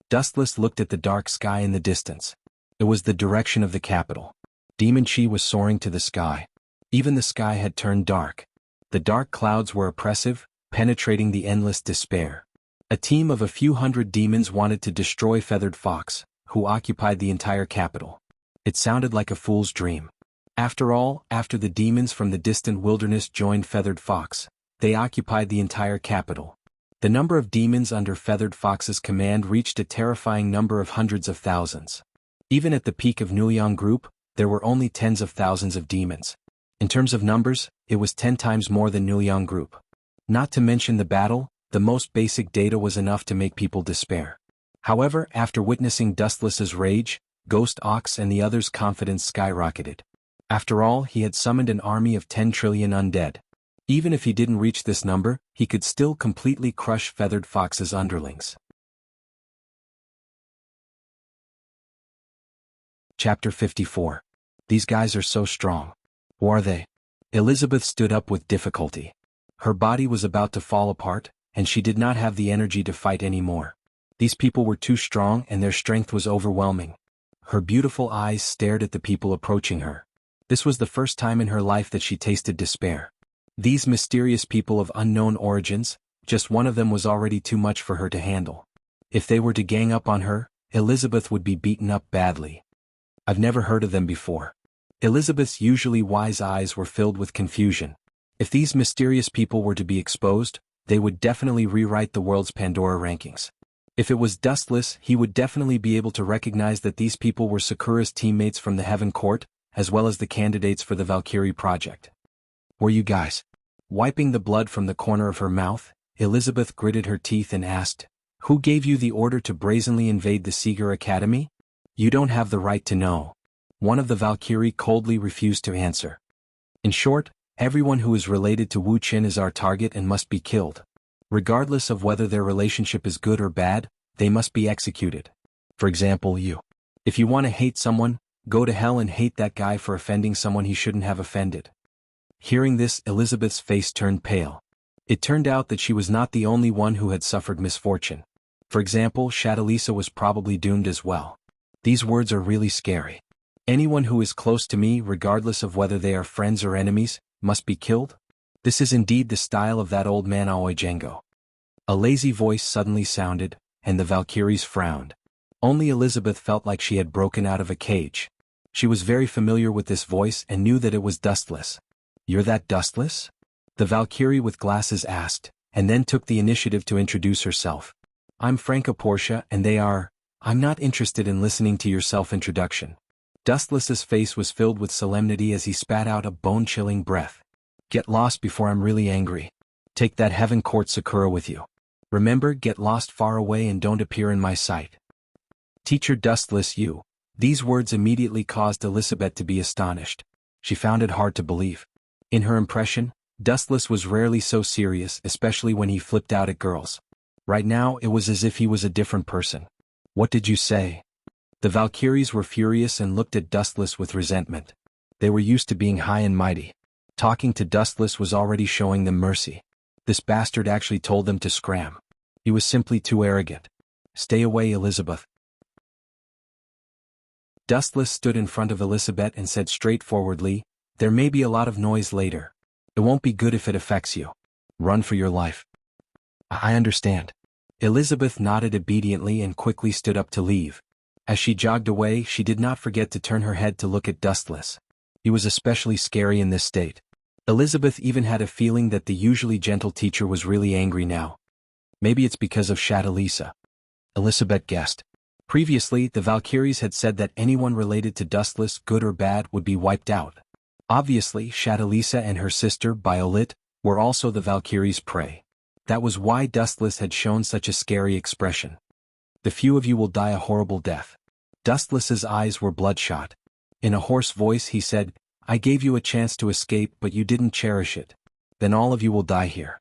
Dustless looked at the dark sky in the distance. It was the direction of the capital. Demon Chi was soaring to the sky. Even the sky had turned dark. The dark clouds were oppressive, penetrating the endless despair. A team of a few hundred demons wanted to destroy Feathered Fox, who occupied the entire capital. It sounded like a fool's dream. After all, after the demons from the distant wilderness joined Feathered Fox, they occupied the entire capital. The number of demons under Feathered Fox's command reached a terrifying number of hundreds of thousands. Even at the peak of Nuyang Group, there were only tens of thousands of demons. In terms of numbers, it was 10 times more than Nuyang Group. Not to mention the battle, the most basic data was enough to make people despair. However, after witnessing Dustless's rage, Ghost Ox and the others' confidence skyrocketed. After all, he had summoned an army of 10 trillion undead. Even if he didn't reach this number, he could still completely crush Feathered Fox's underlings. Chapter 54. These guys are so strong. Who are they? Elizabeth stood up with difficulty. Her body was about to fall apart, and she did not have the energy to fight anymore. These people were too strong and their strength was overwhelming. Her beautiful eyes stared at the people approaching her. This was the first time in her life that she tasted despair. These mysterious people of unknown origins, just one of them was already too much for her to handle. If they were to gang up on her, Elizabeth would be beaten up badly. I've never heard of them before. Elizabeth's usually wise eyes were filled with confusion. If these mysterious people were to be exposed, they would definitely rewrite the world's Pandora rankings. If it was Dustless, he would definitely be able to recognize that these people were Sakura's teammates from the Heaven Court, as well as the candidates for the Valkyrie project. Were you guys? Wiping the blood from the corner of her mouth, Elizabeth gritted her teeth and asked, Who gave you the order to brazenly invade the Seeger Academy? You don't have the right to know. One of the Valkyrie coldly refused to answer. In short, everyone who is related to Wu Qin is our target and must be killed. Regardless of whether their relationship is good or bad, they must be executed. For example, you. If you want to hate someone, go to hell and hate that guy for offending someone he shouldn't have offended. Hearing this, Elizabeth's face turned pale. It turned out that she was not the only one who had suffered misfortune. For example, Chadalisa was probably doomed as well. These words are really scary. Anyone who is close to me, regardless of whether they are friends or enemies, must be killed? This is indeed the style of that old man Aoi Django. A lazy voice suddenly sounded, and the Valkyries frowned. Only Elizabeth felt like she had broken out of a cage. She was very familiar with this voice and knew that it was Dustless. You're that Dustless? The Valkyrie with glasses asked, and then took the initiative to introduce herself. I'm Franca Portia, and they are. I'm not interested in listening to your self-introduction. Dustless's face was filled with solemnity as he spat out a bone-chilling breath. Get lost before I'm really angry. Take that Heaven Court Sakura with you. Remember, get lost far away and don't appear in my sight. Teacher Dustless, you. These words immediately caused Elizabeth to be astonished. She found it hard to believe. In her impression, Dustless was rarely so serious, especially when he flipped out at girls. Right now, it was as if he was a different person. What did you say? The Valkyries were furious and looked at Dustless with resentment. They were used to being high and mighty. Talking to Dustless was already showing them mercy. This bastard actually told them to scram. He was simply too arrogant. Stay away, Elizabeth. Dustless stood in front of Elizabeth and said straightforwardly, there may be a lot of noise later. It won't be good if it affects you. Run for your life. I understand. Elizabeth nodded obediently and quickly stood up to leave. As she jogged away, she did not forget to turn her head to look at Dustless. He was especially scary in this state. Elizabeth even had a feeling that the usually gentle teacher was really angry now. Maybe it's because of Chadalisa. Elizabeth guessed. Previously, the Valkyries had said that anyone related to Dustless, good or bad, would be wiped out. Obviously, Chadalisa and her sister, Biolit, were also the Valkyries' prey. That was why Dustless had shown such a scary expression. The few of you will die a horrible death. Dustless's eyes were bloodshot. In a hoarse voice he said, I gave you a chance to escape but you didn't cherish it. Then all of you will die here.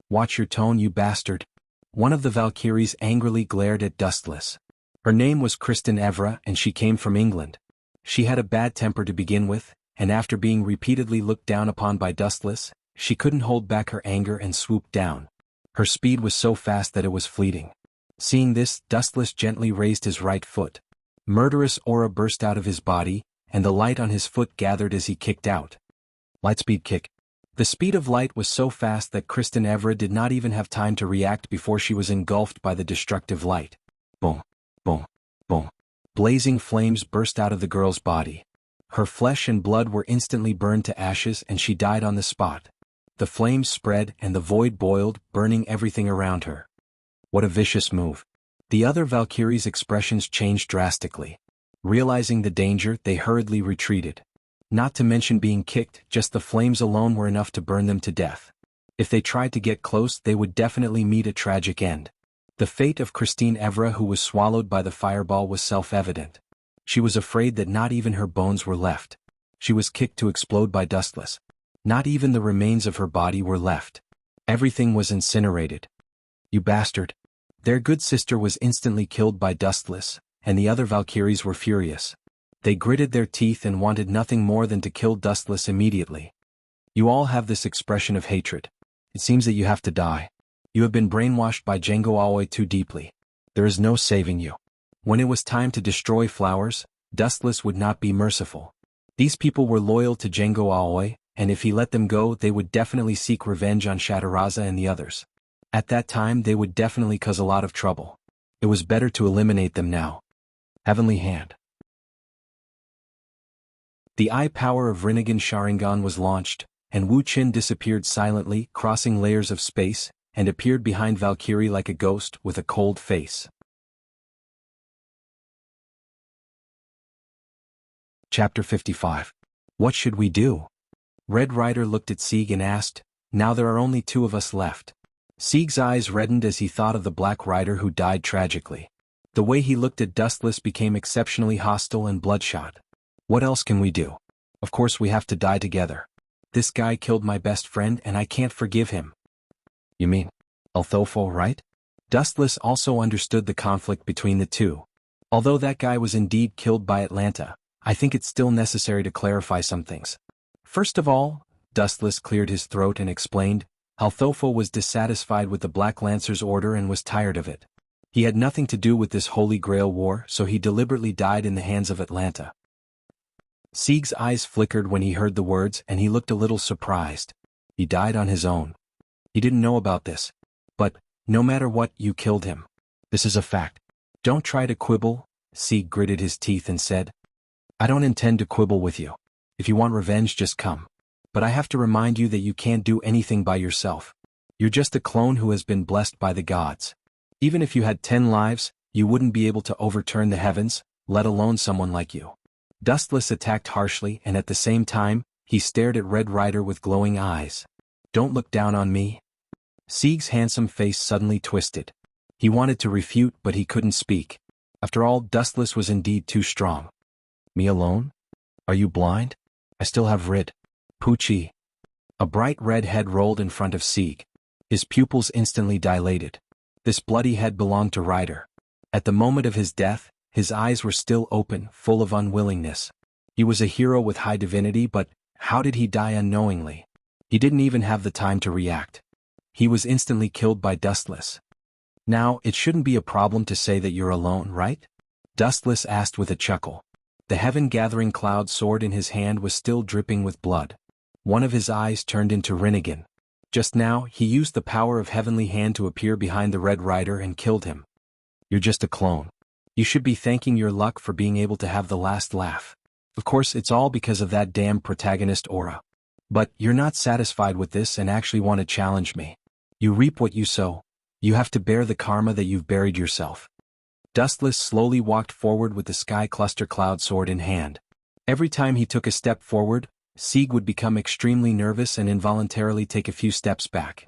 Watch your tone, you bastard. One of the Valkyries angrily glared at Dustless. Her name was Kristen Evra and she came from England. She had a bad temper to begin with, and after being repeatedly looked down upon by Dustless, she couldn't hold back her anger and swooped down. Her speed was so fast that it was fleeting. Seeing this, Dustless gently raised his right foot. Murderous aura burst out of his body, and the light on his foot gathered as he kicked out. Lightspeed kick. The speed of light was so fast that Kristen Evra did not even have time to react before she was engulfed by the destructive light. Boom, boom, boom. Blazing flames burst out of the girl's body. Her flesh and blood were instantly burned to ashes and she died on the spot. The flames spread and the void boiled, burning everything around her. What a vicious move. The other Valkyries' expressions changed drastically. Realizing the danger, they hurriedly retreated. Not to mention being kicked, just the flames alone were enough to burn them to death. If they tried to get close, they would definitely meet a tragic end. The fate of Christine Evra, who was swallowed by the fireball, was self-evident. She was afraid that not even her bones were left. She was kicked to explode by Dustless. Not even the remains of her body were left. Everything was incinerated. You bastard. Their good sister was instantly killed by Dustless, and the other Valkyries were furious. They gritted their teeth and wanted nothing more than to kill Dustless immediately. You all have this expression of hatred. It seems that you have to die. You have been brainwashed by Django Aoi too deeply. There is no saving you. When it was time to destroy Flowers, Dustless would not be merciful. These people were loyal to Django Aoi, and if he let them go they would definitely seek revenge on Chataraza and the others. At that time they would definitely cause a lot of trouble. It was better to eliminate them now. Heavenly Hand. The eye power of Rinnegan Sharingan was launched, and Wu Qin disappeared silently, crossing layers of space, and appeared behind Valkyrie like a ghost with a cold face. Chapter 55. What should we do? Red Rider looked at Sieg and asked, now there are only two of us left. Sieg's eyes reddened as he thought of the Black Rider who died tragically. The way he looked at Dustless became exceptionally hostile and bloodshot. What else can we do? Of course we have to die together. This guy killed my best friend and I can't forgive him. You mean Althophel, right? Dustless also understood the conflict between the two. Although that guy was indeed killed by Atlanta, I think it's still necessary to clarify some things. First of all, Dustless cleared his throat and explained, Althophel was dissatisfied with the Black Lancer's order and was tired of it. He had nothing to do with this Holy Grail war, so he deliberately died in the hands of Atlanta. Sieg's eyes flickered when he heard the words and he looked a little surprised. He died on his own. He didn't know about this. But, no matter what, you killed him. This is a fact. Don't try to quibble, Sieg gritted his teeth and said. I don't intend to quibble with you. If you want revenge, just come. But I have to remind you that you can't do anything by yourself. You're just a clone who has been blessed by the gods. Even if you had 10 lives, you wouldn't be able to overturn the heavens, let alone someone like you. Dustless attacked harshly and at the same time, he stared at Red Rider with glowing eyes. Don't look down on me. Sieg's handsome face suddenly twisted. He wanted to refute but he couldn't speak. After all, Dustless was indeed too strong. Me alone? Are you blind? I still have Rid. Poochie. A bright red head rolled in front of Sieg. His pupils instantly dilated. This bloody head belonged to Ryder. At the moment of his death, his eyes were still open, full of unwillingness. He was a hero with high divinity, but how did he die unknowingly? He didn't even have the time to react. He was instantly killed by Dustless. Now, it shouldn't be a problem to say that you're alone, right? Dustless asked with a chuckle. The heaven-gathering cloud sword in his hand was still dripping with blood. One of his eyes turned into Rinnegan. Just now, he used the power of Heavenly Hand to appear behind the Red Rider and killed him. You're just a clone. You should be thanking your luck for being able to have the last laugh. Of course, it's all because of that damn protagonist aura. But you're not satisfied with this and actually want to challenge me. You reap what you sow. You have to bear the karma that you've buried yourself. Dustless slowly walked forward with the Sky Cluster Cloud Sword in hand. Every time he took a step forward, Sieg would become extremely nervous and involuntarily take a few steps back.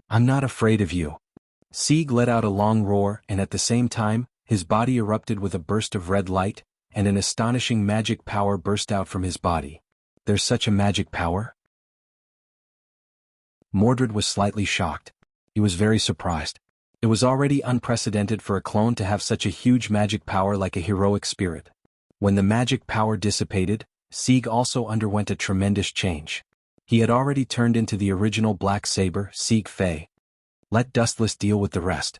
I'm not afraid of you. Sieg let out a long roar and at the same time, his body erupted with a burst of red light, and an astonishing magic power burst out from his body. There's such a magic power? Mordred was slightly shocked. He was very surprised. It was already unprecedented for a clone to have such a huge magic power like a heroic spirit. When the magic power dissipated, Sieg also underwent a tremendous change. He had already turned into the original Black Saber, Sieg Fei. Let Dustless deal with the rest.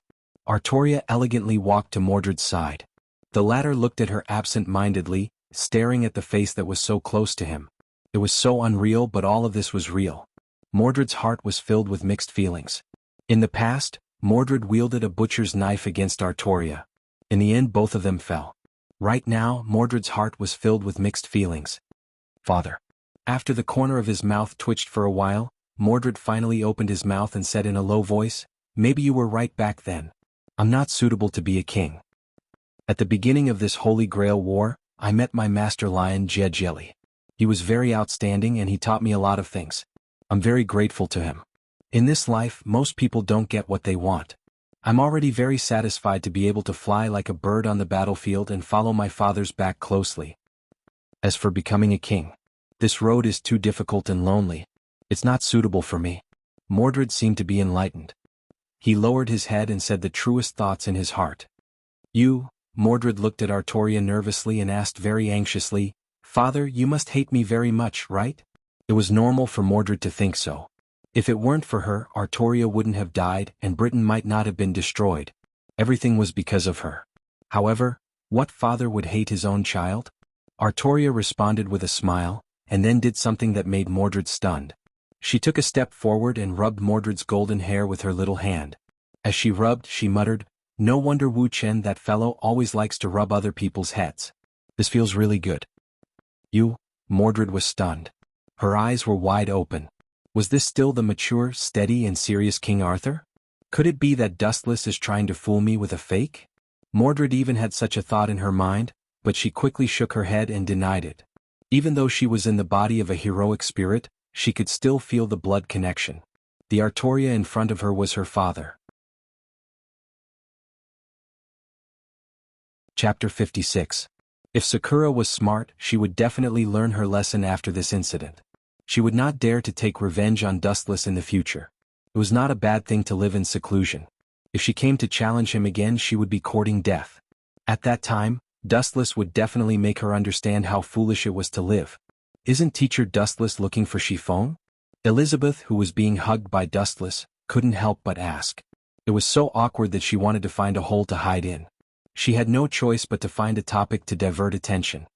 Artoria elegantly walked to Mordred's side. The latter looked at her absent-mindedly, staring at the face that was so close to him. It was so unreal, but all of this was real. Mordred's heart was filled with mixed feelings. In the past, Mordred wielded a butcher's knife against Artoria. In the end, both of them fell. Right now, Mordred's heart was filled with mixed feelings. Father. After the corner of his mouth twitched for a while, Mordred finally opened his mouth and said in a low voice, Maybe you were right back then. I'm not suitable to be a king. At the beginning of this Holy Grail war, I met my master lion Jedjeli. He was very outstanding and he taught me a lot of things. I'm very grateful to him. In this life, most people don't get what they want. I'm already very satisfied to be able to fly like a bird on the battlefield and follow my father's back closely. As for becoming a king, this road is too difficult and lonely. It's not suitable for me. Mordred seemed to be enlightened. He lowered his head and said the truest thoughts in his heart. Mordred looked at Artoria nervously and asked very anxiously, Father, you must hate me very much, right? It was normal for Mordred to think so. If it weren't for her, Artoria wouldn't have died and Britain might not have been destroyed. Everything was because of her. However, what father would hate his own child? Artoria responded with a smile, and then did something that made Mordred stunned. She took a step forward and rubbed Mordred's golden hair with her little hand. As she rubbed, she muttered, No wonder Wu Chen, that fellow, always likes to rub other people's heads. This feels really good. Mordred was stunned. Her eyes were wide open. Was this still the mature, steady, and serious King Arthur? Could it be that Dustless is trying to fool me with a fake? Mordred even had such a thought in her mind, but she quickly shook her head and denied it. Even though she was in the body of a heroic spirit, she could still feel the blood connection. The Artoria in front of her was her father. Chapter 56. If Sakura was smart, she would definitely learn her lesson after this incident. She would not dare to take revenge on Dustless in the future. It was not a bad thing to live in seclusion. If she came to challenge him again, she would be courting death. At that time, Dustless would definitely make her understand how foolish it was to live. Isn't Teacher Dustless looking for Chiffon? Elizabeth, who was being hugged by Dustless, couldn't help but ask. It was so awkward that she wanted to find a hole to hide in. She had no choice but to find a topic to divert attention.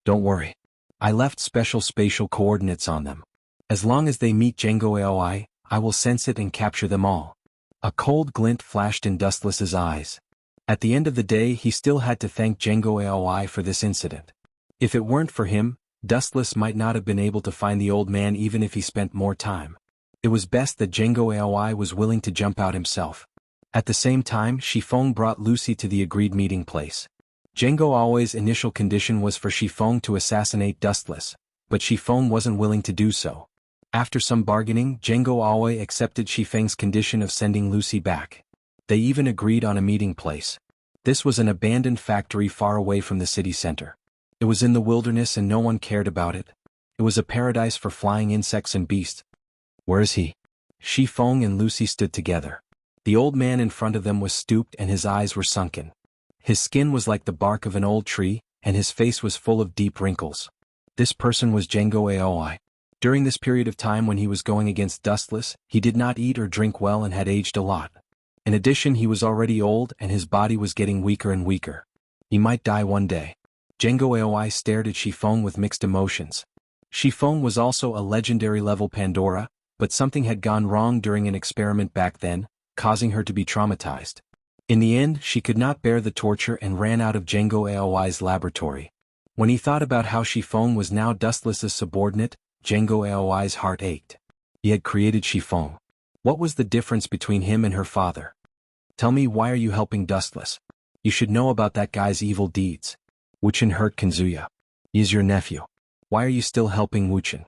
Don't worry. I left special spatial coordinates on them. As long as they meet Django AOI, I will sense it and capture them all. A cold glint flashed in Dustless's eyes. At the end of the day, he still had to thank Django AOI for this incident. If it weren't for him, Dustless might not have been able to find the old man even if he spent more time. It was best that Django AOI was willing to jump out himself. At the same time, Chiffon brought Lucy to the agreed meeting place. Django AOI's initial condition was for Chiffon to assassinate Dustless, but Chiffon wasn't willing to do so. After some bargaining, Django AOI accepted Chifeng's condition of sending Lucy back. They even agreed on a meeting place. This was an abandoned factory far away from the city center. It was in the wilderness and no one cared about it. It was a paradise for flying insects and beasts. Where is he? Chiffon and Lucy stood together. The old man in front of them was stooped and his eyes were sunken. His skin was like the bark of an old tree, and his face was full of deep wrinkles. This person was Django AOI. During this period of time when he was going against Dustless, he did not eat or drink well and had aged a lot. In addition, he was already old and his body was getting weaker and weaker. He might die one day. Django AOI stared at Chiffon with mixed emotions. Chiffon was also a legendary level Pandora, but something had gone wrong during an experiment back then, causing her to be traumatized. In the end, she could not bear the torture and ran out of Django AOI's laboratory. When he thought about how Chiffon was now Dustless's subordinate, Django AOI's heart ached. He had created Chiffon. What was the difference between him and her father? Tell me, why are you helping Dustless? You should know about that guy's evil deeds. Wuchen hurt Kazuya. He is your nephew. Why are you still helping Wuchen?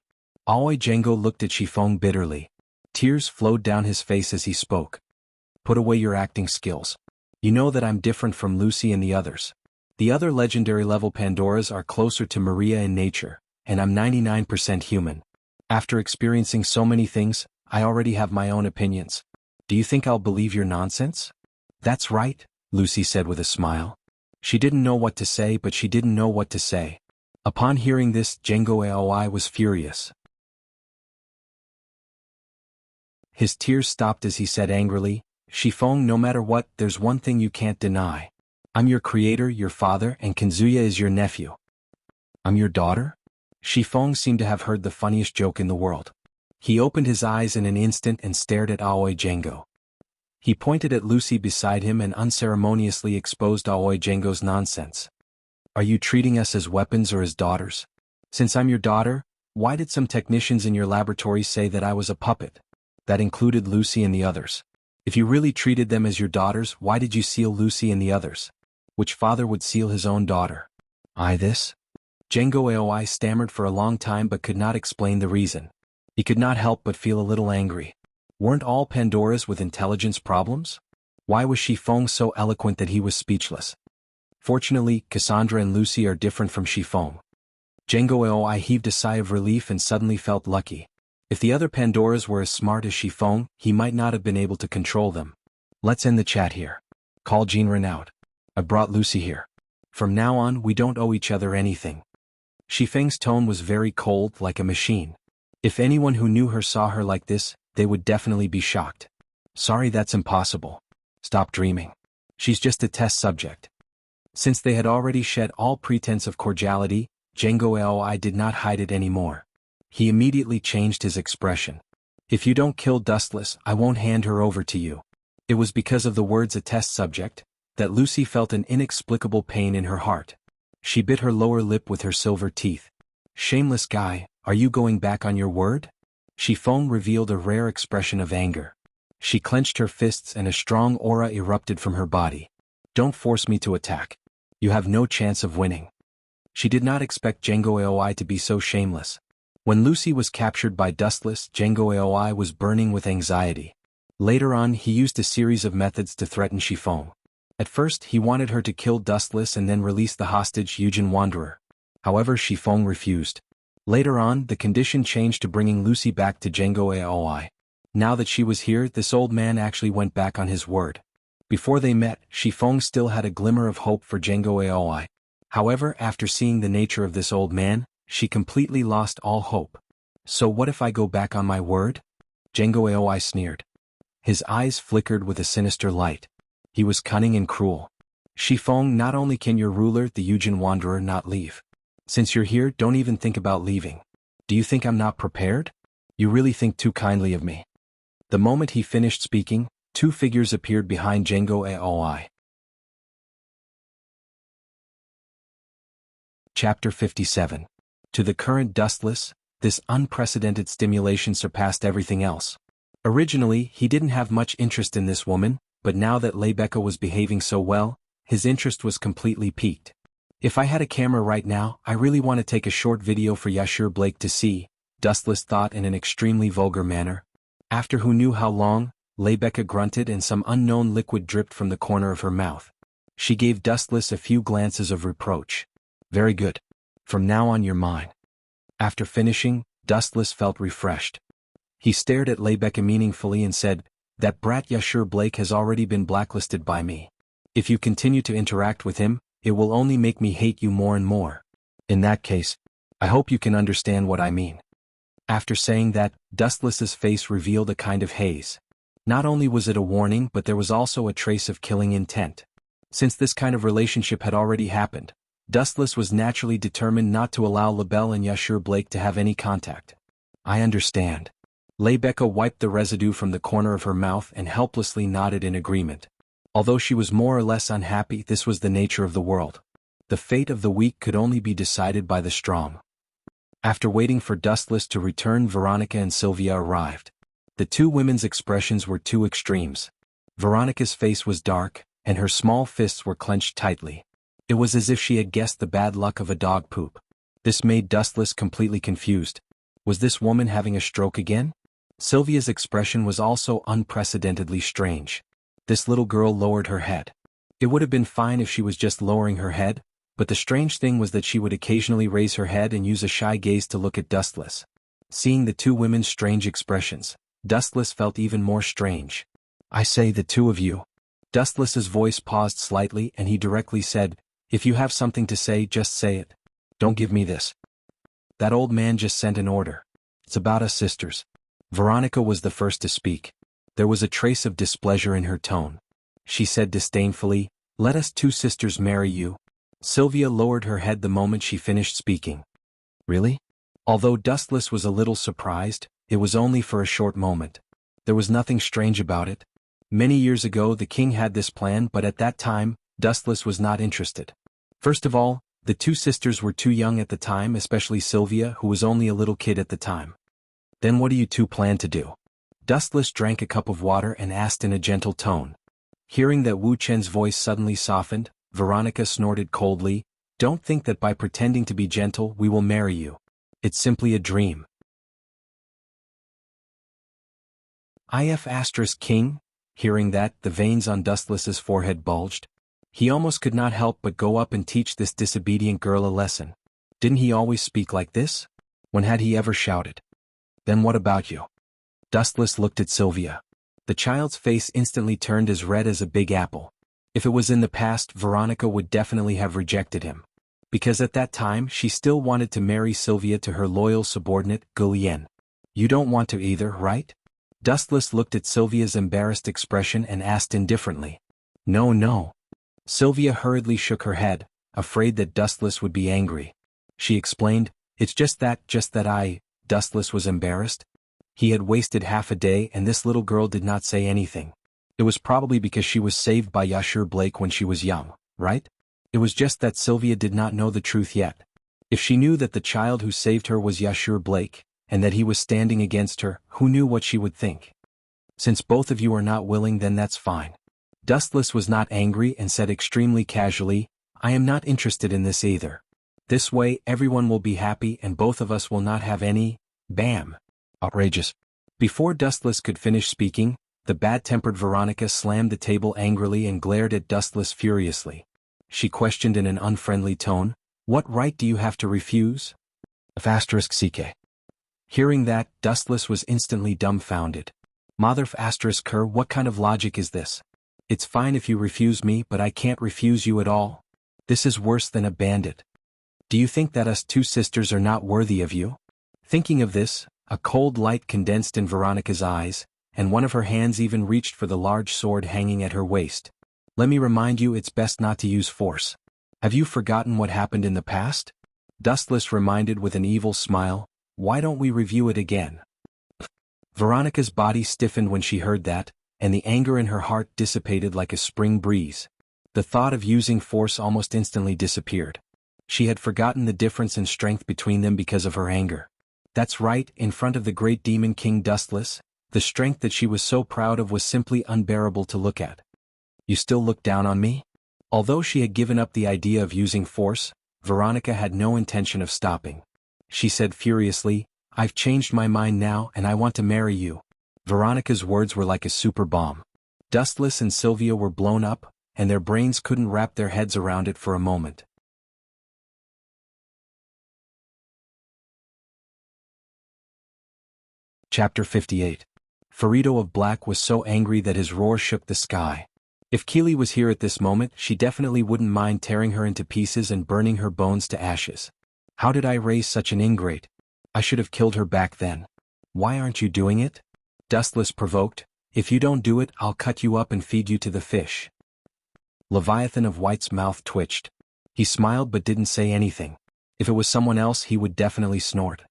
Aoi Django looked at Chiffon bitterly. Tears flowed down his face as he spoke. Put away your acting skills. You know that I'm different from Lucy and the others. The other legendary level Pandoras are closer to Maria in nature, and I'm 99% human. After experiencing so many things, I already have my own opinions. Do you think I'll believe your nonsense? That's right, Lucy said with a smile. She didn't know what to say, but she didn't know what to say. Upon hearing this, Django AOI was furious. His tears stopped as he said angrily, Chiffon, no matter what, there's one thing you can't deny. I'm your creator, your father, and Kazuya is your nephew. I'm your daughter? Chiffon seemed to have heard the funniest joke in the world. He opened his eyes in an instant and stared at Aoi Django. He pointed at Lucy beside him and unceremoniously exposed Aoi Django's nonsense. Are you treating us as weapons or as daughters? Since I'm your daughter, why did some technicians in your laboratory say that I was a puppet? That included Lucy and the others. If you really treated them as your daughters, why did you seal Lucy and the others? Which father would seal his own daughter? This? Django AOI stammered for a long time but could not explain the reason. He could not help but feel a little angry. Weren't all Pandoras with intelligence problems? Why was Chiffon so eloquent that he was speechless? Fortunately, Cassandra and Lucy are different from Chiffon. Django AOI heaved a sigh of relief and suddenly felt lucky. If the other Pandoras were as smart as Chiffon, he might not have been able to control them. Let's end the chat here. Call Jinren out. I brought Lucy here. From now on, we don't owe each other anything. Chifeng's tone was very cold, like a machine. If anyone who knew her saw her like this, they would definitely be shocked. Sorry, that's impossible. Stop dreaming. She's just a test subject. Since they had already shed all pretense of cordiality, Django AOI did not hide it anymore. He immediately changed his expression. If you don't kill Dustless, I won't hand her over to you. It was because of the words a test subject that Lucy felt an inexplicable pain in her heart. She bit her lower lip with her silver teeth. Shameless guy, are you going back on your word? Chiffon revealed a rare expression of anger. She clenched her fists and a strong aura erupted from her body. Don't force me to attack. You have no chance of winning. She did not expect Django AOI to be so shameless. When Lucy was captured by Dustless, Django AOI was burning with anxiety. Later on, he used a series of methods to threaten Chiffon. At first he wanted her to kill Dustless and then release the hostage Yujin Wanderer. However, Shifeng refused. Later on, the condition changed to bringing Lucy back to Zhengou Aoi. Now that she was here, this old man actually went back on his word. Before they met, Shifeng still had a glimmer of hope for Zhengou Aoi. However, after seeing the nature of this old man, she completely lost all hope. So what if I go back on my word? Zhengou Aoi sneered. His eyes flickered with a sinister light. He was cunning and cruel. Shifeng, not only can your ruler, the Yujin Wanderer, not leave. Since you're here, don't even think about leaving. Do you think I'm not prepared? You really think too kindly of me. The moment he finished speaking, two figures appeared behind Zhengou Aoi. Chapter 57. To the current Dustless, this unprecedented stimulation surpassed everything else. Originally, he didn't have much interest in this woman, but now that Leibeka was behaving so well, his interest was completely piqued. If I had a camera right now, I really want to take a short video for Yashir Blake to see, Dustless thought in an extremely vulgar manner. After who knew how long, Leibeka grunted and some unknown liquid dripped from the corner of her mouth. She gave Dustless a few glances of reproach. Very good. From now on you're mine. After finishing, Dustless felt refreshed. He stared at Leibeka meaningfully and said, that brat Yashir Blake has already been blacklisted by me. If you continue to interact with him, it will only make me hate you more and more. In that case, I hope you can understand what I mean. After saying that, Dustless's face revealed a kind of haze. Not only was it a warning, but there was also a trace of killing intent. Since this kind of relationship had already happened, Dustless was naturally determined not to allow Labelle and Yashir Blake to have any contact. I understand. Leibeka wiped the residue from the corner of her mouth and helplessly nodded in agreement. Although she was more or less unhappy, this was the nature of the world. The fate of the weak could only be decided by the strong. After waiting for Dustless to return, Veronica and Sylvia arrived. The two women's expressions were two extremes. Veronica's face was dark, and her small fists were clenched tightly. It was as if she had guessed the bad luck of a dog poop. This made Dustless completely confused. Was this woman having a stroke again? Sylvia's expression was also unprecedentedly strange. This little girl lowered her head. It would have been fine if she was just lowering her head, but the strange thing was that she would occasionally raise her head and use a shy gaze to look at Dustless. Seeing the two women's strange expressions, Dustless felt even more strange. I say, the two of you. Dustless's voice paused slightly and he directly said, if you have something to say, just say it. Don't give me this. That old man just sent an order. It's about us sisters. Veronica was the first to speak. There was a trace of displeasure in her tone. She said disdainfully, let us two sisters marry you. Sylvia lowered her head the moment she finished speaking. Really? Although Dustless was a little surprised, it was only for a short moment. There was nothing strange about it. Many years ago the king had this plan, but at that time, Dustless was not interested. First of all, the two sisters were too young at the time, especially Sylvia, who was only a little kid at the time. Then what do you two plan to do? Dustless drank a cup of water and asked in a gentle tone. Hearing that Wu Chen's voice suddenly softened, Veronica snorted coldly, don't think that by pretending to be gentle we will marry you. It's simply a dream. If king? Hearing that, the veins on Dustless's forehead bulged. He almost could not help but go up and teach this disobedient girl a lesson. Didn't he always speak like this? When had he ever shouted? Then what about you? Dustless looked at Sylvia. The child's face instantly turned as red as a big apple. If it was in the past, Veronica would definitely have rejected him. Because at that time she still wanted to marry Sylvia to her loyal subordinate, Gulian. You don't want to either, right? Dustless looked at Sylvia's embarrassed expression and asked indifferently. No, no. Sylvia hurriedly shook her head, afraid that Dustless would be angry. She explained, it's just that Dustless was embarrassed. He had wasted half a day and this little girl did not say anything. It was probably because she was saved by Yashir Blake when she was young, right? It was just that Sylvia did not know the truth yet. If she knew that the child who saved her was Yashir Blake, and that he was standing against her, who knew what she would think? Since both of you are not willing, then that's fine. Dustless was not angry and said extremely casually, I am not interested in this either. This way everyone will be happy and both of us will not have any, bam. Outrageous. Before Dustless could finish speaking, The bad-tempered Veronica slammed the table angrily and glared at Dustless furiously. She questioned in an unfriendly tone, "What right do you have to refuse?" *CK. Hearing that, Dustless was instantly dumbfounded. "Mother *Cur, what kind of logic is this? It's fine if you refuse me, but I can't refuse you at all. This is worse than a bandit. Do you think that us two sisters are not worthy of you?" Thinking of this, a cold light condensed in Veronica's eyes, and one of her hands even reached for the large sword hanging at her waist. "Let me remind you, it's best not to use force. Have you forgotten what happened in the past?" Dustless reminded with an evil smile, "Why don't we review it again?" Veronica's body stiffened when she heard that, and the anger in her heart dissipated like a spring breeze. The thought of using force almost instantly disappeared. She had forgotten the difference in strength between them because of her anger. That's right, in front of the great demon king Dustless, the strength that she was so proud of was simply unbearable to look at. "You still look down on me?" Although she had given up the idea of using force, Veronica had no intention of stopping. She said furiously, "I've changed my mind now and I want to marry you." Veronica's words were like a super bomb. Dustless and Sylvia were blown up, and their brains couldn't wrap their heads around it for a moment. Chapter 58. Ferrito of Black was so angry that his roar shook the sky. If Keely was here at this moment, she definitely wouldn't mind tearing her into pieces and burning her bones to ashes. How did I raise such an ingrate? I should have killed her back then. Why aren't you doing it? Dustless provoked. If you don't do it, I'll cut you up and feed you to the fish. Leviathan of White's mouth twitched. He smiled but didn't say anything. If it was someone else, he would definitely snort.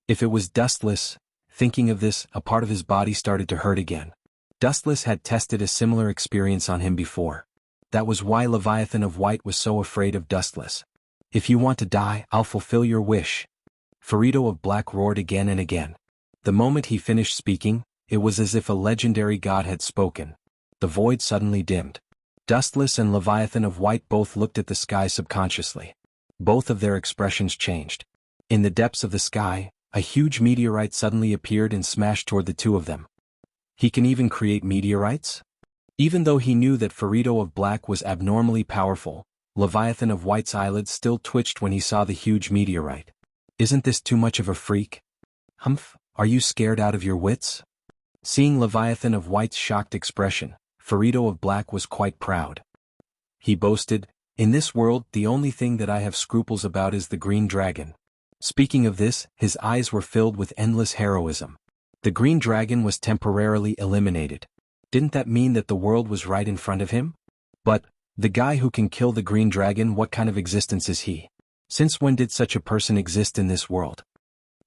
If it was Dustless, thinking of this, a part of his body started to hurt again. Dustless had tested a similar experience on him before. That was why Leviathan of White was so afraid of Dustless. If you want to die, I'll fulfill your wish. Ferrito of Black roared again and again. The moment he finished speaking, it was as if a legendary god had spoken. The void suddenly dimmed. Dustless and Leviathan of White both looked at the sky subconsciously. Both of their expressions changed. In the depths of the sky, a huge meteorite suddenly appeared and smashed toward the two of them. He can even create meteorites? Even though he knew that Ferrito of Black was abnormally powerful, Leviathan of White's eyelids still twitched when he saw the huge meteorite. Isn't this too much of a freak? Humph, are you scared out of your wits? Seeing Leviathan of White's shocked expression, Ferrito of Black was quite proud. He boasted, "In this world, the only thing that I have scruples about is the green dragon." Speaking of this, his eyes were filled with endless heroism. The green dragon was temporarily eliminated. Didn't that mean that the world was right in front of him? But, the guy who can kill the green dragon, what kind of existence is he? Since when did such a person exist in this world?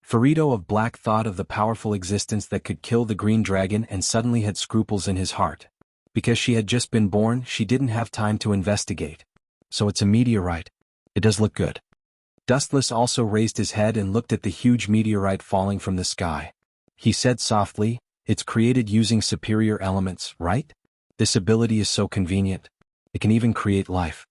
Ferrito of Black thought of the powerful existence that could kill the green dragon and suddenly had scruples in his heart. Because she had just been born, she didn't have time to investigate. So it's a meteorite. It does look good. Dustless also raised his head and looked at the huge meteorite falling from the sky. He said softly, "It's created using superior elements, right? This ability is so convenient. It can even create life."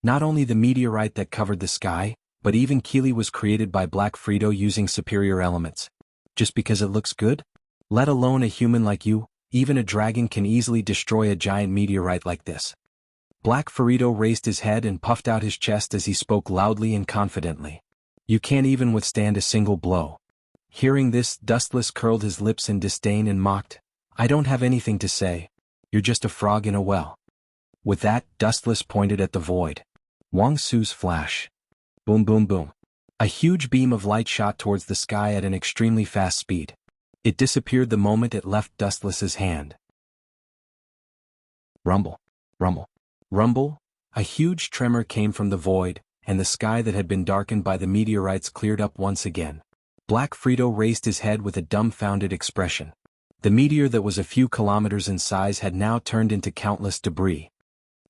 Not only the meteorite that covered the sky, but even Keely was created by Black Frito using superior elements. Just because it looks good? Let alone a human like you, even a dragon can easily destroy a giant meteorite like this. Black Ferrito raised his head and puffed out his chest as he spoke loudly and confidently. "You can't even withstand a single blow." Hearing this, Dustless curled his lips in disdain and mocked, "I don't have anything to say. You're just a frog in a well." With that, Dustless pointed at the void. Wang Su's flash. Boom boom boom. A huge beam of light shot towards the sky at an extremely fast speed. It disappeared the moment it left Dustless's hand. Rumble. Rumble. Rumble. A huge tremor came from the void, and the sky that had been darkened by the meteorites cleared up once again. Black Frito raised his head with a dumbfounded expression. The meteor that was a few kilometers in size had now turned into countless debris.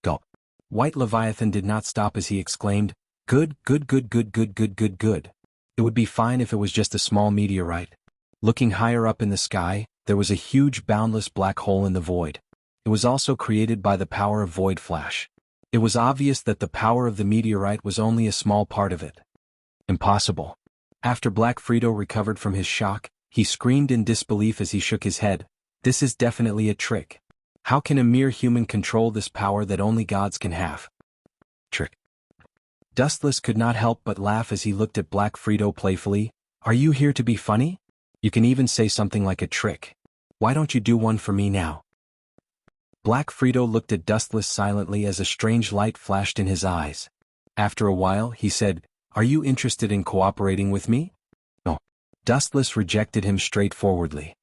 Gulp. White Leviathan did not stop as he exclaimed, "Good, good, good, good, good, good, good, good. It would be fine if it was just a small meteorite." Looking higher up in the sky, there was a huge boundless black hole in the void. It was also created by the power of Void Flash. It was obvious that the power of the meteorite was only a small part of it. Impossible. After Black Frito recovered from his shock, he screamed in disbelief as he shook his head. This is definitely a trick. How can a mere human control this power that only gods can have? Trick. Dustless could not help but laugh as he looked at Black Frito playfully. Are you here to be funny? You can even say something like a trick. Why don't you do one for me now? Black Frito looked at Dustless silently as a strange light flashed in his eyes. After a while, he said, Are you interested in cooperating with me? No. Dustless rejected him straightforwardly.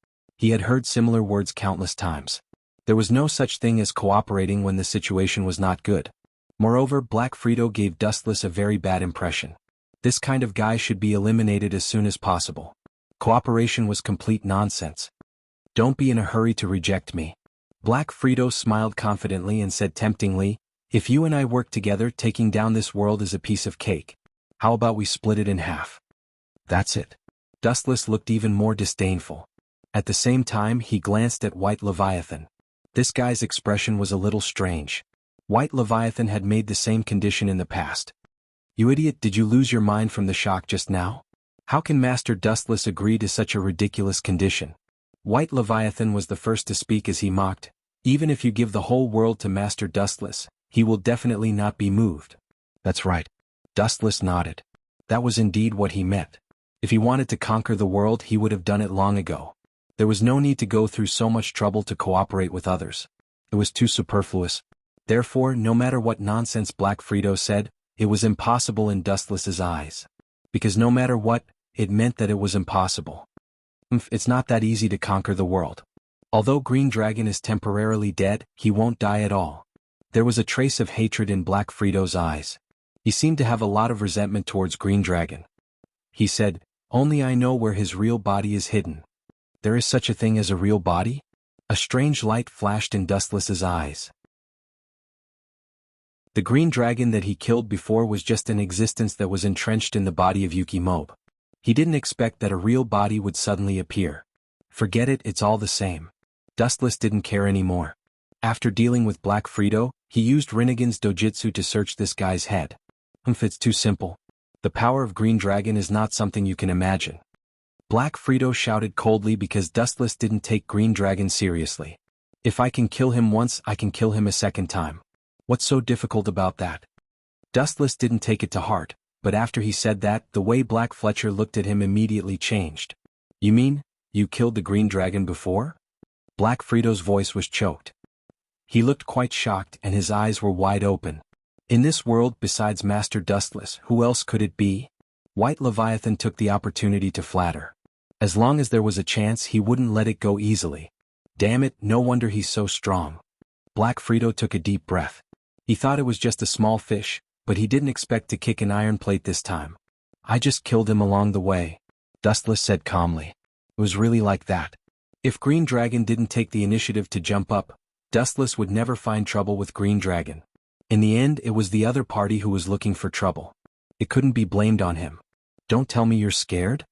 He had heard similar words countless times. There was no such thing as cooperating when the situation was not good. Moreover, Black Frito gave Dustless a very bad impression. This kind of guy should be eliminated as soon as possible. Cooperation was complete nonsense. Don't be in a hurry to reject me. Black Frito smiled confidently and said temptingly, If you and I work together, taking down this world is a piece of cake. How about we split it in half? That's it. Dustless looked even more disdainful. At the same time, he glanced at White Leviathan. This guy's expression was a little strange. White Leviathan had made the same condition in the past. You idiot, did you lose your mind from the shock just now? How can Master Dustless agree to such a ridiculous condition? White Leviathan was the first to speak as he mocked, Even if you give the whole world to Master Dustless, he will definitely not be moved. That's right. Dustless nodded. That was indeed what he meant. If he wanted to conquer the world, he would have done it long ago. There was no need to go through so much trouble to cooperate with others. It was too superfluous. Therefore, no matter what nonsense Black Frito said, it was impossible in Dustless's eyes. Because no matter what, it meant that it was impossible. It's not that easy to conquer the world. Although Green Dragon is temporarily dead, he won't die at all. There was a trace of hatred in Black Frito's eyes. He seemed to have a lot of resentment towards Green Dragon. He said, Only I know where his real body is hidden. There is such a thing as a real body? A strange light flashed in Dustless's eyes. The Green Dragon that he killed before was just an existence that was entrenched in the body of Yuki Mobe. He didn't expect that a real body would suddenly appear. Forget it, it's all the same. Dustless didn't care anymore. After dealing with Black Frito, he used Rinnegan's dojutsu to search this guy's head. It's too simple. The power of Green Dragon is not something you can imagine. Black Frito shouted coldly because Dustless didn't take Green Dragon seriously. If I can kill him once, I can kill him a second time. What's so difficult about that? Dustless didn't take it to heart, but after he said that, the way Black Fletcher looked at him immediately changed. You mean, you killed the Green Dragon before? Black Frito's voice was choked. He looked quite shocked and his eyes were wide open. In this world, besides Master Dustless, who else could it be? White Leviathan took the opportunity to flatter. As long as there was a chance, he wouldn't let it go easily. Damn it, no wonder he's so strong. Black Frito took a deep breath. He thought it was just a small fish, but he didn't expect to kick an iron plate this time. I just killed him along the way, Dustless said calmly. It was really like that. If Green Dragon didn't take the initiative to jump up, Dustless would never find trouble with Green Dragon. In the end, it was the other party who was looking for trouble. It couldn't be blamed on him. Don't tell me you're scared?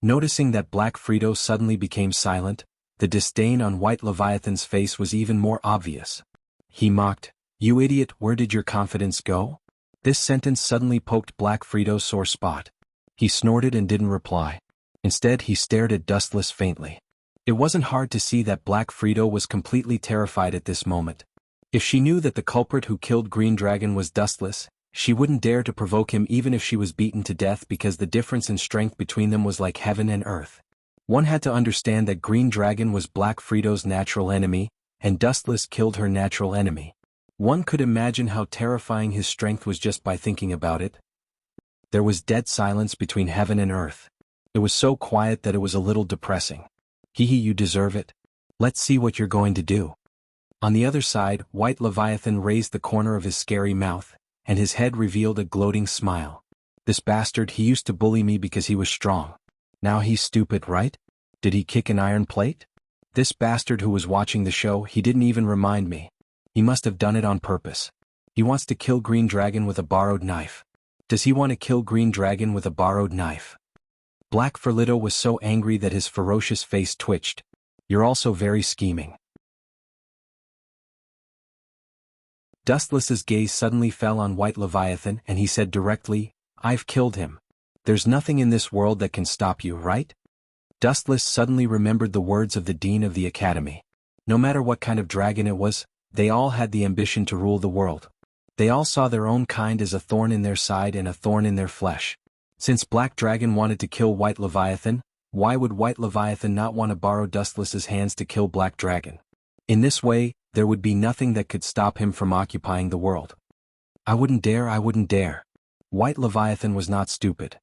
Noticing that Black Frito suddenly became silent, the disdain on White Leviathan's face was even more obvious. He mocked, You idiot, where did your confidence go? This sentence suddenly poked Black Frito's sore spot. He snorted and didn't reply. Instead, he stared at Dustless faintly. It wasn't hard to see that Black Frito was completely terrified at this moment. If she knew that the culprit who killed Green Dragon was Dustless, she wouldn't dare to provoke him even if she was beaten to death because the difference in strength between them was like heaven and earth. One had to understand that Green Dragon was Black Frito's natural enemy, and Dustless killed her natural enemy. One could imagine how terrifying his strength was just by thinking about it. There was dead silence between heaven and earth. It was so quiet that it was a little depressing. Hee hee, you deserve it. Let's see what you're going to do. On the other side, White Leviathan raised the corner of his scary mouth, and his head revealed a gloating smile. This bastard, he used to bully me because he was strong. Now he's stupid, right? Did he kick an iron plate? This bastard who was watching the show, he didn't even remind me. He must have done it on purpose. He wants to kill Green Dragon with a borrowed knife. Does he want to kill Green Dragon with a borrowed knife? Black Frito was so angry that his ferocious face twitched. You're also very scheming. Dustless's gaze suddenly fell on White Leviathan and he said directly, I've killed him. There's nothing in this world that can stop you, right? Dustless suddenly remembered the words of the Dean of the Academy. No matter what kind of dragon it was, they all had the ambition to rule the world. They all saw their own kind as a thorn in their side and a thorn in their flesh. Since Black Dragon wanted to kill White Leviathan, why would White Leviathan not want to borrow Dustless's hands to kill Black Dragon? In this way, there would be nothing that could stop him from occupying the world. I wouldn't dare. White Leviathan was not stupid.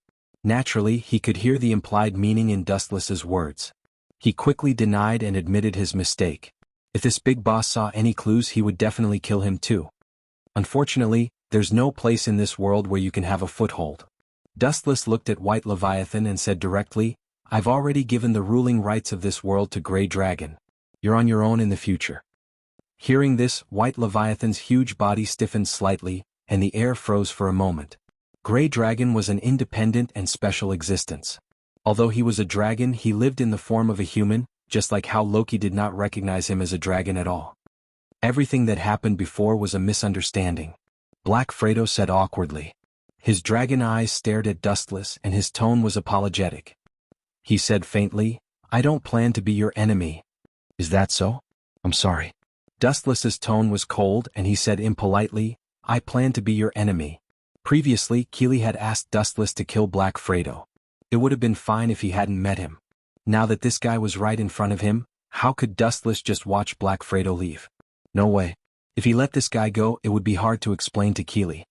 Naturally, he could hear the implied meaning in Dustless's words. He quickly denied and admitted his mistake. If this big boss saw any clues, he would definitely kill him too. Unfortunately, there's no place in this world where you can have a foothold. Dustless looked at White Leviathan and said directly, I've already given the ruling rights of this world to Grey Dragon. You're on your own in the future. Hearing this, White Leviathan's huge body stiffened slightly, and the air froze for a moment. Grey Dragon was an independent and special existence. Although he was a dragon, he lived in the form of a human, just like how Loki did not recognize him as a dragon at all. Everything that happened before was a misunderstanding. Black Fredo said awkwardly. His dragon eyes stared at Dustless and his tone was apologetic. He said faintly, I don't plan to be your enemy. Is that so? I'm sorry. Dustless's tone was cold and he said impolitely, I plan to be your enemy. Previously, Keely had asked Dustless to kill Black Fredo. It would have been fine if he hadn't met him. Now that this guy was right in front of him, how could Dustless just watch Black Fredo leave? No way. If he let this guy go, it would be hard to explain to Keely.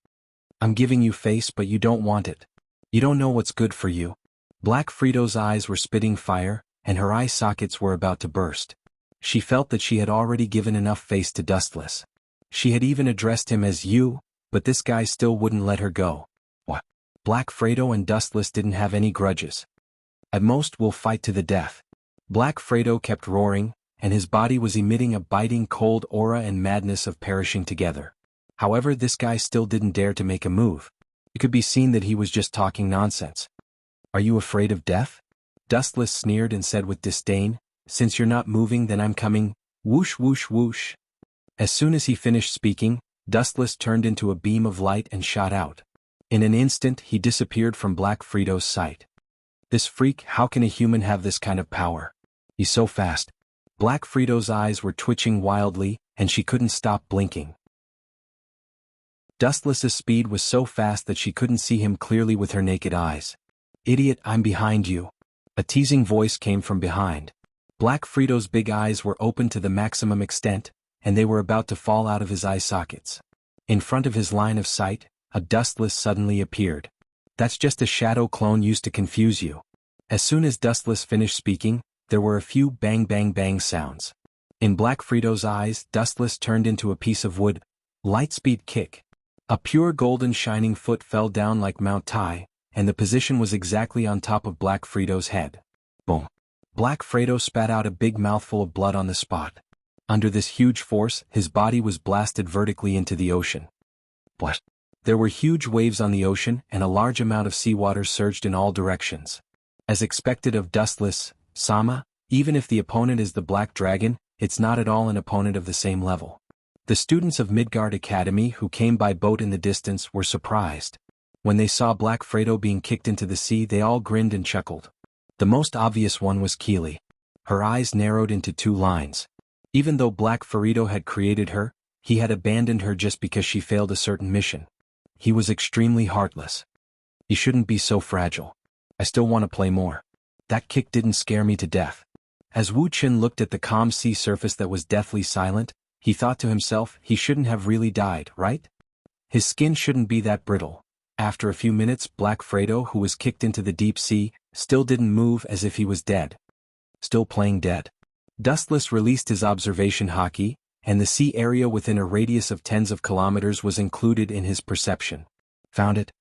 I'm giving you face but you don't want it. You don't know what's good for you. Black Fredo's eyes were spitting fire, and her eye sockets were about to burst. She felt that she had already given enough face to Dustless. She had even addressed him as you, but this guy still wouldn't let her go. What? Black Fredo and Dustless didn't have any grudges. At most we'll fight to the death. Black Fredo kept roaring, and his body was emitting a biting cold aura and madness of perishing together. However, this guy still didn't dare to make a move. It could be seen that he was just talking nonsense. Are you afraid of death? Dustless sneered and said with disdain, since you're not moving then I'm coming, whoosh whoosh whoosh. As soon as he finished speaking, Dustless turned into a beam of light and shot out. In an instant he disappeared from Black Fredo's sight. This freak, how can a human have this kind of power? He's so fast. Black Fredo's eyes were twitching wildly, and she couldn't stop blinking. Dustless's speed was so fast that she couldn't see him clearly with her naked eyes. Idiot, I'm behind you. A teasing voice came from behind. Black Fredo's big eyes were open to the maximum extent, and they were about to fall out of his eye sockets. In front of his line of sight, a Dustless suddenly appeared. That's just a shadow clone used to confuse you. As soon as Dustless finished speaking, there were a few bang bang bang sounds. In Black Fredo's eyes, Dustless turned into a piece of wood. Lightspeed kick. A pure golden shining foot fell down like Mount Tai, and the position was exactly on top of Black Fredo's head. Boom. Black Fredo spat out a big mouthful of blood on the spot. Under this huge force, his body was blasted vertically into the ocean. What? There were huge waves on the ocean and a large amount of seawater surged in all directions. As expected of Dustless, Sama, even if the opponent is the Black Dragon, it's not at all an opponent of the same level. The students of Midgard Academy who came by boat in the distance were surprised. When they saw Black Fredo being kicked into the sea, they all grinned and chuckled. The most obvious one was Keely. Her eyes narrowed into two lines. Even though Black Fredo had created her, he had abandoned her just because she failed a certain mission. He was extremely heartless. He shouldn't be so fragile. I still want to play more. That kick didn't scare me to death. As Wu Qin looked at the calm sea surface that was deathly silent, he thought to himself, he shouldn't have really died, right? His skin shouldn't be that brittle. After a few minutes, Black Fredo, who was kicked into the deep sea, still didn't move as if he was dead. Still playing dead. Dustless released his observation haki, and the sea area within a radius of tens of kilometers was included in his perception. Found it?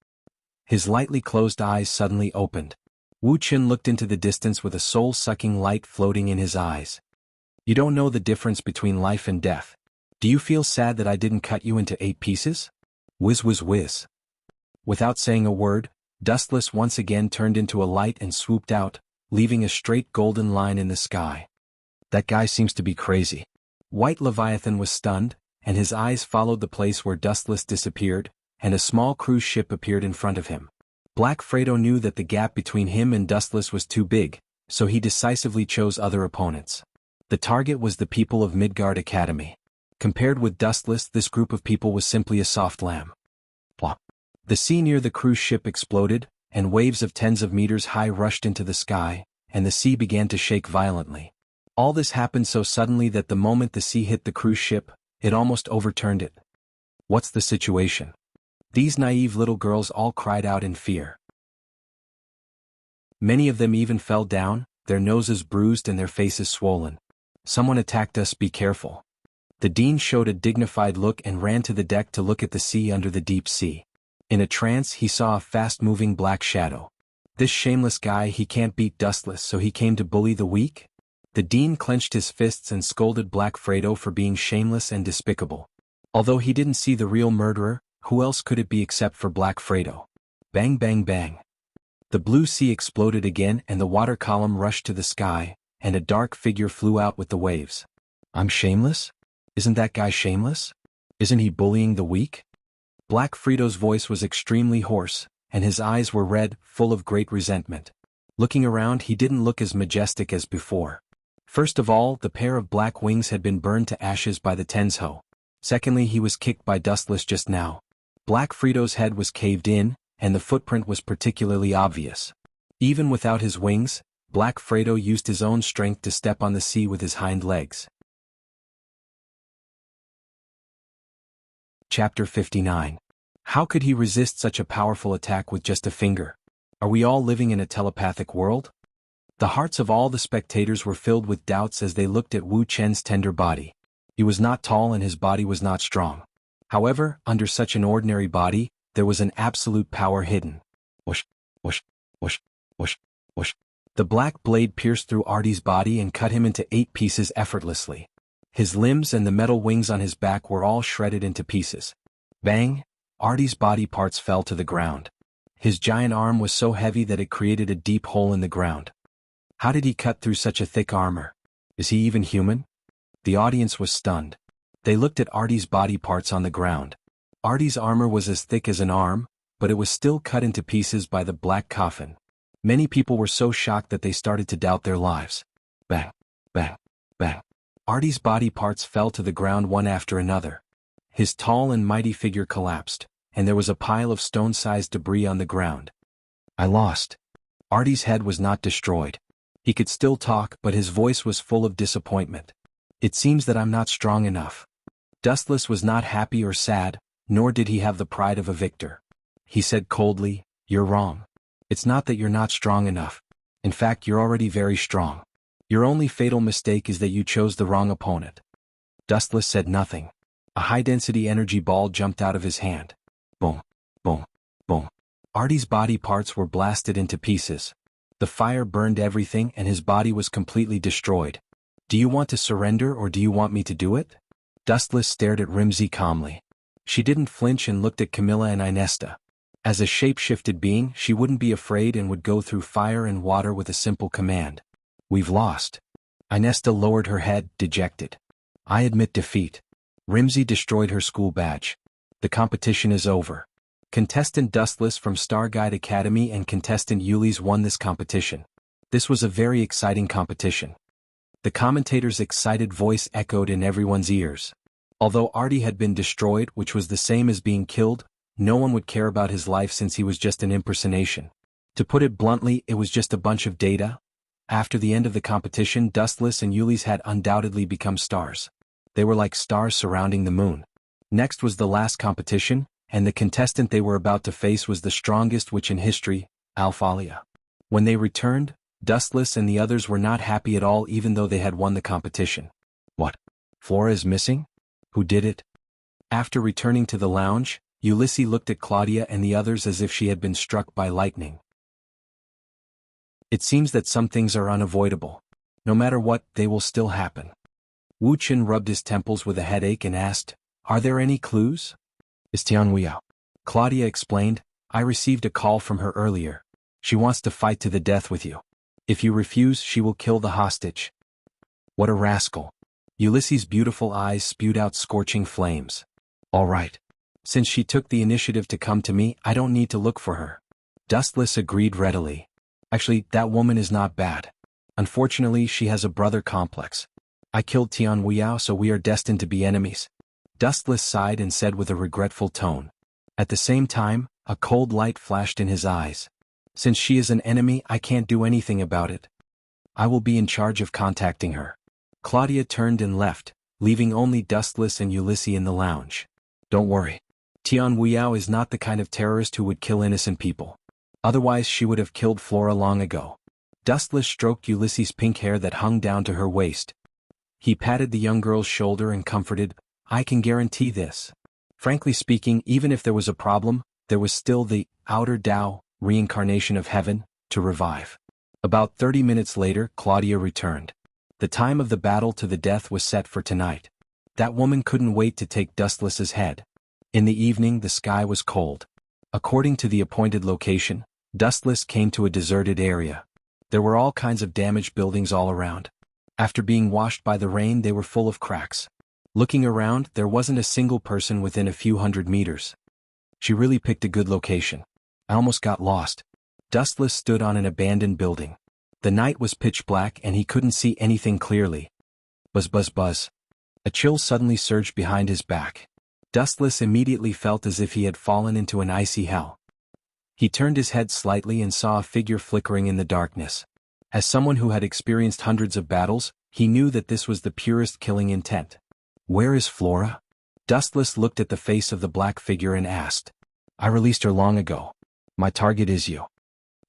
His lightly closed eyes suddenly opened. Wu Qin looked into the distance with a soul-sucking light floating in his eyes. You don't know the difference between life and death. Do you feel sad that I didn't cut you into 8 pieces? Whiz whiz whiz. Without saying a word, Dustless once again turned into a light and swooped out, leaving a straight golden line in the sky. That guy seems to be crazy. White Leviathan was stunned, and his eyes followed the place where Dustless disappeared, and a small cruise ship appeared in front of him. Black Fredo knew that the gap between him and Dustless was too big, so he decisively chose other opponents. The target was the people of Midgard Academy. Compared with Dustless, this group of people was simply a soft lamb. Plop. The sea near the cruise ship exploded, and waves of tens of meters high rushed into the sky, and the sea began to shake violently. All this happened so suddenly that the moment the sea hit the cruise ship, it almost overturned it. What's the situation? These naive little girls all cried out in fear. Many of them even fell down, their noses bruised and their faces swollen. Someone attacked us, be careful. The dean showed a dignified look and ran to the deck to look at the sea under the deep sea. In a trance, he saw a fast-moving black shadow. This shameless guy, he can't beat Dustless, so he came to bully the weak? The dean clenched his fists and scolded Black Fredo for being shameless and despicable. Although he didn't see the real murderer, who else could it be except for Black Fredo? Bang bang bang. The blue sea exploded again and the water column rushed to the sky, and a dark figure flew out with the waves. I'm shameless? Isn't that guy shameless? Isn't he bullying the weak? Black Fredo's voice was extremely hoarse, and his eyes were red, full of great resentment. Looking around, he didn't look as majestic as before. First of all, the pair of black wings had been burned to ashes by the Tensho. Secondly, he was kicked by Dustless just now. Black Fredo's head was caved in, and the footprint was particularly obvious. Even without his wings, Black Fredo used his own strength to step on the sea with his hind legs. Chapter 59. How could he resist such a powerful attack with just a finger? Are we all living in a telepathic world? The hearts of all the spectators were filled with doubts as they looked at Wu Chen's tender body. He was not tall and his body was not strong. However, under such an ordinary body, there was an absolute power hidden. Whoosh, whoosh, whoosh, whoosh, whoosh. The black blade pierced through Artie's body and cut him into 8 pieces effortlessly. His limbs and the metal wings on his back were all shredded into pieces. Bang! Artie's body parts fell to the ground. His giant arm was so heavy that it created a deep hole in the ground. How did he cut through such a thick armor? Is he even human? The audience was stunned. They looked at Artie's body parts on the ground. Artie's armor was as thick as an arm, but it was still cut into pieces by the black coffin. Many people were so shocked that they started to doubt their lives. Bang! Bang! Bang! Artie's body parts fell to the ground one after another. His tall and mighty figure collapsed, and there was a pile of stone-sized debris on the ground. I lost. Artie's head was not destroyed. He could still talk, but his voice was full of disappointment. It seems that I'm not strong enough. Dustless was not happy or sad, nor did he have the pride of a victor. He said coldly, "You're wrong. It's not that you're not strong enough. In fact, you're already very strong. Your only fatal mistake is that you chose the wrong opponent." Dustless said nothing. A high-density energy ball jumped out of his hand. Boom, boom, boom. Artie's body parts were blasted into pieces. The fire burned everything and his body was completely destroyed. Do you want to surrender or do you want me to do it? Dustless stared at Rimsey calmly. She didn't flinch and looked at Camilla and Inesta. As a shape-shifted being, she wouldn't be afraid and would go through fire and water with a simple command. We've lost. Inesta lowered her head, dejected. I admit defeat. Rimsey destroyed her school badge. The competition is over. Contestant Dustless from Starguide Academy and contestant Yuli's won this competition. This was a very exciting competition. The commentator's excited voice echoed in everyone's ears. Although Artie had been destroyed, which was the same as being killed, no one would care about his life since he was just an impersonation. To put it bluntly, it was just a bunch of data. After the end of the competition, Dustless and Yuli's had undoubtedly become stars. They were like stars surrounding the moon. Next was the last competition, and the contestant they were about to face was the strongest witch in history, Alphalia. When they returned, Dustless and the others were not happy at all even though they had won the competition. What? Flora is missing? Who did it? After returning to the lounge, Ulysses looked at Claudia and the others as if she had been struck by lightning. It seems that some things are unavoidable. No matter what, they will still happen. Wu Chen rubbed his temples with a headache and asked, Are there any clues? Is Tianwuyao? Claudia explained, I received a call from her earlier. She wants to fight to the death with you. If you refuse, she will kill the hostage. What a rascal. Ulysses' beautiful eyes spewed out scorching flames. All right. Since she took the initiative to come to me, I don't need to look for her. Dustless agreed readily. Actually, that woman is not bad. Unfortunately, she has a brother complex. I killed Tian Weiyao, so we are destined to be enemies. Dustless sighed and said with a regretful tone. At the same time, a cold light flashed in his eyes. Since she is an enemy, I can't do anything about it. I will be in charge of contacting her. Claudia turned and left, leaving only Dustless and Ulysses in the lounge. Don't worry. Tian Weiyao is not the kind of terrorist who would kill innocent people. Otherwise she would have killed Flora long ago. Dustless stroked Ulysses' pink hair that hung down to her waist. He patted the young girl's shoulder and comforted, I can guarantee this. Frankly speaking, even if there was a problem, there was still the outer Tao, reincarnation of heaven, to revive. About 30 minutes later, Claudia returned. The time of the battle to the death was set for tonight. That woman couldn't wait to take Dustless's head. In the evening, the sky was cold. According to the appointed location, Dustless came to a deserted area. There were all kinds of damaged buildings all around. After being washed by the rain, they were full of cracks. Looking around, there wasn't a single person within a few hundred meters. She really picked a good location. I almost got lost. Dustless stood on an abandoned building. The night was pitch black and he couldn't see anything clearly. Buzz buzz buzz. A chill suddenly surged behind his back. Dustless immediately felt as if he had fallen into an icy hell. He turned his head slightly and saw a figure flickering in the darkness. As someone who had experienced hundreds of battles, he knew that this was the purest killing intent. Where is Flora? Dustless looked at the face of the black figure and asked. I released her long ago. My target is you.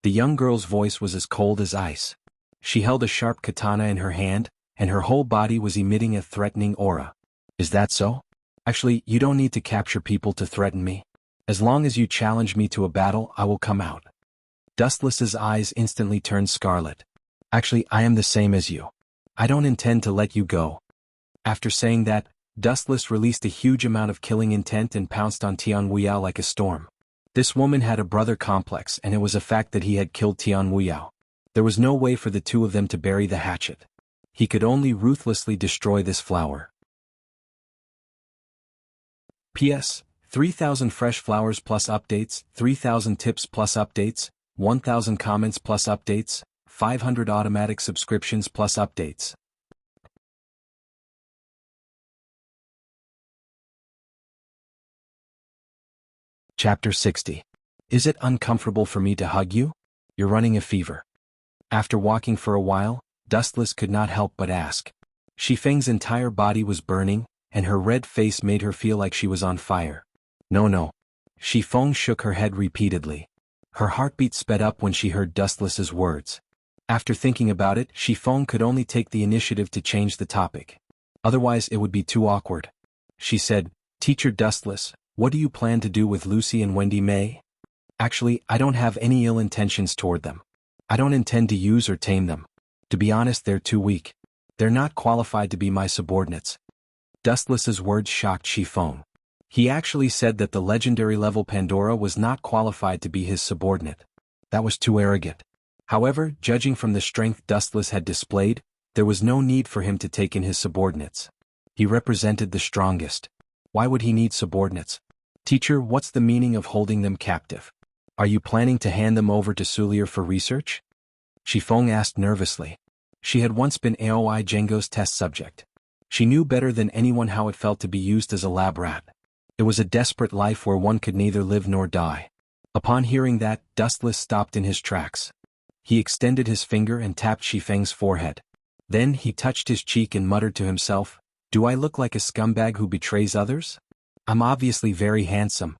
The young girl's voice was as cold as ice. She held a sharp katana in her hand, and her whole body was emitting a threatening aura. Is that so? Actually, you don't need to capture people to threaten me. As long as you challenge me to a battle, I will come out. Dustless's eyes instantly turned scarlet. Actually, I am the same as you. I don't intend to let you go. After saying that, Dustless released a huge amount of killing intent and pounced on Tian Weiyao like a storm. This woman had a brother complex, and it was a fact that he had killed Tian Weiyao. There was no way for the two of them to bury the hatchet. He could only ruthlessly destroy this flower. P.S. 3,000 fresh flowers plus updates, 3,000 tips plus updates, 1,000 comments plus updates, 500 automatic subscriptions plus updates. Chapter 60. Is it uncomfortable for me to hug you? You're running a fever. After walking for a while, Dustless could not help but ask. Shifeng's entire body was burning, and her red face made her feel like she was on fire. No. Shifeng shook her head repeatedly. Her heartbeat sped up when she heard Dustless's words. After thinking about it, Shifeng could only take the initiative to change the topic. Otherwise it would be too awkward. She said, Teacher Dustless, what do you plan to do with Lucy and Wendy May? Actually, I don't have any ill intentions toward them. I don't intend to use or tame them. To be honest, they're too weak. They're not qualified to be my subordinates. Dustless's words shocked Shifeng. He actually said that the legendary level Pandora was not qualified to be his subordinate. That was too arrogant. However, judging from the strength Dustless had displayed, there was no need for him to take in his subordinates. He represented the strongest. Why would he need subordinates? Teacher, what's the meaning of holding them captive? Are you planning to hand them over to Sulier for research? Shifeng asked nervously. She had once been Aoi Django's test subject. She knew better than anyone how it felt to be used as a lab rat. It was a desperate life where one could neither live nor die. Upon hearing that, Dustless stopped in his tracks. He extended his finger and tapped Shifeng's forehead. Then he touched his cheek and muttered to himself, Do I look like a scumbag who betrays others? I'm obviously very handsome.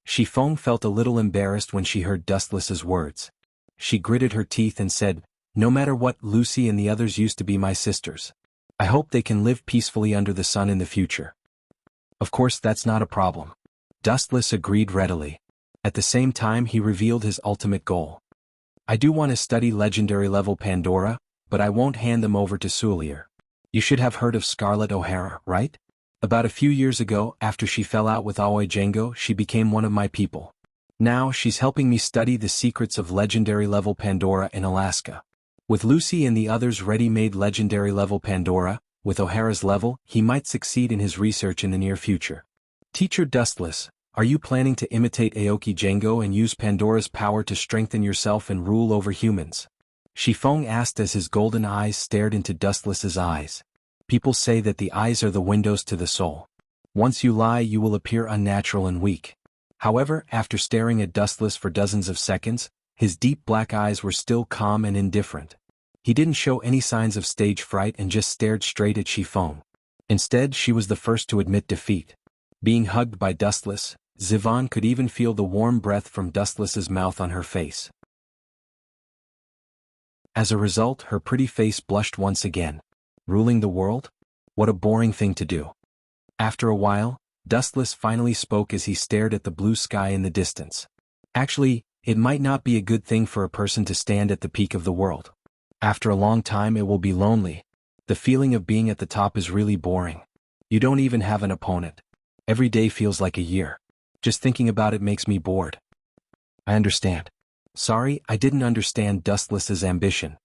Shifeng felt a little embarrassed when she heard Dustless's words. She gritted her teeth and said, No matter what, Lucy and the others used to be my sisters. I hope they can live peacefully under the sun in the future. Of course, that's not a problem. Dustless agreed readily. At the same time, he revealed his ultimate goal. I do want to study legendary level Pandora, but I won't hand them over to Sulier. You should have heard of Scarlett O'Hara, right? About a few years ago, after she fell out with Aoi Django, she became one of my people. Now, she's helping me study the secrets of legendary level Pandora in Alaska. With Lucy and the others ready-made legendary level Pandora, with O'Hara's level, he might succeed in his research in the near future. Teacher Dustless, are you planning to imitate Aoki Django and use Pandora's power to strengthen yourself and rule over humans? Shifeng asked as his golden eyes stared into Dustless's eyes. People say that the eyes are the windows to the soul. Once you lie, you will appear unnatural and weak. However, after staring at Dustless for dozens of seconds, his deep black eyes were still calm and indifferent. He didn't show any signs of stage fright and just stared straight at Shifeng. Instead, she was the first to admit defeat. Being hugged by Dustless, Zivan could even feel the warm breath from Dustless's mouth on her face. As a result, her pretty face blushed once again. Ruling the world? What a boring thing to do. After a while, Dustless finally spoke as he stared at the blue sky in the distance. Actually, it might not be a good thing for a person to stand at the peak of the world. After a long time it will be lonely. The feeling of being at the top is really boring. You don't even have an opponent. Every day feels like a year. Just thinking about it makes me bored. I understand. Sorry, I didn't understand Dustless's ambition.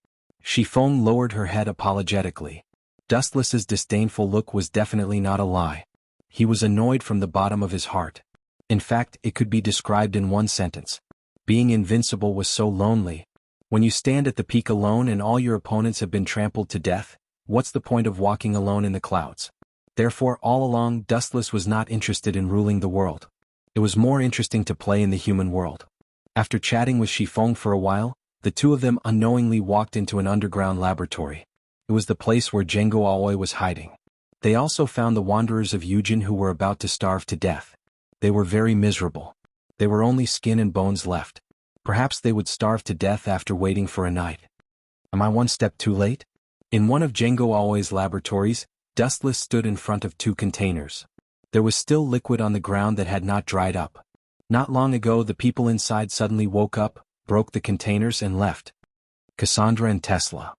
Shifeng lowered her head apologetically. Dustless's disdainful look was definitely not a lie. He was annoyed from the bottom of his heart. In fact, it could be described in one sentence. Being invincible was so lonely. When you stand at the peak alone and all your opponents have been trampled to death, what's the point of walking alone in the clouds? Therefore, all along, Dustless was not interested in ruling the world. It was more interesting to play in the human world. After chatting with Shifeng for a while, the two of them unknowingly walked into an underground laboratory. It was the place where Django Aoi was hiding. They also found the wanderers of Yujin who were about to starve to death. They were very miserable. They were only skin and bones left. Perhaps they would starve to death after waiting for a night. Am I one step too late? In one of Django Aoi's laboratories, Dustless stood in front of two containers. There was still liquid on the ground that had not dried up. Not long ago the people inside suddenly woke up, broke the containers and left. Cassandra and Tesla.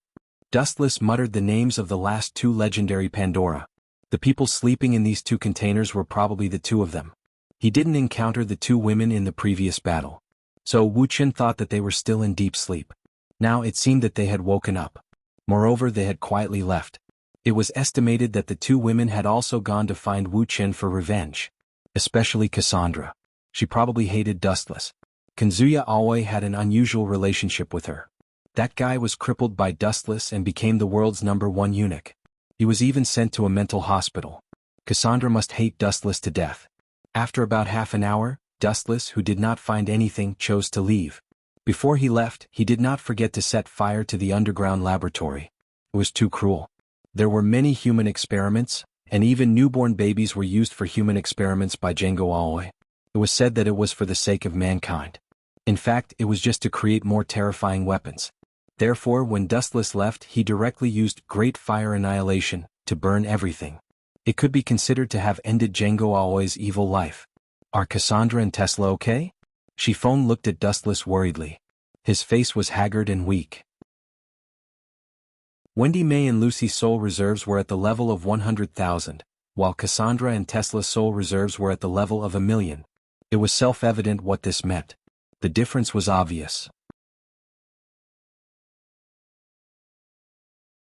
Dustless muttered the names of the last two legendary Pandora. The people sleeping in these two containers were probably the two of them. He didn't encounter the two women in the previous battle. So Wuchen thought that they were still in deep sleep. Now it seemed that they had woken up. Moreover, they had quietly left. It was estimated that the two women had also gone to find Wuchen for revenge. Especially Cassandra. She probably hated Dustless. Kanzuya Aoi had an unusual relationship with her. That guy was crippled by Dustless and became the world's #1 eunuch. He was even sent to a mental hospital. Cassandra must hate Dustless to death. After about half an hour, Dustless, who did not find anything, chose to leave. Before he left, he did not forget to set fire to the underground laboratory. It was too cruel. There were many human experiments, and even newborn babies were used for human experiments by Django Aoi. It was said that it was for the sake of mankind. In fact, it was just to create more terrifying weapons. Therefore, when Dustless left, he directly used Great Fire Annihilation to burn everything. It could be considered to have ended Django Aoi's evil life. Are Cassandra and Tesla okay? Shifeng looked at Dustless worriedly. His face was haggard and weak. Wendy May and Lucy's soul reserves were at the level of 100,000, while Cassandra and Tesla's soul reserves were at the level of 1,000,000. It was self-evident what this meant. The difference was obvious.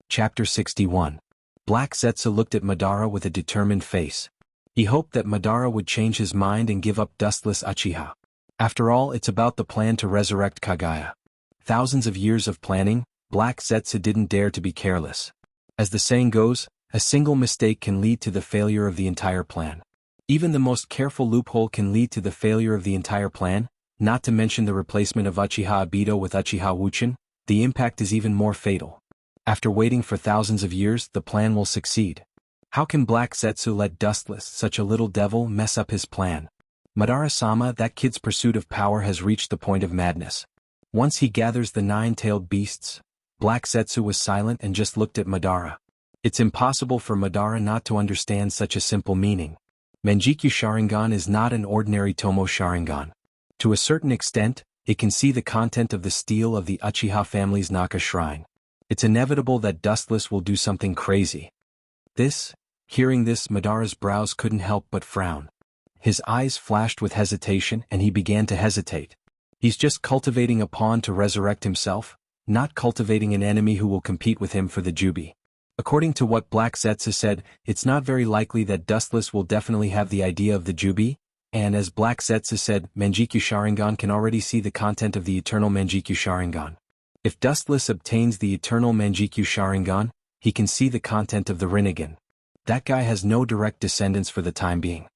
Chapter 61. Black Zetsu looked at Madara with a determined face. He hoped that Madara would change his mind and give up Dustless Uchiha. After all, it's about the plan to resurrect Kagaya. Thousands of years of planning, Black Zetsu didn't dare to be careless. As the saying goes, a single mistake can lead to the failure of the entire plan. Even the most careful loophole can lead to the failure of the entire plan, not to mention the replacement of Uchiha Obito with Uchiha Wuchen. The impact is even more fatal. After waiting for thousands of years, the plan will succeed. How can Black Zetsu let Dustless, such a little devil, mess up his plan? Madara-sama, that kid's pursuit of power has reached the point of madness. Once he gathers the nine-tailed beasts, Black Zetsu was silent and just looked at Madara. It's impossible for Madara not to understand such a simple meaning. Manjikyu Sharingan is not an ordinary Tomo Sharingan. To a certain extent, it can see the content of the steel of the Uchiha family's Naka shrine. It's inevitable that Dustless will do something crazy. Hearing this, Madara's brows couldn't help but frown. His eyes flashed with hesitation and he began to hesitate. He's just cultivating a pawn to resurrect himself, not cultivating an enemy who will compete with him for the Jubi. According to what Black Zetsu said, it's not very likely that Dustless will definitely have the idea of the Jubi, and as Black Zetsu said, Manjikyu Sharingan can already see the content of the eternal Manjikyu Sharingan. If Dustless obtains the eternal Mangekyo Sharingan, he can see the content of the Rinnegan. That guy has no direct descendants for the time being.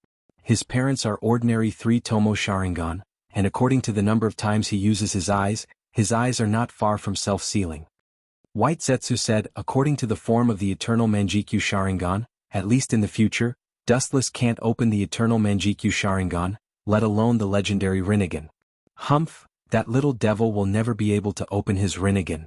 His parents are ordinary 3-Tomo Sharingan, and according to the number of times he uses his eyes are not far from self-sealing. White Zetsu said, according to the form of the eternal Mangekyo Sharingan, at least in the future, Dustless can't open the eternal Mangekyo Sharingan, let alone the legendary Rinnegan. Humph, that little devil will never be able to open his Rinnegan.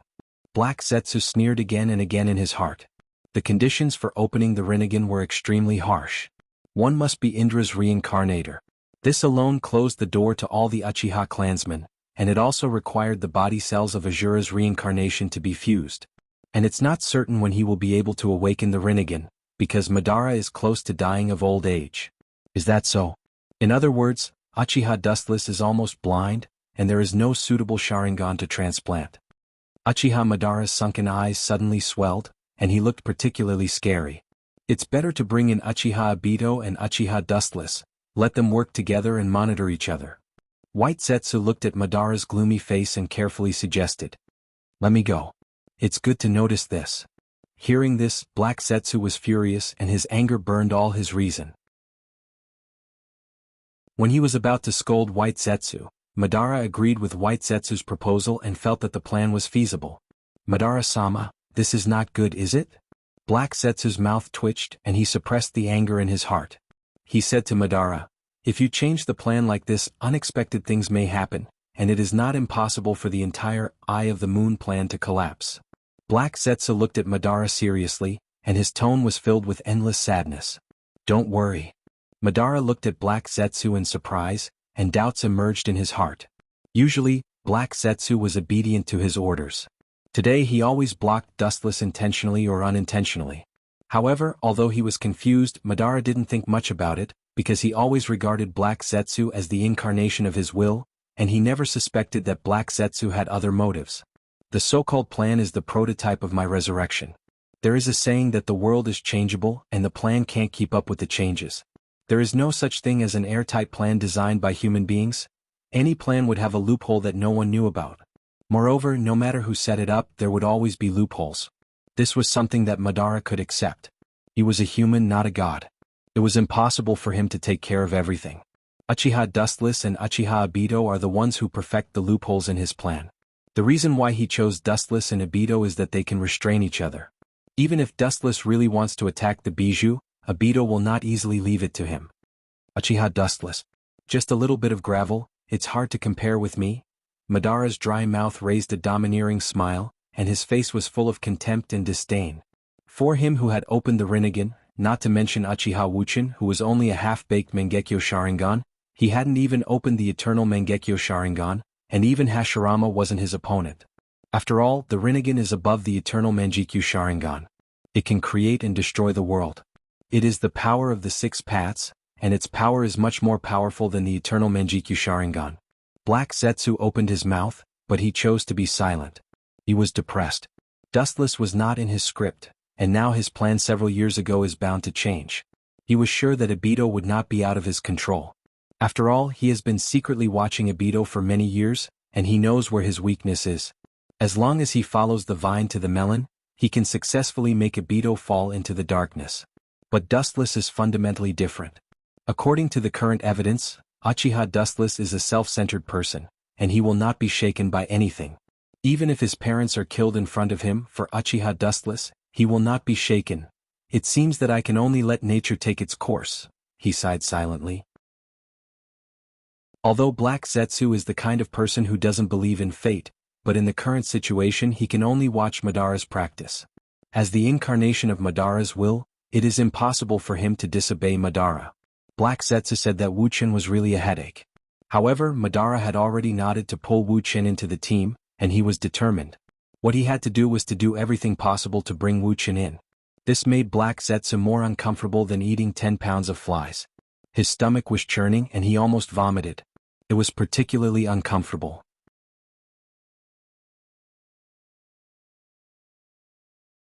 Black Zetsu sneered again and again in his heart. The conditions for opening the Rinnegan were extremely harsh. One must be Indra's reincarnator. This alone closed the door to all the Uchiha clansmen, and it also required the body cells of Azura's reincarnation to be fused. And it's not certain when he will be able to awaken the Rinnegan, because Madara is close to dying of old age. Is that so? In other words, Uchiha Dustless is almost blind, and there is no suitable Sharingan to transplant. Uchiha Madara's sunken eyes suddenly swelled, and he looked particularly scary. It's better to bring in Uchiha Obito and Uchiha Dustless, let them work together and monitor each other. White Zetsu looked at Madara's gloomy face and carefully suggested, "Let me go. It's good to notice this." Hearing this, Black Zetsu was furious and his anger burned all his reason. When he was about to scold White Zetsu, Madara agreed with White Zetsu's proposal and felt that the plan was feasible. "Madara-sama, this is not good, is it?" Black Zetsu's mouth twitched and he suppressed the anger in his heart. He said to Madara, "If you change the plan like this, unexpected things may happen, and it is not impossible for the entire Eye of the Moon plan to collapse." Black Zetsu looked at Madara seriously, and his tone was filled with endless sadness. "Don't worry." Madara looked at Black Zetsu in surprise, and doubts emerged in his heart. Usually, Black Zetsu was obedient to his orders. Today he always blocked Dustless intentionally or unintentionally. However, although he was confused, Madara didn't think much about it, because he always regarded Black Zetsu as the incarnation of his will, and he never suspected that Black Zetsu had other motives. The so-called plan is the prototype of my resurrection. There is a saying that the world is changeable and the plan can't keep up with the changes. There is no such thing as an airtight plan designed by human beings. Any plan would have a loophole that no one knew about. Moreover, no matter who set it up, there would always be loopholes. This was something that Madara could accept. He was a human, not a god. It was impossible for him to take care of everything. Uchiha Dustless and Uchiha Obito are the ones who perfect the loopholes in his plan. The reason why he chose Dustless and Obito is that they can restrain each other. Even if Dustless really wants to attack the Bijou, Obito will not easily leave it to him. Uchiha Dustless. Just a little bit of gravel, it's hard to compare with me? Madara's dry mouth raised a domineering smile, and his face was full of contempt and disdain. For him who had opened the Rinnegan, not to mention Uchiha Wuchin who was only a half-baked Mangekyo Sharingan, he hadn't even opened the eternal Mangekyo Sharingan, and even Hashirama wasn't his opponent. After all, the Rinnegan is above the eternal Mangekyo Sharingan. It can create and destroy the world. It is the power of the 6 paths, and its power is much more powerful than the eternal Mangekyo Sharingan. Black Zetsu opened his mouth, but he chose to be silent. He was depressed. Dustless was not in his script, and now his plan several years ago is bound to change. He was sure that Obito would not be out of his control. After all, he has been secretly watching Obito for many years, and he knows where his weakness is. As long as he follows the vine to the melon, he can successfully make Obito fall into the darkness. But Dustless is fundamentally different. According to the current evidence, Uchiha Dustless is a self-centered person, and he will not be shaken by anything. Even if his parents are killed in front of him for Uchiha Dustless, he will not be shaken. "It seems that I can only let nature take its course," he sighed silently. Although Black Zetsu is the kind of person who doesn't believe in fate, but in the current situation he can only watch Madara's practice. As the incarnation of Madara's will, it is impossible for him to disobey Madara. Black Zetsu said that Wuchin was really a headache. However, Madara had already nodded to pull Wuchin into the team, and he was determined. What he had to do was to do everything possible to bring Wuchin in. This made Black Zetsu more uncomfortable than eating 10 pounds of flies. His stomach was churning and he almost vomited. It was particularly uncomfortable.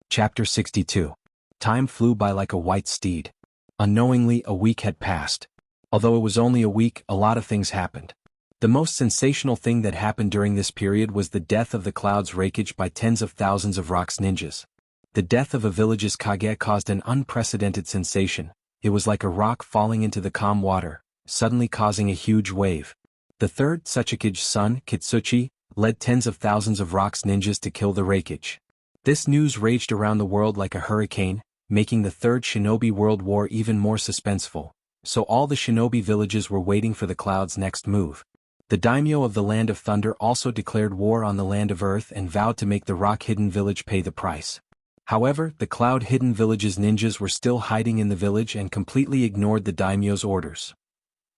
Chapter 62. Time flew by like a white steed. Unknowingly, a week had passed. Although it was only a week, a lot of things happened. The most sensational thing that happened during this period was the death of the Cloud's Raikage by tens of thousands of Rock's ninjas. The death of a village's Kage caused an unprecedented sensation. It was like a rock falling into the calm water, suddenly causing a huge wave. The third Tsuchikage's son, Kitsuchi, led tens of thousands of Rock's ninjas to kill the Raikage. This news raged around the world like a hurricane, making the Third Shinobi World War even more suspenseful. So all the shinobi villages were waiting for the Cloud's next move. The daimyo of the Land of Thunder also declared war on the Land of Earth and vowed to make the Rock Hidden Village pay the price. However, the Cloud Hidden Village's ninjas were still hiding in the village and completely ignored the daimyo's orders.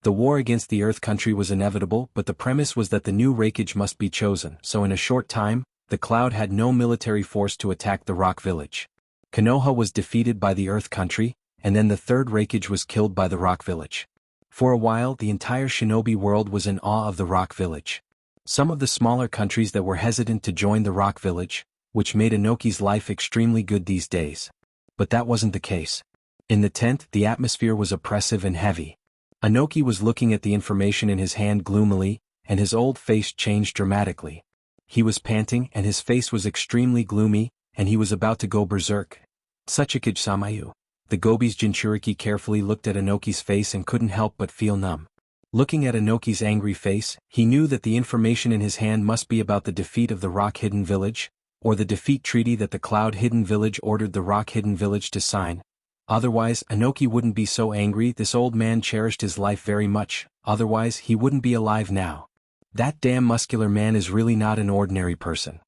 The war against the Earth Country was inevitable, but the premise was that the new Raikage must be chosen, so in a short time, the Cloud had no military force to attack the Rock Village. Konoha was defeated by the Earth Country, and then the third Raikage was killed by the Rock Village. For a while, the entire shinobi world was in awe of the Rock Village. Some of the smaller countries that were hesitant to join the Rock Village, which made Inoki's life extremely good these days. But that wasn't the case. In the tent, the atmosphere was oppressive and heavy. Inoki was looking at the information in his hand gloomily, and his old face changed dramatically. He was panting and his face was extremely gloomy, and he was about to go berserk. Tsuchikage-samayu. The Gobi's Jinchuriki carefully looked at Inoki's face and couldn't help but feel numb. Looking at Inoki's angry face, he knew that the information in his hand must be about the defeat of the Rock Hidden Village, or the defeat treaty that the Cloud Hidden Village ordered the Rock Hidden Village to sign. Otherwise, Inoki wouldn't be so angry. This old man cherished his life very much, otherwise he wouldn't be alive now. That damn muscular man is really not an ordinary person.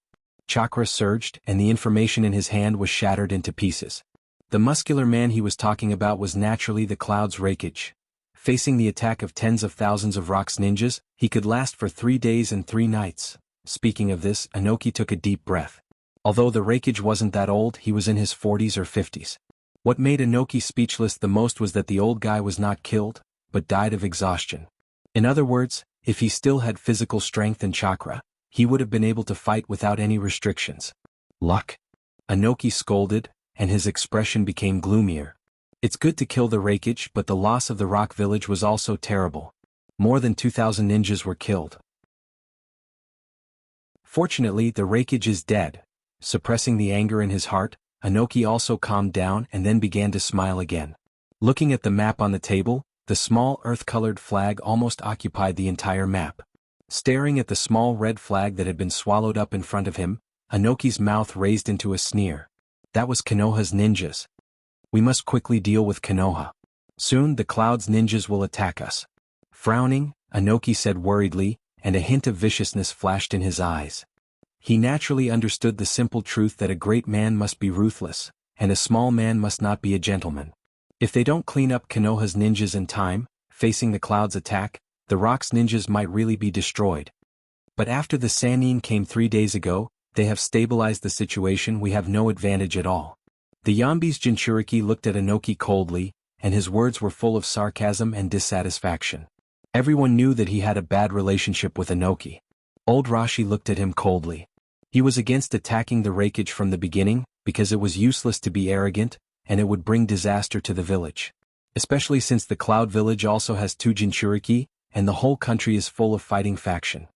Chakra surged, and the information in his hand was shattered into pieces. The muscular man he was talking about was naturally the Cloud's Raikage. Facing the attack of tens of thousands of Rock's ninjas, he could last for 3 days and 3 nights. Speaking of this, Inoki took a deep breath. Although the Raikage wasn't that old, he was in his 40s or 50s. What made Inoki speechless the most was that the old guy was not killed, but died of exhaustion. In other words, if he still had physical strength and chakra, he would have been able to fight without any restrictions. Luck? Inoki scolded, and his expression became gloomier. It's good to kill the Raikage, but the loss of the Rock Village was also terrible. More than 2,000 ninjas were killed. Fortunately, the Raikage is dead. Suppressing the anger in his heart, Inoki also calmed down and then began to smile again. Looking at the map on the table, the small earth-colored flag almost occupied the entire map. Staring at the small red flag that had been swallowed up in front of him, Inoki's mouth raised into a sneer. That was Konoha's ninjas. We must quickly deal with Konoha. Soon the Cloud's ninjas will attack us. Frowning, Inoki said worriedly, and a hint of viciousness flashed in his eyes. He naturally understood the simple truth that a great man must be ruthless, and a small man must not be a gentleman. If they don't clean up Konoha's ninjas in time, facing the Cloud's attack, the Rock's ninjas might really be destroyed. But after the Sannin came 3 days ago, they have stabilized the situation. We have no advantage at all. The Yambi's Jinchuriki looked at Inoki coldly, and his words were full of sarcasm and dissatisfaction. Everyone knew that he had a bad relationship with Inoki. Old Rashi looked at him coldly. He was against attacking the Raikage from the beginning, because it was useless to be arrogant, and it would bring disaster to the village. Especially since the Cloud Village also has 2 Jinchuriki, and the whole country is full of fighting faction.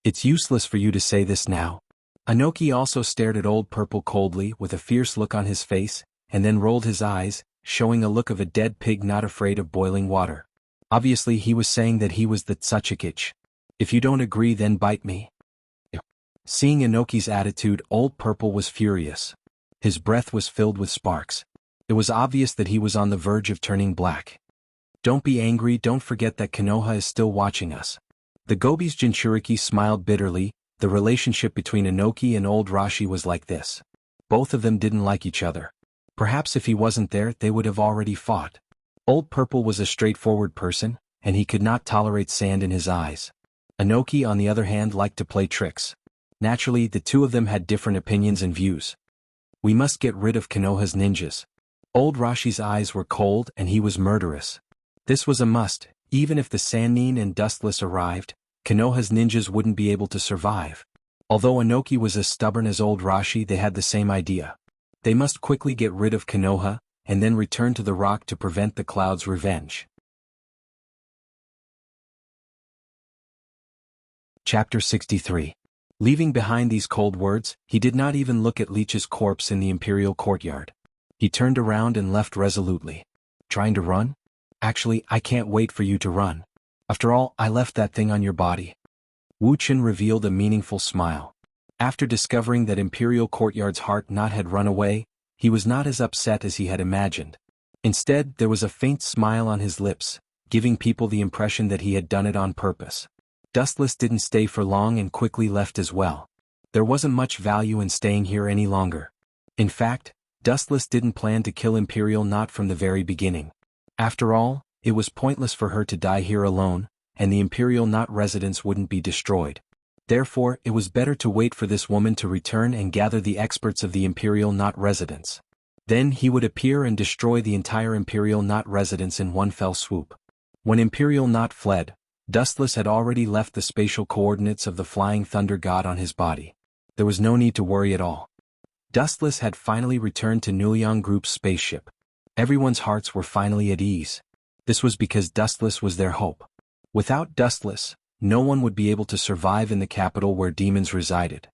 It's useless for you to say this now. Inoki also stared at Old Purple coldly with a fierce look on his face, and then rolled his eyes, showing a look of a dead pig not afraid of boiling water. Obviously he was saying that he was the Tsuchikage. If you don't agree, then bite me. Seeing Inoki's attitude, Old Purple was furious. His breath was filled with sparks. It was obvious that he was on the verge of turning black. Don't be angry, don't forget that Konoha is still watching us. The Gobi's Jinchuriki smiled bitterly. The relationship between Inoki and Old Rashi was like this. Both of them didn't like each other. Perhaps if he wasn't there, they would have already fought. Old Purple was a straightforward person, and he could not tolerate sand in his eyes. Inoki, on the other hand, liked to play tricks. Naturally, the two of them had different opinions and views. We must get rid of Konoha's ninjas. Old Rashi's eyes were cold and he was murderous. This was a must. Even if the Sannin and Dustless arrived, Konoha's ninjas wouldn't be able to survive. Although Inoki was as stubborn as Old Rashi, they had the same idea. They must quickly get rid of Konoha, and then return to the rock to prevent the Cloud's revenge. Chapter 63. Leaving behind these cold words, he did not even look at Leech's corpse in the imperial courtyard. He turned around and left resolutely. Trying to run? Actually, I can't wait for you to run. After all, I left that thing on your body. Wu Chen revealed a meaningful smile. After discovering that Imperial Courtyard's heart not had run away, he was not as upset as he had imagined. Instead, there was a faint smile on his lips, giving people the impression that he had done it on purpose. Dustless didn't stay for long and quickly left as well. There wasn't much value in staying here any longer. In fact, Dustless didn't plan to kill Imperial Not from the very beginning. After all, it was pointless for her to die here alone, and the Imperial Not residence wouldn't be destroyed. Therefore, it was better to wait for this woman to return and gather the experts of the Imperial Not residence. Then he would appear and destroy the entire Imperial Not residence in one fell swoop. When Imperial Not fled, Dustless had already left the spatial coordinates of the Flying Thunder God on his body. There was no need to worry at all. Dustless had finally returned to Nuliang Group's spaceship. Everyone's hearts were finally at ease. This was because Dustless was their hope. Without Dustless, no one would be able to survive in the capital where demons resided.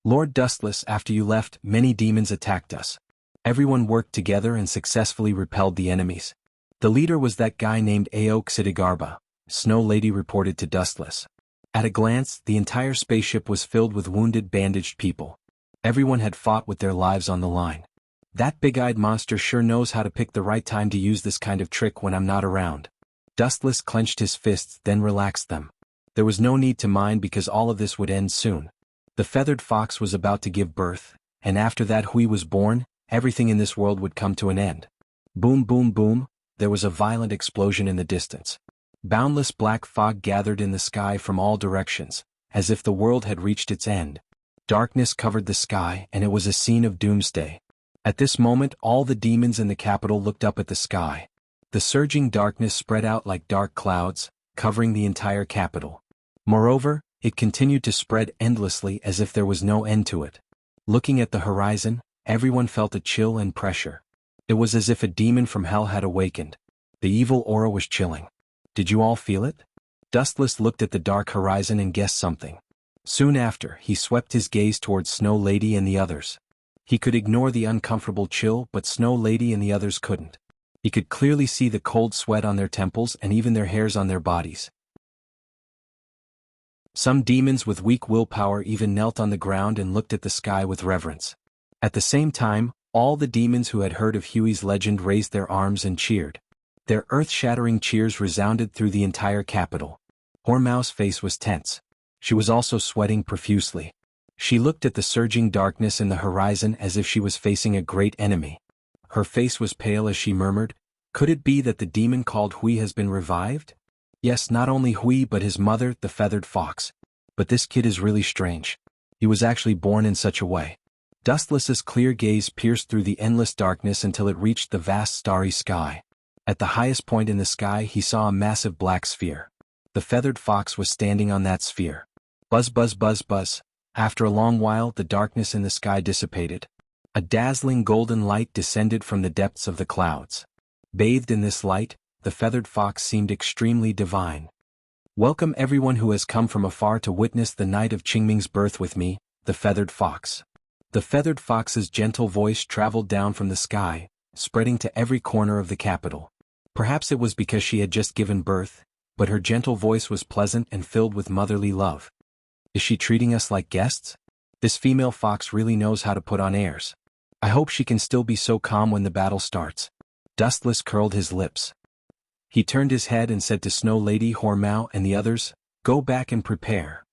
Lord Dustless, after you left, many demons attacked us. Everyone worked together and successfully repelled the enemies. The leader was that guy named Aok Siddhigarba, Snow Lady reported to Dustless. At a glance, the entire spaceship was filled with wounded, bandaged people. Everyone had fought with their lives on the line. That big-eyed monster sure knows how to pick the right time to use this kind of trick when I'm not around. Dustless clenched his fists, then relaxed them. There was no need to mind because all of this would end soon. The feathered fox was about to give birth, and after that Hui was born, everything in this world would come to an end. Boom, boom, boom, there was a violent explosion in the distance. Boundless black fog gathered in the sky from all directions, as if the world had reached its end. Darkness covered the sky, and it was a scene of doomsday. At this moment, all the demons in the capital looked up at the sky. The surging darkness spread out like dark clouds, covering the entire capital. Moreover, it continued to spread endlessly as if there was no end to it. Looking at the horizon, everyone felt a chill and pressure. It was as if a demon from hell had awakened. The evil aura was chilling. Did you all feel it? Dustless looked at the dark horizon and guessed something. Soon after, he swept his gaze towards Snow Lady and the others. He could ignore the uncomfortable chill, but Snow Lady and the others couldn't. He could clearly see the cold sweat on their temples and even their hairs on their bodies. Some demons with weak willpower even knelt on the ground and looked at the sky with reverence. At the same time, all the demons who had heard of Huey's legend raised their arms and cheered. Their earth-shattering cheers resounded through the entire capital. Hormau's face was tense. She was also sweating profusely. She looked at the surging darkness in the horizon as if she was facing a great enemy. Her face was pale as she murmured, "Could it be that the demon called Hui has been revived? Yes, not only Hui but his mother, the feathered fox. But this kid is really strange. He was actually born in such a way." Dustless's clear gaze pierced through the endless darkness until it reached the vast starry sky. At the highest point in the sky he saw a massive black sphere. The feathered fox was standing on that sphere. Buzz, buzz, buzz, buzz. After a long while the darkness in the sky dissipated. A dazzling golden light descended from the depths of the clouds. Bathed in this light, the feathered fox seemed extremely divine. "Welcome everyone who has come from afar to witness the night of Qingming's birth with me, the feathered fox." The feathered fox's gentle voice traveled down from the sky, spreading to every corner of the capital. Perhaps it was because she had just given birth, but her gentle voice was pleasant and filled with motherly love. Is she treating us like guests? This female fox really knows how to put on airs. I hope she can still be so calm when the battle starts. Dustless curled his lips. He turned his head and said to Snow Lady, Hormao and the others, "Go back and prepare."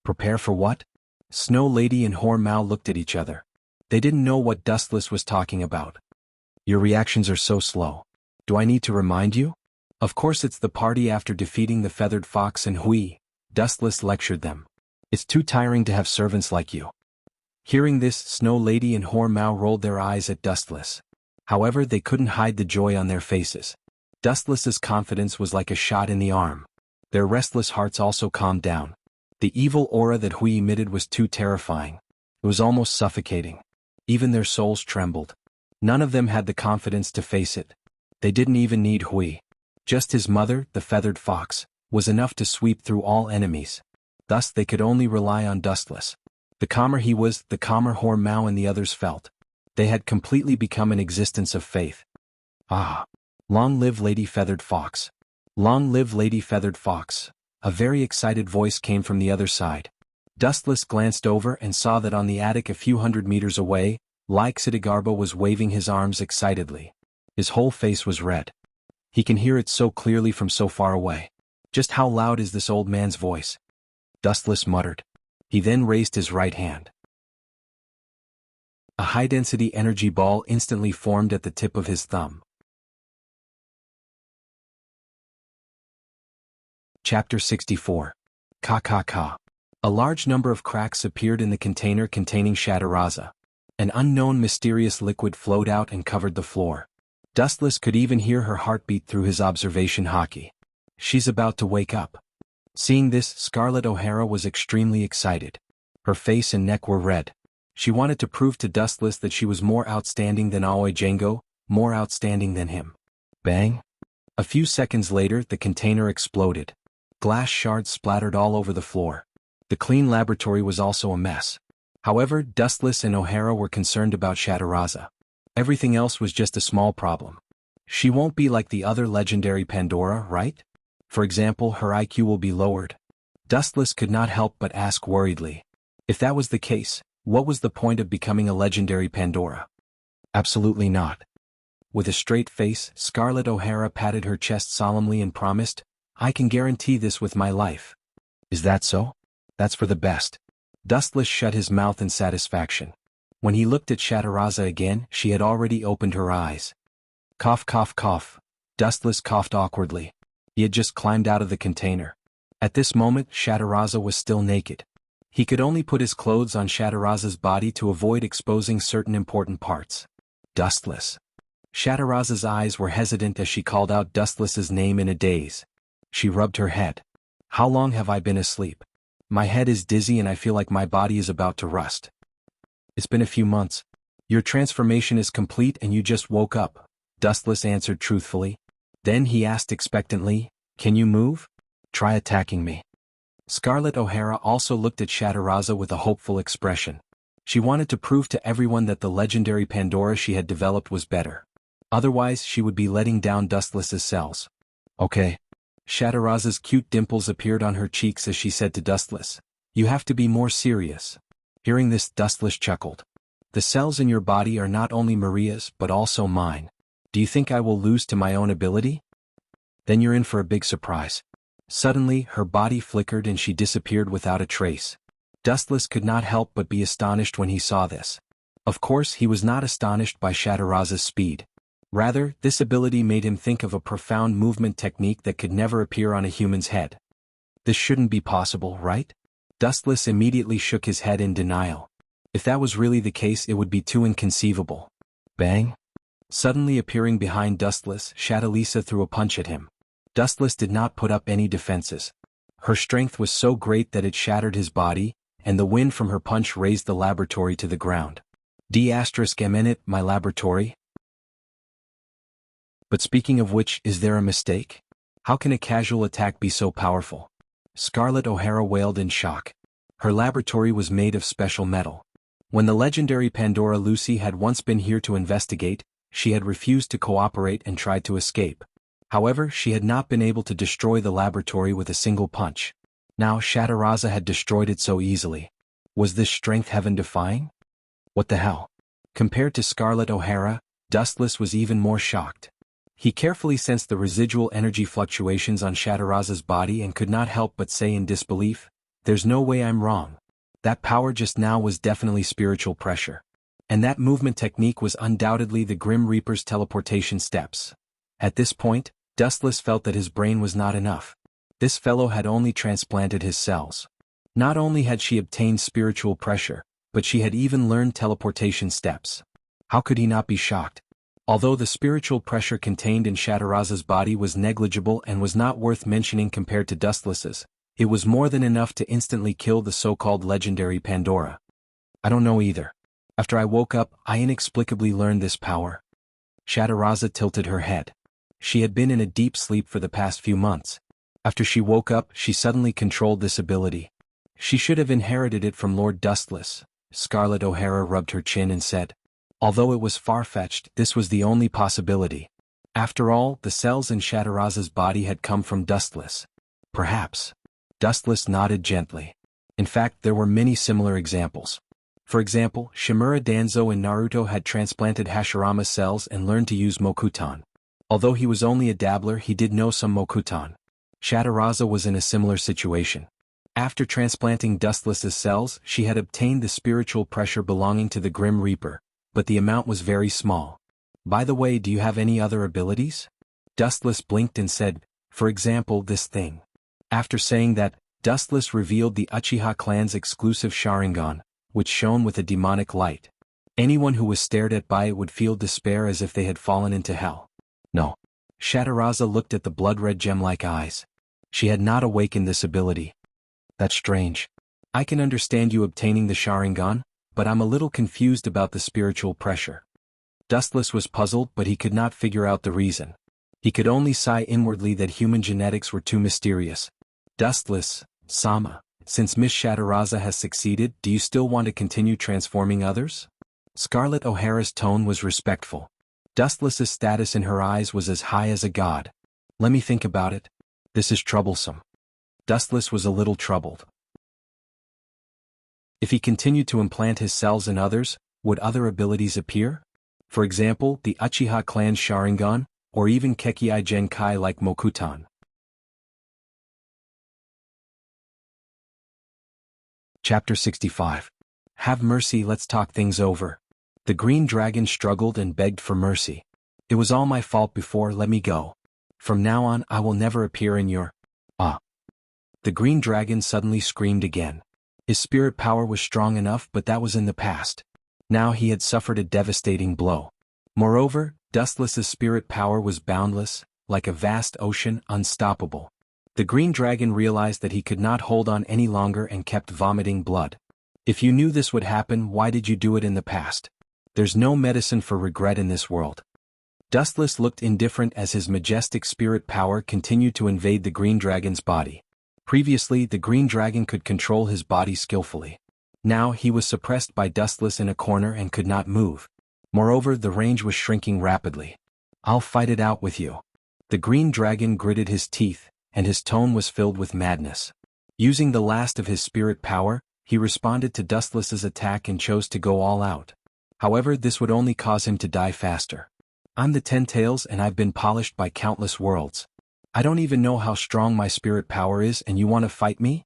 Prepare for what? Snow Lady and Hormao looked at each other. They didn't know what Dustless was talking about. Your reactions are so slow. Do I need to remind you? Of course it's the party after defeating the feathered fox and Hui, Dustless lectured them. It's too tiring to have servants like you. Hearing this, Snow Lady and Hormao rolled their eyes at Dustless. However, they couldn't hide the joy on their faces. Dustless's confidence was like a shot in the arm. Their restless hearts also calmed down. The evil aura that Hui emitted was too terrifying. It was almost suffocating. Even their souls trembled. None of them had the confidence to face it. They didn't even need Hui. Just his mother, the feathered fox, was enough to sweep through all enemies. Thus they could only rely on Dustless. The calmer he was, the calmer Hor Mao and the others felt. They had completely become an existence of faith. Ah! Long live Lady Feathered Fox! Long live Lady Feathered Fox! A very excited voice came from the other side. Dustless glanced over and saw that on the attic a few hundred meters away, Like Sitagarbo was waving his arms excitedly. His whole face was red. He can hear it so clearly from so far away. Just how loud is this old man's voice? Dustless muttered. He then raised his right hand. A high-density energy ball instantly formed at the tip of his thumb. Chapter 64. Ka Ka Ka. A large number of cracks appeared in the container containing Shataraza. An unknown mysterious liquid flowed out and covered the floor. Dustless could even hear her heartbeat through his observation hockey. She's about to wake up. Seeing this, Scarlett O'Hara was extremely excited. Her face and neck were red. She wanted to prove to Dustless that she was more outstanding than Aoi Django, more outstanding than him. Bang! A few seconds later, the container exploded. Glass shards splattered all over the floor. The clean laboratory was also a mess. However, Dustless and O'Hara were concerned about Shataraza. Everything else was just a small problem. She won't be like the other legendary Pandora, right? For example, her IQ will be lowered. Dustless could not help but ask worriedly. If that was the case, what was the point of becoming a legendary Pandora? Absolutely not. With a straight face, Scarlett O'Hara patted her chest solemnly and promised, "I can guarantee this with my life." Is that so? That's for the best. Dustless shut his mouth in satisfaction. When he looked at Shataraza again, she had already opened her eyes. Cough cough cough. Dustless coughed awkwardly. He had just climbed out of the container. At this moment, Shataraza was still naked. He could only put his clothes on Shataraza's body to avoid exposing certain important parts. Dustless. Shataraza's eyes were hesitant as she called out Dustless's name in a daze. She rubbed her head. How long have I been asleep? My head is dizzy and I feel like my body is about to rust. It's been a few months. Your transformation is complete and you just woke up, Dustless answered truthfully. Then he asked expectantly, "Can you move? Try attacking me." Scarlett O'Hara also looked at Shataraza with a hopeful expression. She wanted to prove to everyone that the legendary Pandora she had developed was better. Otherwise, she would be letting down Dustless's cells. Okay. Shataraza's cute dimples appeared on her cheeks as she said to Dustless, "You have to be more serious." Hearing this, Dustless chuckled. "The cells in your body are not only Maria's but also mine. Do you think I will lose to my own ability? Then you're in for a big surprise." Suddenly, her body flickered and she disappeared without a trace. Dustless could not help but be astonished when he saw this. Of course, he was not astonished by Shataraza's speed. Rather, this ability made him think of a profound movement technique that could never appear on a human's head. This shouldn't be possible, right? Dustless immediately shook his head in denial. If that was really the case, it would be too inconceivable. Bang! Suddenly appearing behind Dustless, Shatalisa threw a punch at him. Dustless did not put up any defenses. Her strength was so great that it shattered his body, and the wind from her punch raised the laboratory to the ground. ***, my laboratory? But speaking of which, is there a mistake? How can a casual attack be so powerful? Scarlett O'Hara wailed in shock. Her laboratory was made of special metal. When the legendary Pandora Lucy had once been here to investigate, she had refused to cooperate and tried to escape. However, she had not been able to destroy the laboratory with a single punch. Now Shataraza had destroyed it so easily. Was this strength heaven-defying? What the hell? Compared to Scarlett O'Hara, Dustless was even more shocked. He carefully sensed the residual energy fluctuations on Shataraza's body and could not help but say in disbelief, "There's no way I'm wrong. That power just now was definitely spiritual pressure. And that movement technique was undoubtedly the Grim Reaper's teleportation steps." At this point, Dustless felt that his brain was not enough. This fellow had only transplanted his cells. Not only had she obtained spiritual pressure, but she had even learned teleportation steps. How could he not be shocked? Although the spiritual pressure contained in Shataraza's body was negligible and was not worth mentioning compared to Dustless's, it was more than enough to instantly kill the so-called legendary Pandora. I don't know either. After I woke up, I inexplicably learned this power. Shataraza tilted her head. She had been in a deep sleep for the past few months. After she woke up, she suddenly controlled this ability. She should have inherited it from Lord Dustless. Scarlett O'Hara rubbed her chin and said. Although it was far-fetched, this was the only possibility. After all, the cells in Shataraza's body had come from Dustless. Perhaps. Dustless nodded gently. In fact, there were many similar examples. For example, Shimura Danzo in Naruto had transplanted Hashirama's cells and learned to use Mokuton. Although he was only a dabbler, he did know some Mokuton. Shataraza was in a similar situation. After transplanting Dustless's cells, she had obtained the spiritual pressure belonging to the Grim Reaper, but the amount was very small. By the way, do you have any other abilities? Dustless blinked and said, for example, this thing. After saying that, Dustless revealed the Uchiha clan's exclusive Sharingan, which shone with a demonic light. Anyone who was stared at by it would feel despair as if they had fallen into hell. No. Shataraza looked at the blood-red gem-like eyes. She had not awakened this ability. That's strange. I can understand you obtaining the Sharingan, but I'm a little confused about the spiritual pressure. Dustless was puzzled, but he could not figure out the reason. He could only sigh inwardly that human genetics were too mysterious. Dustless, Sama, since Miss Shataraza has succeeded, do you still want to continue transforming others? Scarlett O'Hara's tone was respectful. Dustless's status in her eyes was as high as a god. Let me think about it. This is troublesome. Dustless was a little troubled. If he continued to implant his cells in others, would other abilities appear? For example, the Uchiha clan's Sharingan, or even Kekkei Genkai like Mokuton. Chapter 65. Have mercy, let's talk things over. The green dragon struggled and begged for mercy. It was all my fault before, let me go. From now on, I will never appear in your... The green dragon suddenly screamed again. His spirit power was strong enough, but that was in the past. Now he had suffered a devastating blow. Moreover, Dustless's spirit power was boundless, like a vast ocean, unstoppable. The green dragon realized that he could not hold on any longer and kept vomiting blood. If you knew this would happen, why did you do it in the past? There's no medicine for regret in this world. Dustless looked indifferent as his majestic spirit power continued to invade the green dragon's body. Previously, the green dragon could control his body skillfully. Now he was suppressed by Dustless in a corner and could not move. Moreover, the range was shrinking rapidly. I'll fight it out with you. The green dragon gritted his teeth, and his tone was filled with madness. Using the last of his spirit power, he responded to Dustless's attack and chose to go all out. However, this would only cause him to die faster. I'm the Ten Tails and I've been polished by countless worlds. I don't even know how strong my spirit power is and you want to fight me?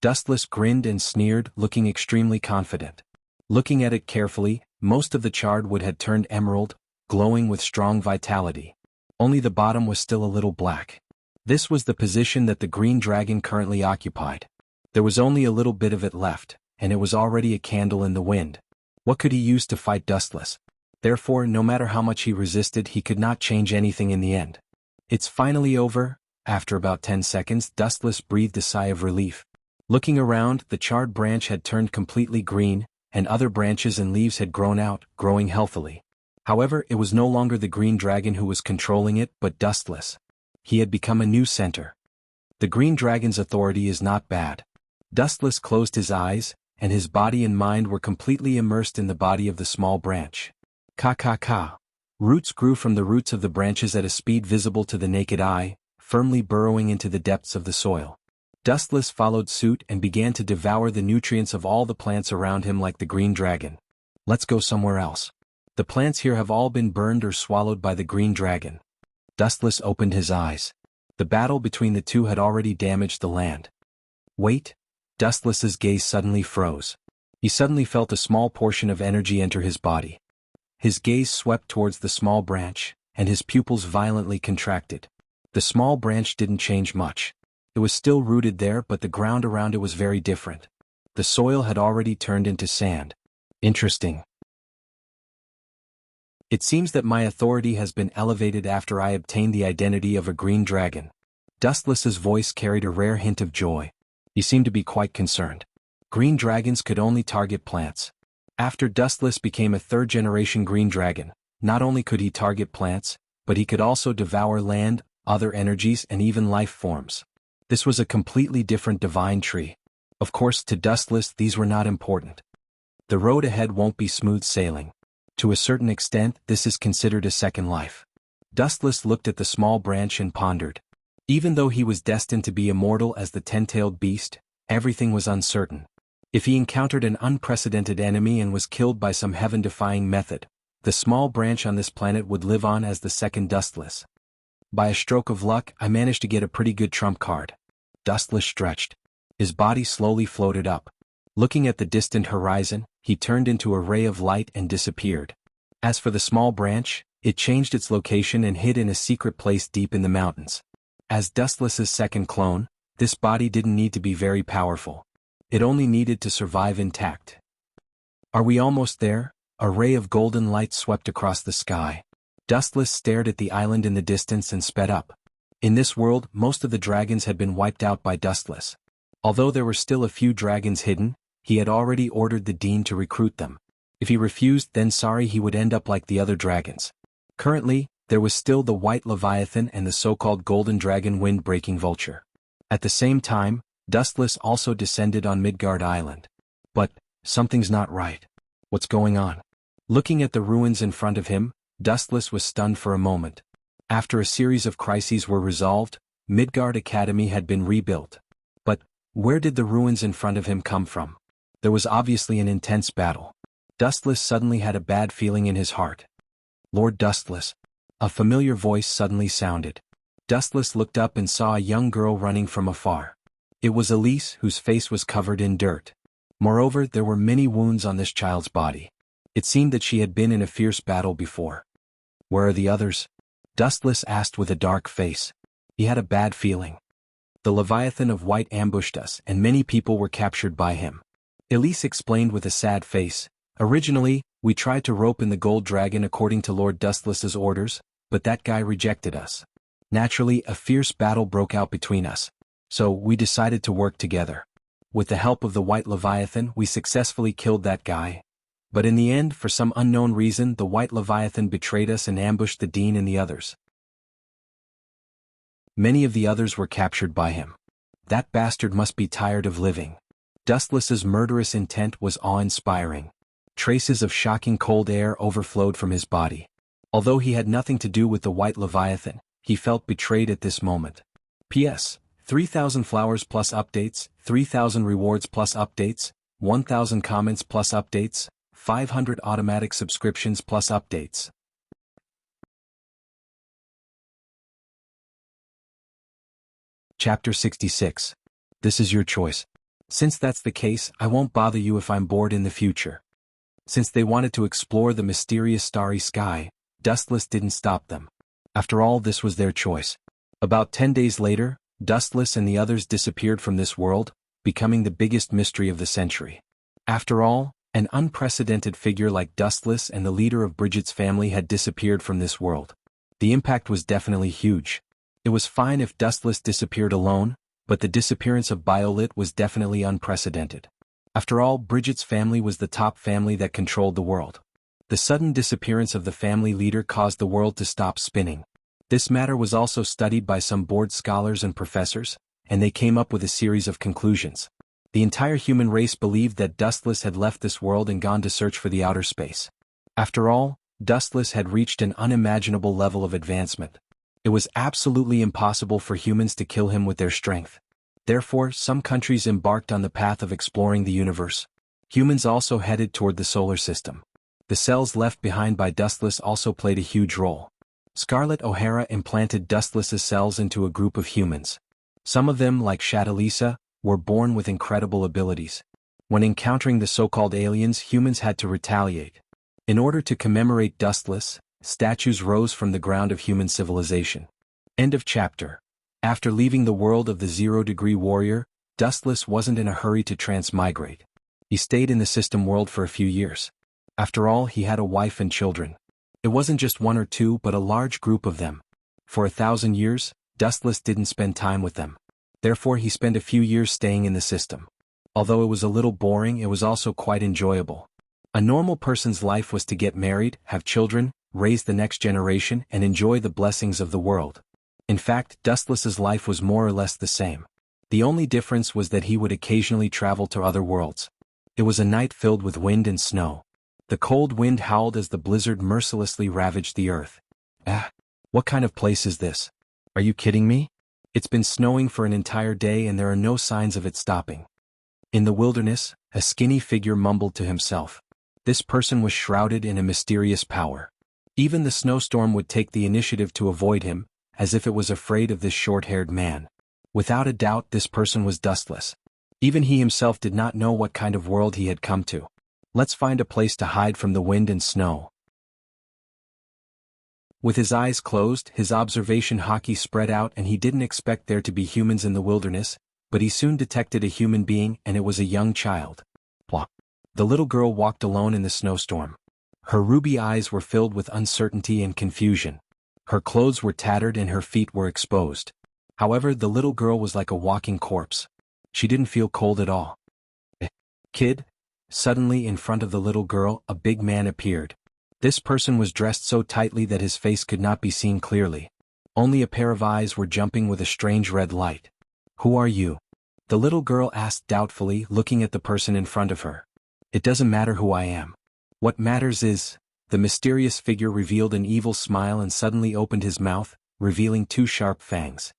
Dustless grinned and sneered, looking extremely confident. Looking at it carefully, most of the charred wood had turned emerald, glowing with strong vitality. Only the bottom was still a little black. This was the position that the green dragon currently occupied. There was only a little bit of it left, and it was already a candle in the wind. What could he use to fight Dustless? Therefore, no matter how much he resisted, he could not change anything in the end. It's finally over. After about 10 seconds, Dustless breathed a sigh of relief. Looking around, the charred branch had turned completely green, and other branches and leaves had grown out, growing healthily. However, it was no longer the green dragon who was controlling it, but Dustless. He had become a new center. The green dragon's authority is not bad. Dustless closed his eyes, and his body and mind were completely immersed in the body of the small branch. Ka. Roots grew from the roots of the branches at a speed visible to the naked eye, firmly burrowing into the depths of the soil. Dustless followed suit and began to devour the nutrients of all the plants around him like the green dragon. Let's go somewhere else. The plants here have all been burned or swallowed by the green dragon. Dustless opened his eyes. The battle between the two had already damaged the land. Wait. Dustless's gaze suddenly froze. He suddenly felt a small portion of energy enter his body. His gaze swept towards the small branch, and his pupils violently contracted. The small branch didn't change much. It was still rooted there, but the ground around it was very different. The soil had already turned into sand. Interesting. It seems that my authority has been elevated after I obtained the identity of a green dragon. Dustless's voice carried a rare hint of joy. He seemed to be quite concerned. Green dragons could only target plants. After Dustless became a third-generation green dragon, not only could he target plants, but he could also devour land, other energies and even life forms. This was a completely different divine tree. Of course, to Dustless these were not important. The road ahead won't be smooth sailing. To a certain extent, this is considered a second life. Dustless looked at the small branch and pondered. Even though he was destined to be immortal as the 10-tailed beast, everything was uncertain. If he encountered an unprecedented enemy and was killed by some heaven-defying method, the small branch on this planet would live on as the second Dustless. By a stroke of luck, I managed to get a pretty good trump card. Dustless stretched. His body slowly floated up. Looking at the distant horizon, he turned into a ray of light and disappeared. As for the small branch, it changed its location and hid in a secret place deep in the mountains. As Dustless's second clone, this body didn't need to be very powerful. It only needed to survive intact. Are we almost there? A ray of golden light swept across the sky. Dustless stared at the island in the distance and sped up. In this world, most of the dragons had been wiped out by Dustless. Although there were still a few dragons hidden, he had already ordered the dean to recruit them. If he refused, then sorry, he would end up like the other dragons. Currently, there was still the white leviathan and the so-called golden dragon wind-breaking vulture. At the same time, Dustless also descended on Midgard Island. But something's not right. What's going on? Looking at the ruins in front of him, Dustless was stunned for a moment. After a series of crises were resolved, Midgard Academy had been rebuilt. But where did the ruins in front of him come from? There was obviously an intense battle. Dustless suddenly had a bad feeling in his heart. Lord Dustless. A familiar voice suddenly sounded. Dustless looked up and saw a young girl running from afar. It was Elise, whose face was covered in dirt. Moreover, there were many wounds on this child's body. It seemed that she had been in a fierce battle before. Where are the others? Dustless asked with a dark face. He had a bad feeling. The Leviathan of White ambushed us, and many people were captured by him. Elise explained with a sad face. Originally, we tried to rope in the gold dragon according to Lord Dustless's orders, but that guy rejected us. Naturally, a fierce battle broke out between us. So, we decided to work together. With the help of the White Leviathan, we successfully killed that guy. But in the end, for some unknown reason, the White Leviathan betrayed us and ambushed the Dean and the others. Many of the others were captured by him. That bastard must be tired of living. Dustless's murderous intent was awe-inspiring. Traces of shocking cold air overflowed from his body. Although he had nothing to do with the White Leviathan, he felt betrayed at this moment. P.S. 3,000 flowers plus updates, 3,000 rewards plus updates, 1,000 comments plus updates, 500 automatic subscriptions plus updates. Chapter 66. This is your choice. Since that's the case, I won't bother you if I'm bored in the future. Since they wanted to explore the mysterious starry sky, Dustless didn't stop them. After all, this was their choice. About 10 days later, Dustless and the others disappeared from this world, becoming the biggest mystery of the century. After all, an unprecedented figure like Dustless and the leader of Bridget's family had disappeared from this world. The impact was definitely huge. It was fine if Dustless disappeared alone, but the disappearance of Biolit was definitely unprecedented. After all, Bridget's family was the top family that controlled the world. The sudden disappearance of the family leader caused the world to stop spinning. This matter was also studied by some bored scholars and professors, and they came up with a series of conclusions. The entire human race believed that Dustless had left this world and gone to search for the outer space. After all, Dustless had reached an unimaginable level of advancement. It was absolutely impossible for humans to kill him with their strength. Therefore, some countries embarked on the path of exploring the universe. Humans also headed toward the solar system. The cells left behind by Dustless also played a huge role. Scarlett O'Hara implanted Dustless's cells into a group of humans. Some of them, like Shatalisa, were born with incredible abilities. When encountering the so-called aliens, humans had to retaliate. In order to commemorate Dustless, statues rose from the ground of human civilization. End of chapter. After leaving the world of the Zero-Degree Warrior, Dustless wasn't in a hurry to transmigrate. He stayed in the system world for a few years. After all, he had a wife and children. It wasn't just one or two, but a large group of them. For 1,000 years, Dustless didn't spend time with them. Therefore, he spent a few years staying in the system. Although it was a little boring, it was also quite enjoyable. A normal person's life was to get married, have children, raise the next generation, and enjoy the blessings of the world. In fact, Dustless's life was more or less the same. The only difference was that he would occasionally travel to other worlds. It was a night filled with wind and snow. The cold wind howled as the blizzard mercilessly ravaged the earth. Ah, what kind of place is this? Are you kidding me? It's been snowing for an entire day and there are no signs of it stopping. In the wilderness, a skinny figure mumbled to himself. This person was shrouded in a mysterious power. Even the snowstorm would take the initiative to avoid him, as if it was afraid of this short-haired man. Without a doubt, this person was dustless. Even he himself did not know what kind of world he had come to. Let's find a place to hide from the wind and snow. With his eyes closed, his observation hockey spread out and he didn't expect there to be humans in the wilderness, but he soon detected a human being and it was a young child. Plop. The little girl walked alone in the snowstorm. Her ruby eyes were filled with uncertainty and confusion. Her clothes were tattered and her feet were exposed. However, the little girl was like a walking corpse. She didn't feel cold at all. Kid? Suddenly in front of the little girl, a big man appeared. This person was dressed so tightly that his face could not be seen clearly. Only a pair of eyes were jumping with a strange red light. Who are you? The little girl asked doubtfully, looking at the person in front of her. It doesn't matter who I am. What matters is, the mysterious figure revealed an evil smile and suddenly opened his mouth, revealing two sharp fangs.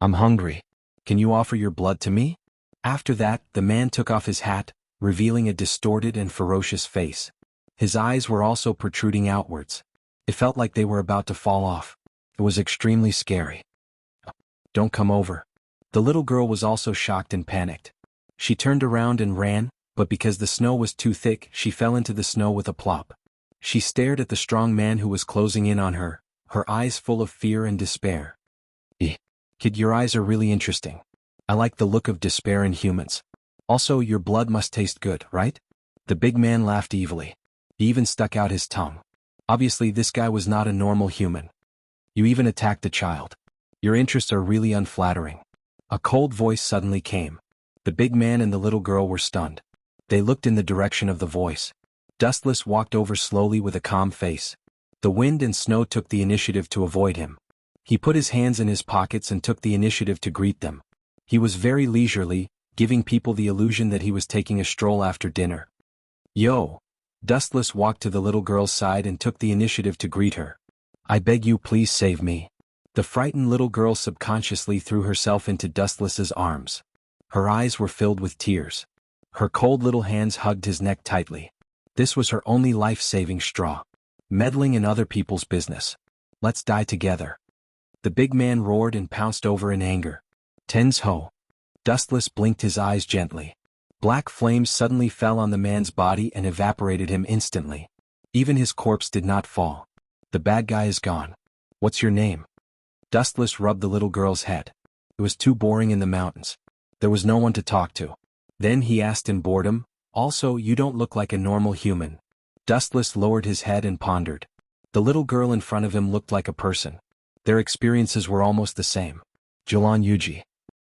I'm hungry. Can you offer your blood to me? After that, the man took off his hat, revealing a distorted and ferocious face. His eyes were also protruding outwards. It felt like they were about to fall off. It was extremely scary. Don't come over. The little girl was also shocked and panicked. She turned around and ran, but because the snow was too thick, she fell into the snow with a plop. She stared at the strong man who was closing in on her, her eyes full of fear and despair. Kid, your eyes are really interesting. I like the look of despair in humans. Also, your blood must taste good, right? The big man laughed evilly. He even stuck out his tongue. Obviously, this guy was not a normal human. You even attacked a child. Your interests are really unflattering. A cold voice suddenly came. The big man and the little girl were stunned. They looked in the direction of the voice. Dustless walked over slowly with a calm face. The wind and snow took the initiative to avoid him. He put his hands in his pockets and took the initiative to greet them. He was very leisurely, giving people the illusion that he was taking a stroll after dinner. Yo! Dustless walked to the little girl's side and took the initiative to greet her. I beg you, please save me. The frightened little girl subconsciously threw herself into Dustless's arms. Her eyes were filled with tears. Her cold little hands hugged his neck tightly. This was her only life-saving straw. Meddling in other people's business. Let's die together. The big man roared and pounced over in anger. Tens ho! Dustless blinked his eyes gently. Black flames suddenly fell on the man's body and evaporated him instantly. Even his corpse did not fall. The bad guy is gone. What's your name? Dustless rubbed the little girl's head. It was too boring in the mountains. There was no one to talk to. Then he asked in boredom, also, you don't look like a normal human. Dustless lowered his head and pondered. The little girl in front of him looked like a person. Their experiences were almost the same. Jilan Yuji.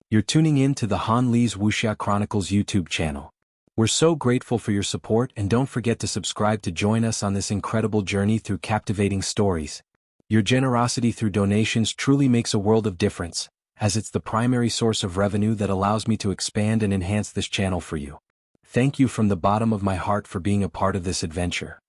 You're tuning in to the Han Lee's Wuxia Chronicles YouTube channel. We're so grateful for your support and don't forget to subscribe to join us on this incredible journey through captivating stories. Your generosity through donations truly makes a world of difference, as it's the primary source of revenue that allows me to expand and enhance this channel for you. Thank you from the bottom of my heart for being a part of this adventure.